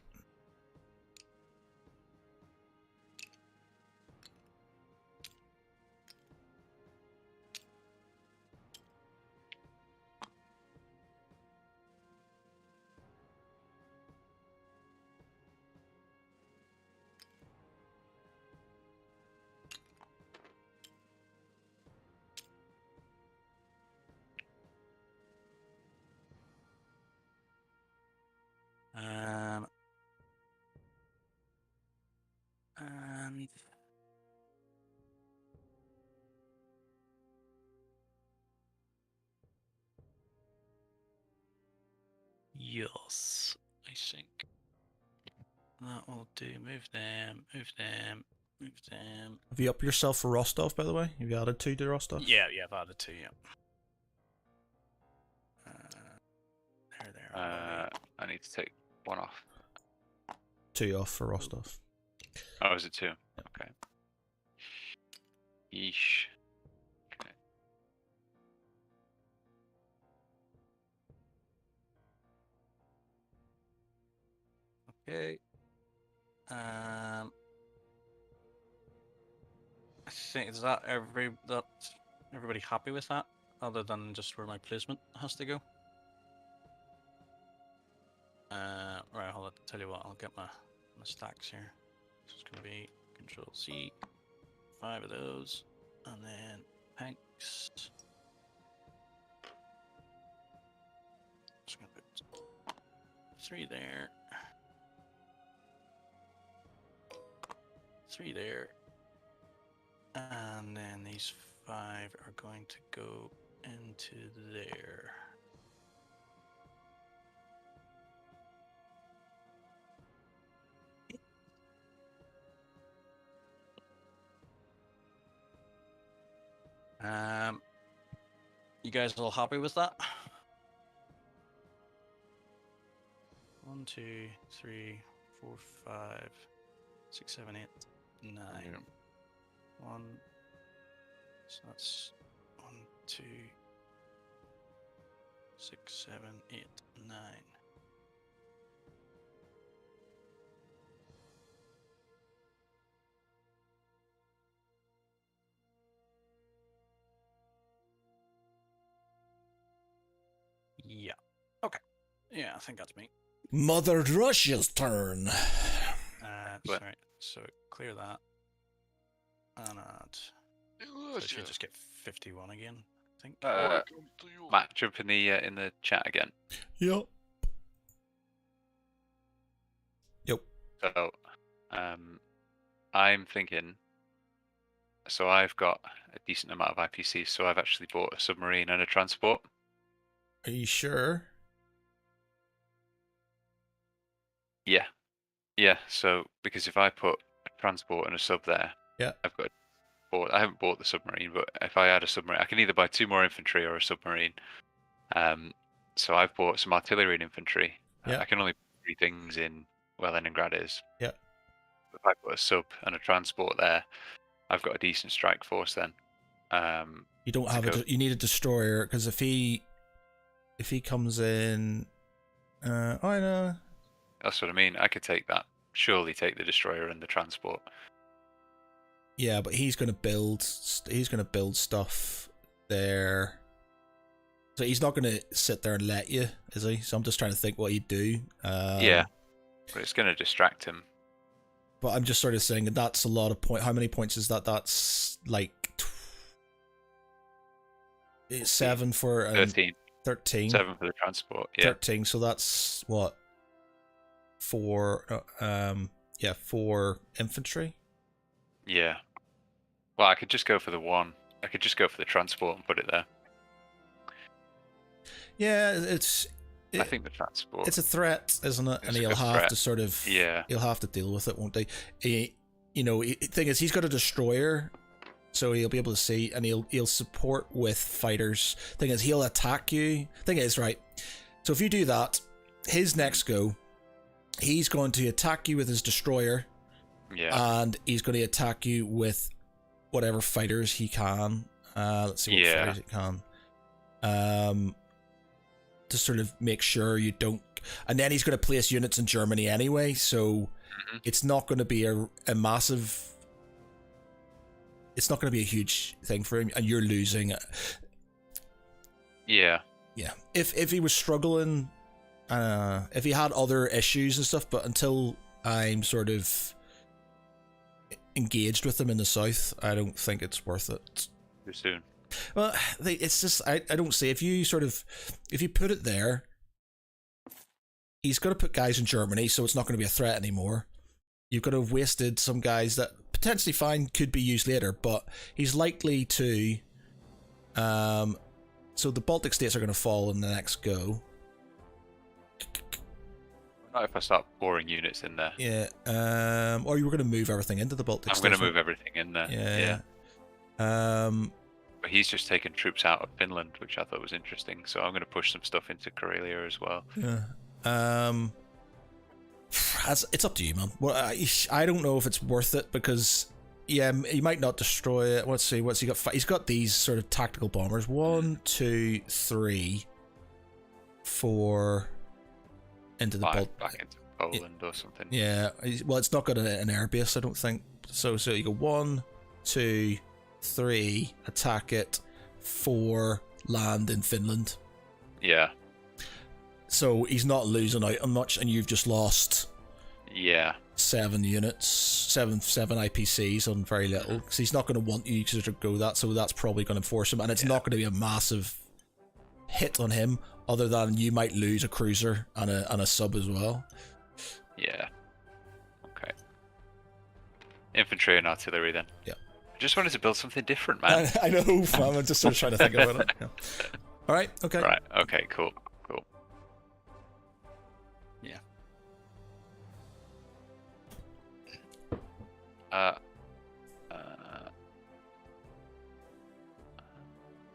And yes, I think that will do. Move them, move them, move them. Have you upped yourself for Rostov, by the way? Have you added 2 to Rostov? Yeah, I've added 2, yeah. There. I need to take 1 off. 2 off for Rostov. Oh, is it 2? Okay. Yeesh. Okay. Okay. I think is that everybody happy with that, other than just where my placement has to go. Right, I'll tell you what. I'll get my stacks here. This is gonna be Control C, 5 of those, and then tanks. Just gonna put 3 there, 3 there, and then these 5 are going to go into there. You guys all happy with that? 1, 2, 3, 4, 5, 6, 7, 8, 9. Yeah. 1. So that's 1, 2, 6, 7, 8, 9. Yeah. Okay. Yeah, I think that's me. Mother Russia's turn. What? Sorry. So clear that. And add. So it should just get 51 again, I think. Matt, jump in the chat again. Yep. So, I'm thinking. So I've got a decent amount of IPCs. So I've actually bought a submarine and a transport. Are you sure? Yeah. Yeah. So because if I put a transport and a sub there, Yeah. I haven't bought the submarine, but if I add a submarine, I can either buy 2 more infantry or a submarine. So I've bought some artillery and infantry. Yeah. I can only put 3 things in where Leningrad is. Yeah. If I put a sub and a transport there, I've got a decent strike force then. You don't have you need a destroyer, because if he comes in, I know. That's what I mean. I could take that. Surely take the destroyer and the transport. Yeah, but he's going to build stuff there. So he's not going to sit there and let you, is he? So I'm just trying to think what he'd do. Yeah, but it's going to distract him. But I'm just sort of saying that's a lot of points. How many points is that? That's like 7 for 13. 13. 7 for the transport. Yeah. 13. So that's what? 4. 4 infantry. Yeah. Well, I could just go for the 1. I could just go for the transport and put it there. Yeah, I think the transport. It's a threat, isn't it? It's And a he'll good have threat. to sort of. Yeah. He'll have to deal with it, won't he? Thing is, he's got a destroyer, so he'll be able to see, and he'll support with fighters. Thing is, he'll attack you. Thing is, right. So if you do that, his next go, he's going to attack you with his destroyer. Yeah. And he's going to attack you with whatever fighters he can. Let's see what fighters he can. To sort of make sure you don't. And then he's going to place units in Germany anyway, so it's not going to be a massive. It's not going to be a huge thing for him, and you're losing. Yeah. Yeah. If he was struggling, if he had other issues and stuff, but until I'm sort of engaged with him in the south, I don't think it's worth it. Too soon. Well, it's just I don't see if you put it there, he's got to put guys in Germany, so it's not going to be a threat anymore. You've got to have wasted some guys that potentially could be used later, but he's likely to. So the Baltic states are going to fall in the next go. Not if I start pouring units in there. Yeah. Or you were going to move everything into the Baltic states. I'm going to move everything in there. Yeah. But he's just taken troops out of Finland, which I thought was interesting. So I'm going to push some stuff into Karelia as well. Yeah. It's up to you, man. Well, I don't know if it's worth it because, yeah, he might not destroy it. Let's see. What's he got? He's got these sort of tactical bombers. 1, 2, 3, 4 into the back into Poland or something. Yeah. Well, it's not got an air base, I don't think. So you go 1, 2, 3, attack it, 4, land in Finland. Yeah. So he's not losing out on much, and you've just lost. Yeah. 7 units, 7 IPCs on very little. Because he's not going to want you to sort of go that, so that's probably going to force him, and it's not going to be a massive hit on him, other than you might lose a cruiser and a sub as well. Yeah. Okay. Infantry and artillery then. Yeah. I just wanted to build something different, man. I know, fam. I'm just sort of trying to think about it. Yeah. All right. Okay. Right. Okay. Cool. Yeah.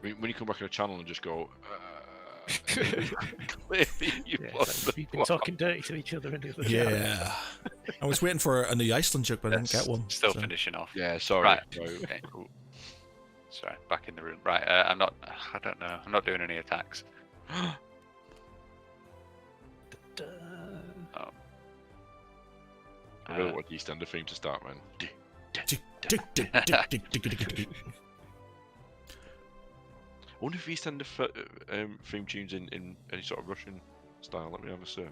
When you come back on the channel and just go, clear You Yeah, plus it's like the we've been plot. talking dirty to each other in the other chat. Yeah. I was waiting for a new Iceland joke, but I didn't get one. Still so. finishing off. Yeah, sorry. Right. No, Okay. cool. Sorry, back in the room. Right, I'm not. I don't know. I'm not doing any attacks. Da. I really want the EastEnder theme to start, man. Tick, tick, tick, tick, tick, tick, tick, tick. I wonder if EastEnder theme tunes in any sort of Russian style. Let me have a search.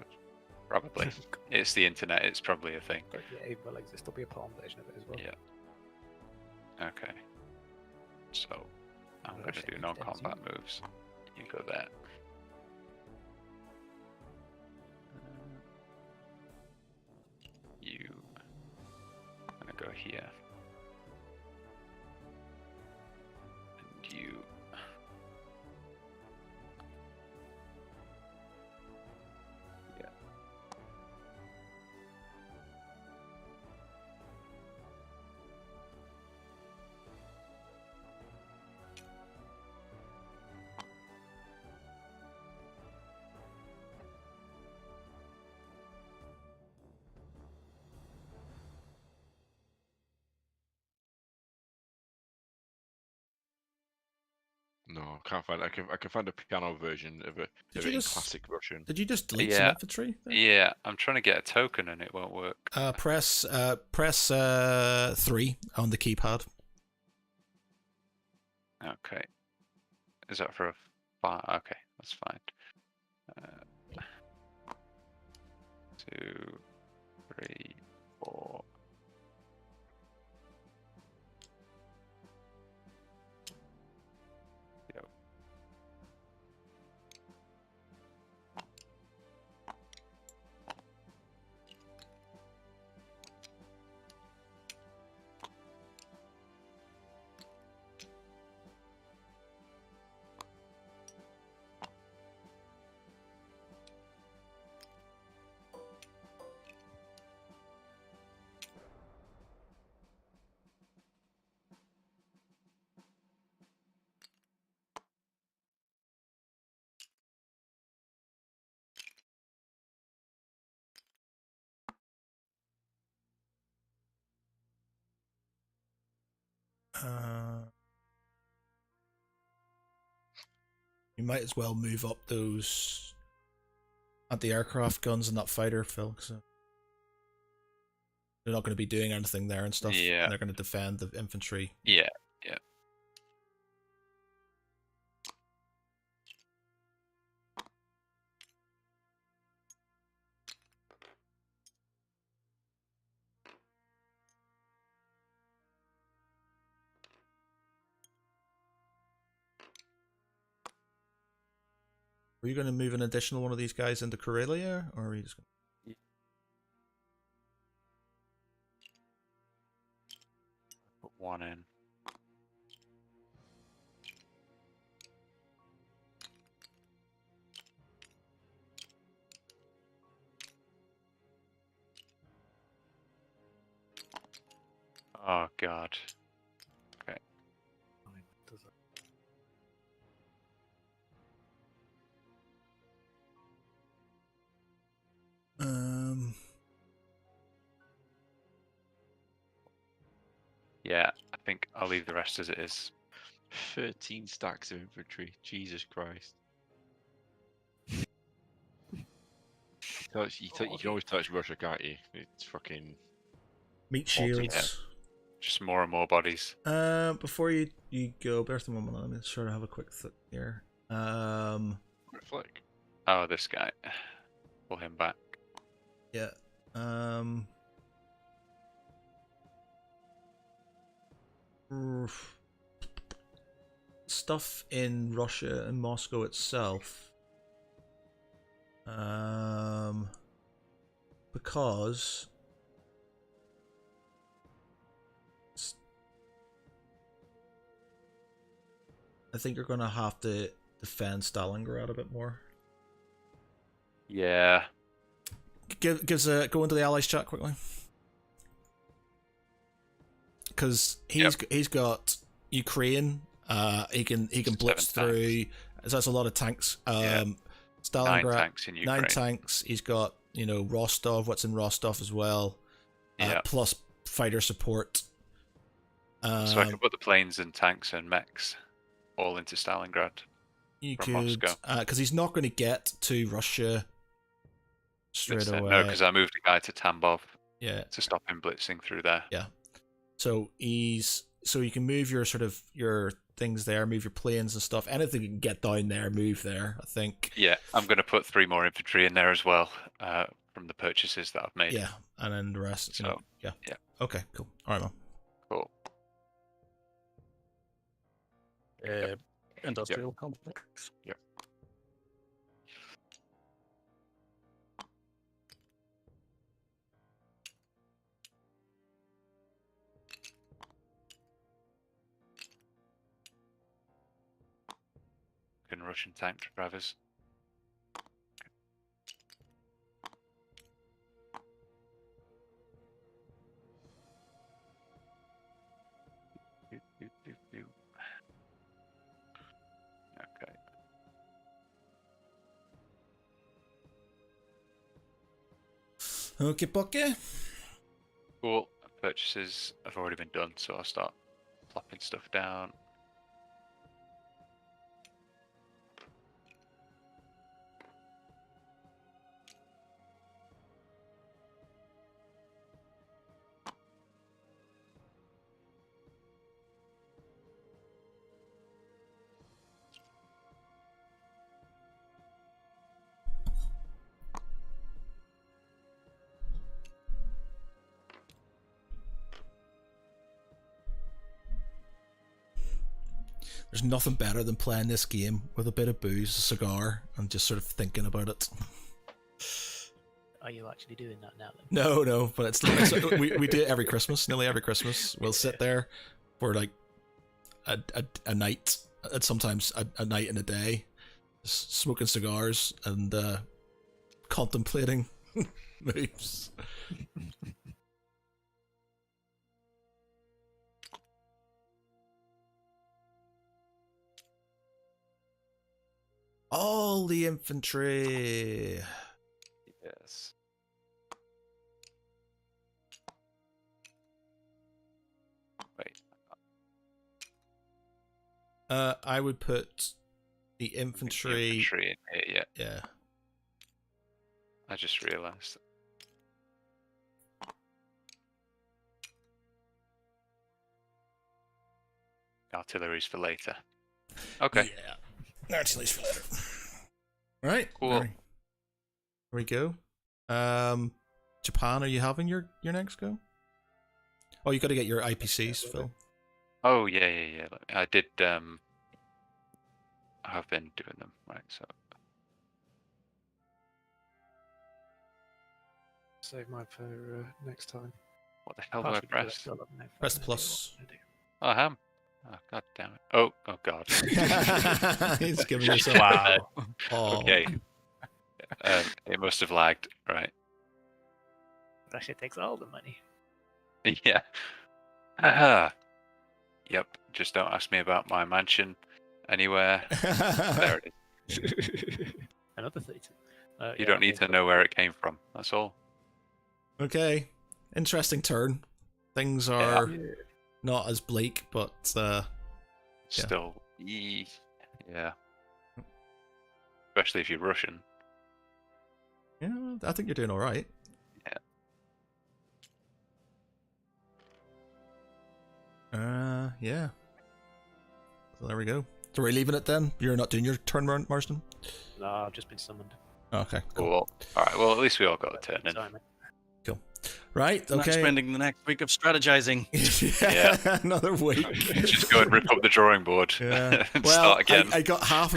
Probably. It's the internet. It's probably a thing. But yeah, it will exist. There'll be a palm version of it as well. Yeah. Okay. So I'm Oh, going to shit, do it's non-combat moves. You go there. You. I'm going to go here. And you. Yeah. No, I can't find. I can find a piano version of it Did you in just- classic Russian. Did you just delete some Yeah. infantry? there? Yeah, I'm trying to get a token and it won't work. Press 3 on the keypad. Okay. Is that for a fire? Okay, that's fine. 2, 3, 4. Yep. You might as well move up those anti-aircraft guns in that fighter, Phil. So they're not going to be doing anything there and stuff. Yeah. And they're going to defend the infantry. Yeah. Are you going to move an additional one of these guys into Karelia, or are you just going Put one in. Oh god. Does it? Yeah, I think I'll leave the rest as it is. 13 stacks of infantry. Jesus Christ. You can always touch Russia, can't you? It's fucking. meat Yeah. shields? Just more and more bodies. Before you go, bear with me one minute. Let me sort of have a quick look here. Flick. Oh, this guy. Pull him back. Yeah. Stuff in Russia and Moscow itself. Because I think you're gonna have to defend Stalingrad a bit more. Yeah. Go into the Allies chat quickly, because he's got Ukraine. He can blitz 7 through. So that's a lot of tanks. Yeah. Stalingrad, tanks in Ukraine. 9 tanks. He's got, you know, Rostov, what's in Rostov as well. Plus fighter support. So I can put the planes and tanks and mechs all into Stalingrad. You from could, Moscow. because he's not going to get to Russia straight away. No, because I moved a guy to Tambov Yeah. to stop him blitzing through there. Yeah. So you can move your your things there, move your planes and stuff. Anything you can get down there, move there, I think. Yeah, I'm going to put 3 more infantry in there as well from the purchases that I've made. Yeah, and then the rest. So, yeah. yeah. Okay, cool. All right, man. Cool. Industrial complex. Yep. Good Russian tank drivers. Okay. Okay, poke. Cool. Purchases have already been done, so I'll start plopping stuff down. There's nothing better than playing this game with a bit of booze, a cigar, and just sort of thinking about it. Are you actually doing that now then? No, but it's we do it every Christmas, nearly every Christmas. We'll sit there for like a night, and sometimes a night and a day, smoking cigars and contemplating moves. All the infantry. Yes. Wait. I would put the infantry. Infantry in here, yeah. Yeah. I just realised. Artillery's for later. Okay. Yeah. Artillery's for later. Right. Cool. There we go. Japan, are you having your next go? Oh, you got to get your IPCs, Phil. Oh yeah. I did. I have been doing them right. So Save mine for next time. what the hell do I press? Press the plus. Oh, I am. Oh god damn it! Oh god. He's giving yourself. Wow. Oh. Okay. It must have lagged, right? Russia takes all the money. Yeah. Yep. Just don't ask me about my mansion anywhere. There it is. Another 30. You don't need to know where it came from. That's all. Okay. Interesting turn. Things are not as bleak, but Still, yeah. Especially if you're Russian. yeah, I think you're doing all right. Yeah. So there we go. So we're leaving it then? You're not doing your turn, Marston? No, I've just been summoned. Okay, cool. Cool. All right. Well, at least we all got a turn in. Sorry, mate. Right, Not okay. spending the next week of strategizing. Yeah, another week. Just go and rip up the drawing board Yeah. and Well, start again. I got half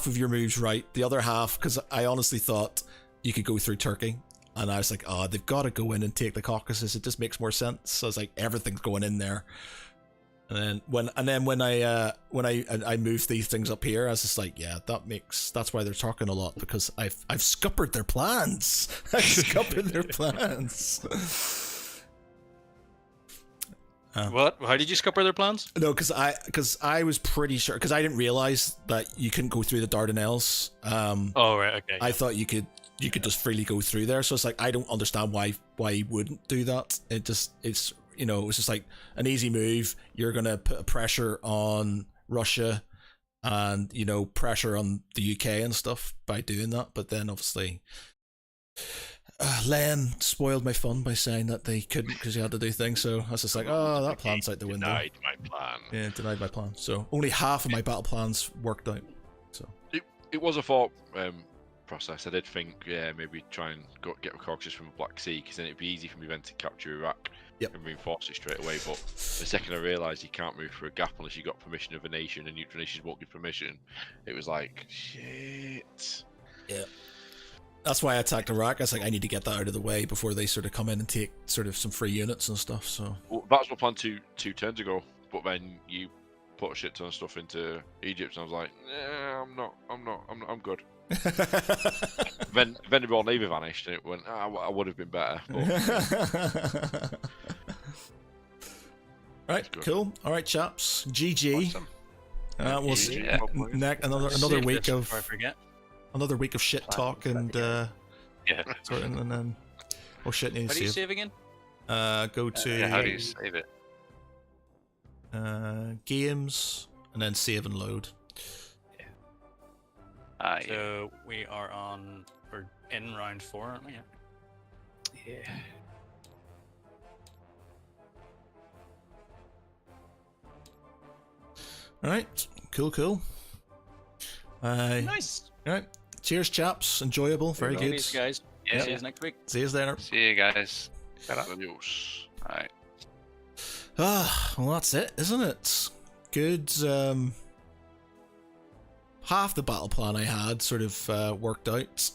of your moves right. The other half, because I honestly thought you could go through Turkey, and I was like, oh, they've got to go in and take the Caucasus. It just makes more sense. So I was like, everything's going in there. And then when I moved these things up here, I was just like, yeah, that's why they're talking a lot, because I've scuppered their plans. I've scuppered their plans. What? How did you scupper their plans? No, because I was pretty sure, because I didn't realize that you couldn't go through the Dardanelles. Oh right, okay. I thought you could just freely go through there. So it's like I don't understand why he wouldn't do that. It's it's just like an easy move. You're gonna put pressure on Russia and pressure on the UK and stuff by doing that. But then obviously Len spoiled my fun by saying that they couldn't because you had to do things. So I was just like, oh, that plan's out the window. Denied my plan. Yeah, denied my plan. So only half of my battle plans worked out. So it was a thought process. I did think, maybe try and get reconnaissance from the Black Sea, because then it'd be easy for me then to capture Iraq and reinforce it straight away. But the second I realised you can't move through a gap unless you got permission of a nation, and neutral nations won't give permission, it was like, shit. Yeah. That's why I attacked Iraq. I was like, I need to get that out of the way before they sort of come in and take sort of some free units and stuff. So that was my plan two turns ago. But then you put a shit ton of stuff into Egypt, and I was like, nah, I'm good. then the Royal Navy vanished, and it went, I would have been better. But... Right, cool. All right, chaps. GG. Awesome. We'll see. Another week of. Before I forget. Another week of shit talk and sort of, and then shit needs How do you save again? Go to how do you save it? games and then save and load. So we're in round 4, aren't we? Yeah. All right, cool. Nice. All right, cheers, chaps. Enjoyable, very good. Thanks, guys. Yeah. See you next week. See you later. See you guys. Adios. Alright. Well, that's it, isn't it? Good. Half the battle plan I had sort of worked out,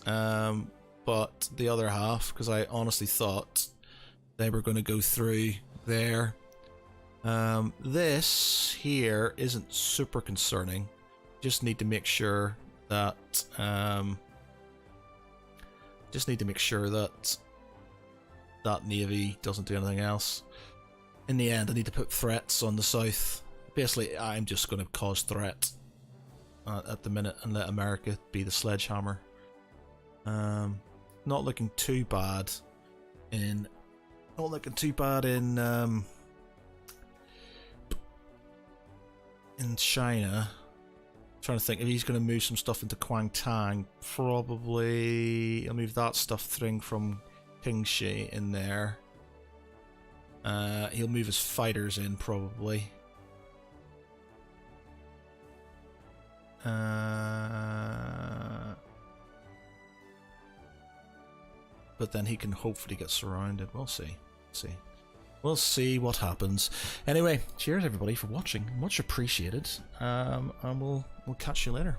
but the other half, because I honestly thought they were going to go through there. This here isn't super concerning. Just need to make sure that that navy doesn't do anything else. In the end, I need to put threats on the south. Basically, I'm just going to cause threat at the minute and let America be the sledgehammer. Not looking too bad in China. Trying to think if he's going to move some stuff into Guangtang. Probably he'll move that stuff thing from Qingxi in there. He'll move his fighters in probably. But then he can hopefully get surrounded. We'll see. We'll see what happens. Anyway, cheers everybody for watching. Much appreciated. And we'll catch you later.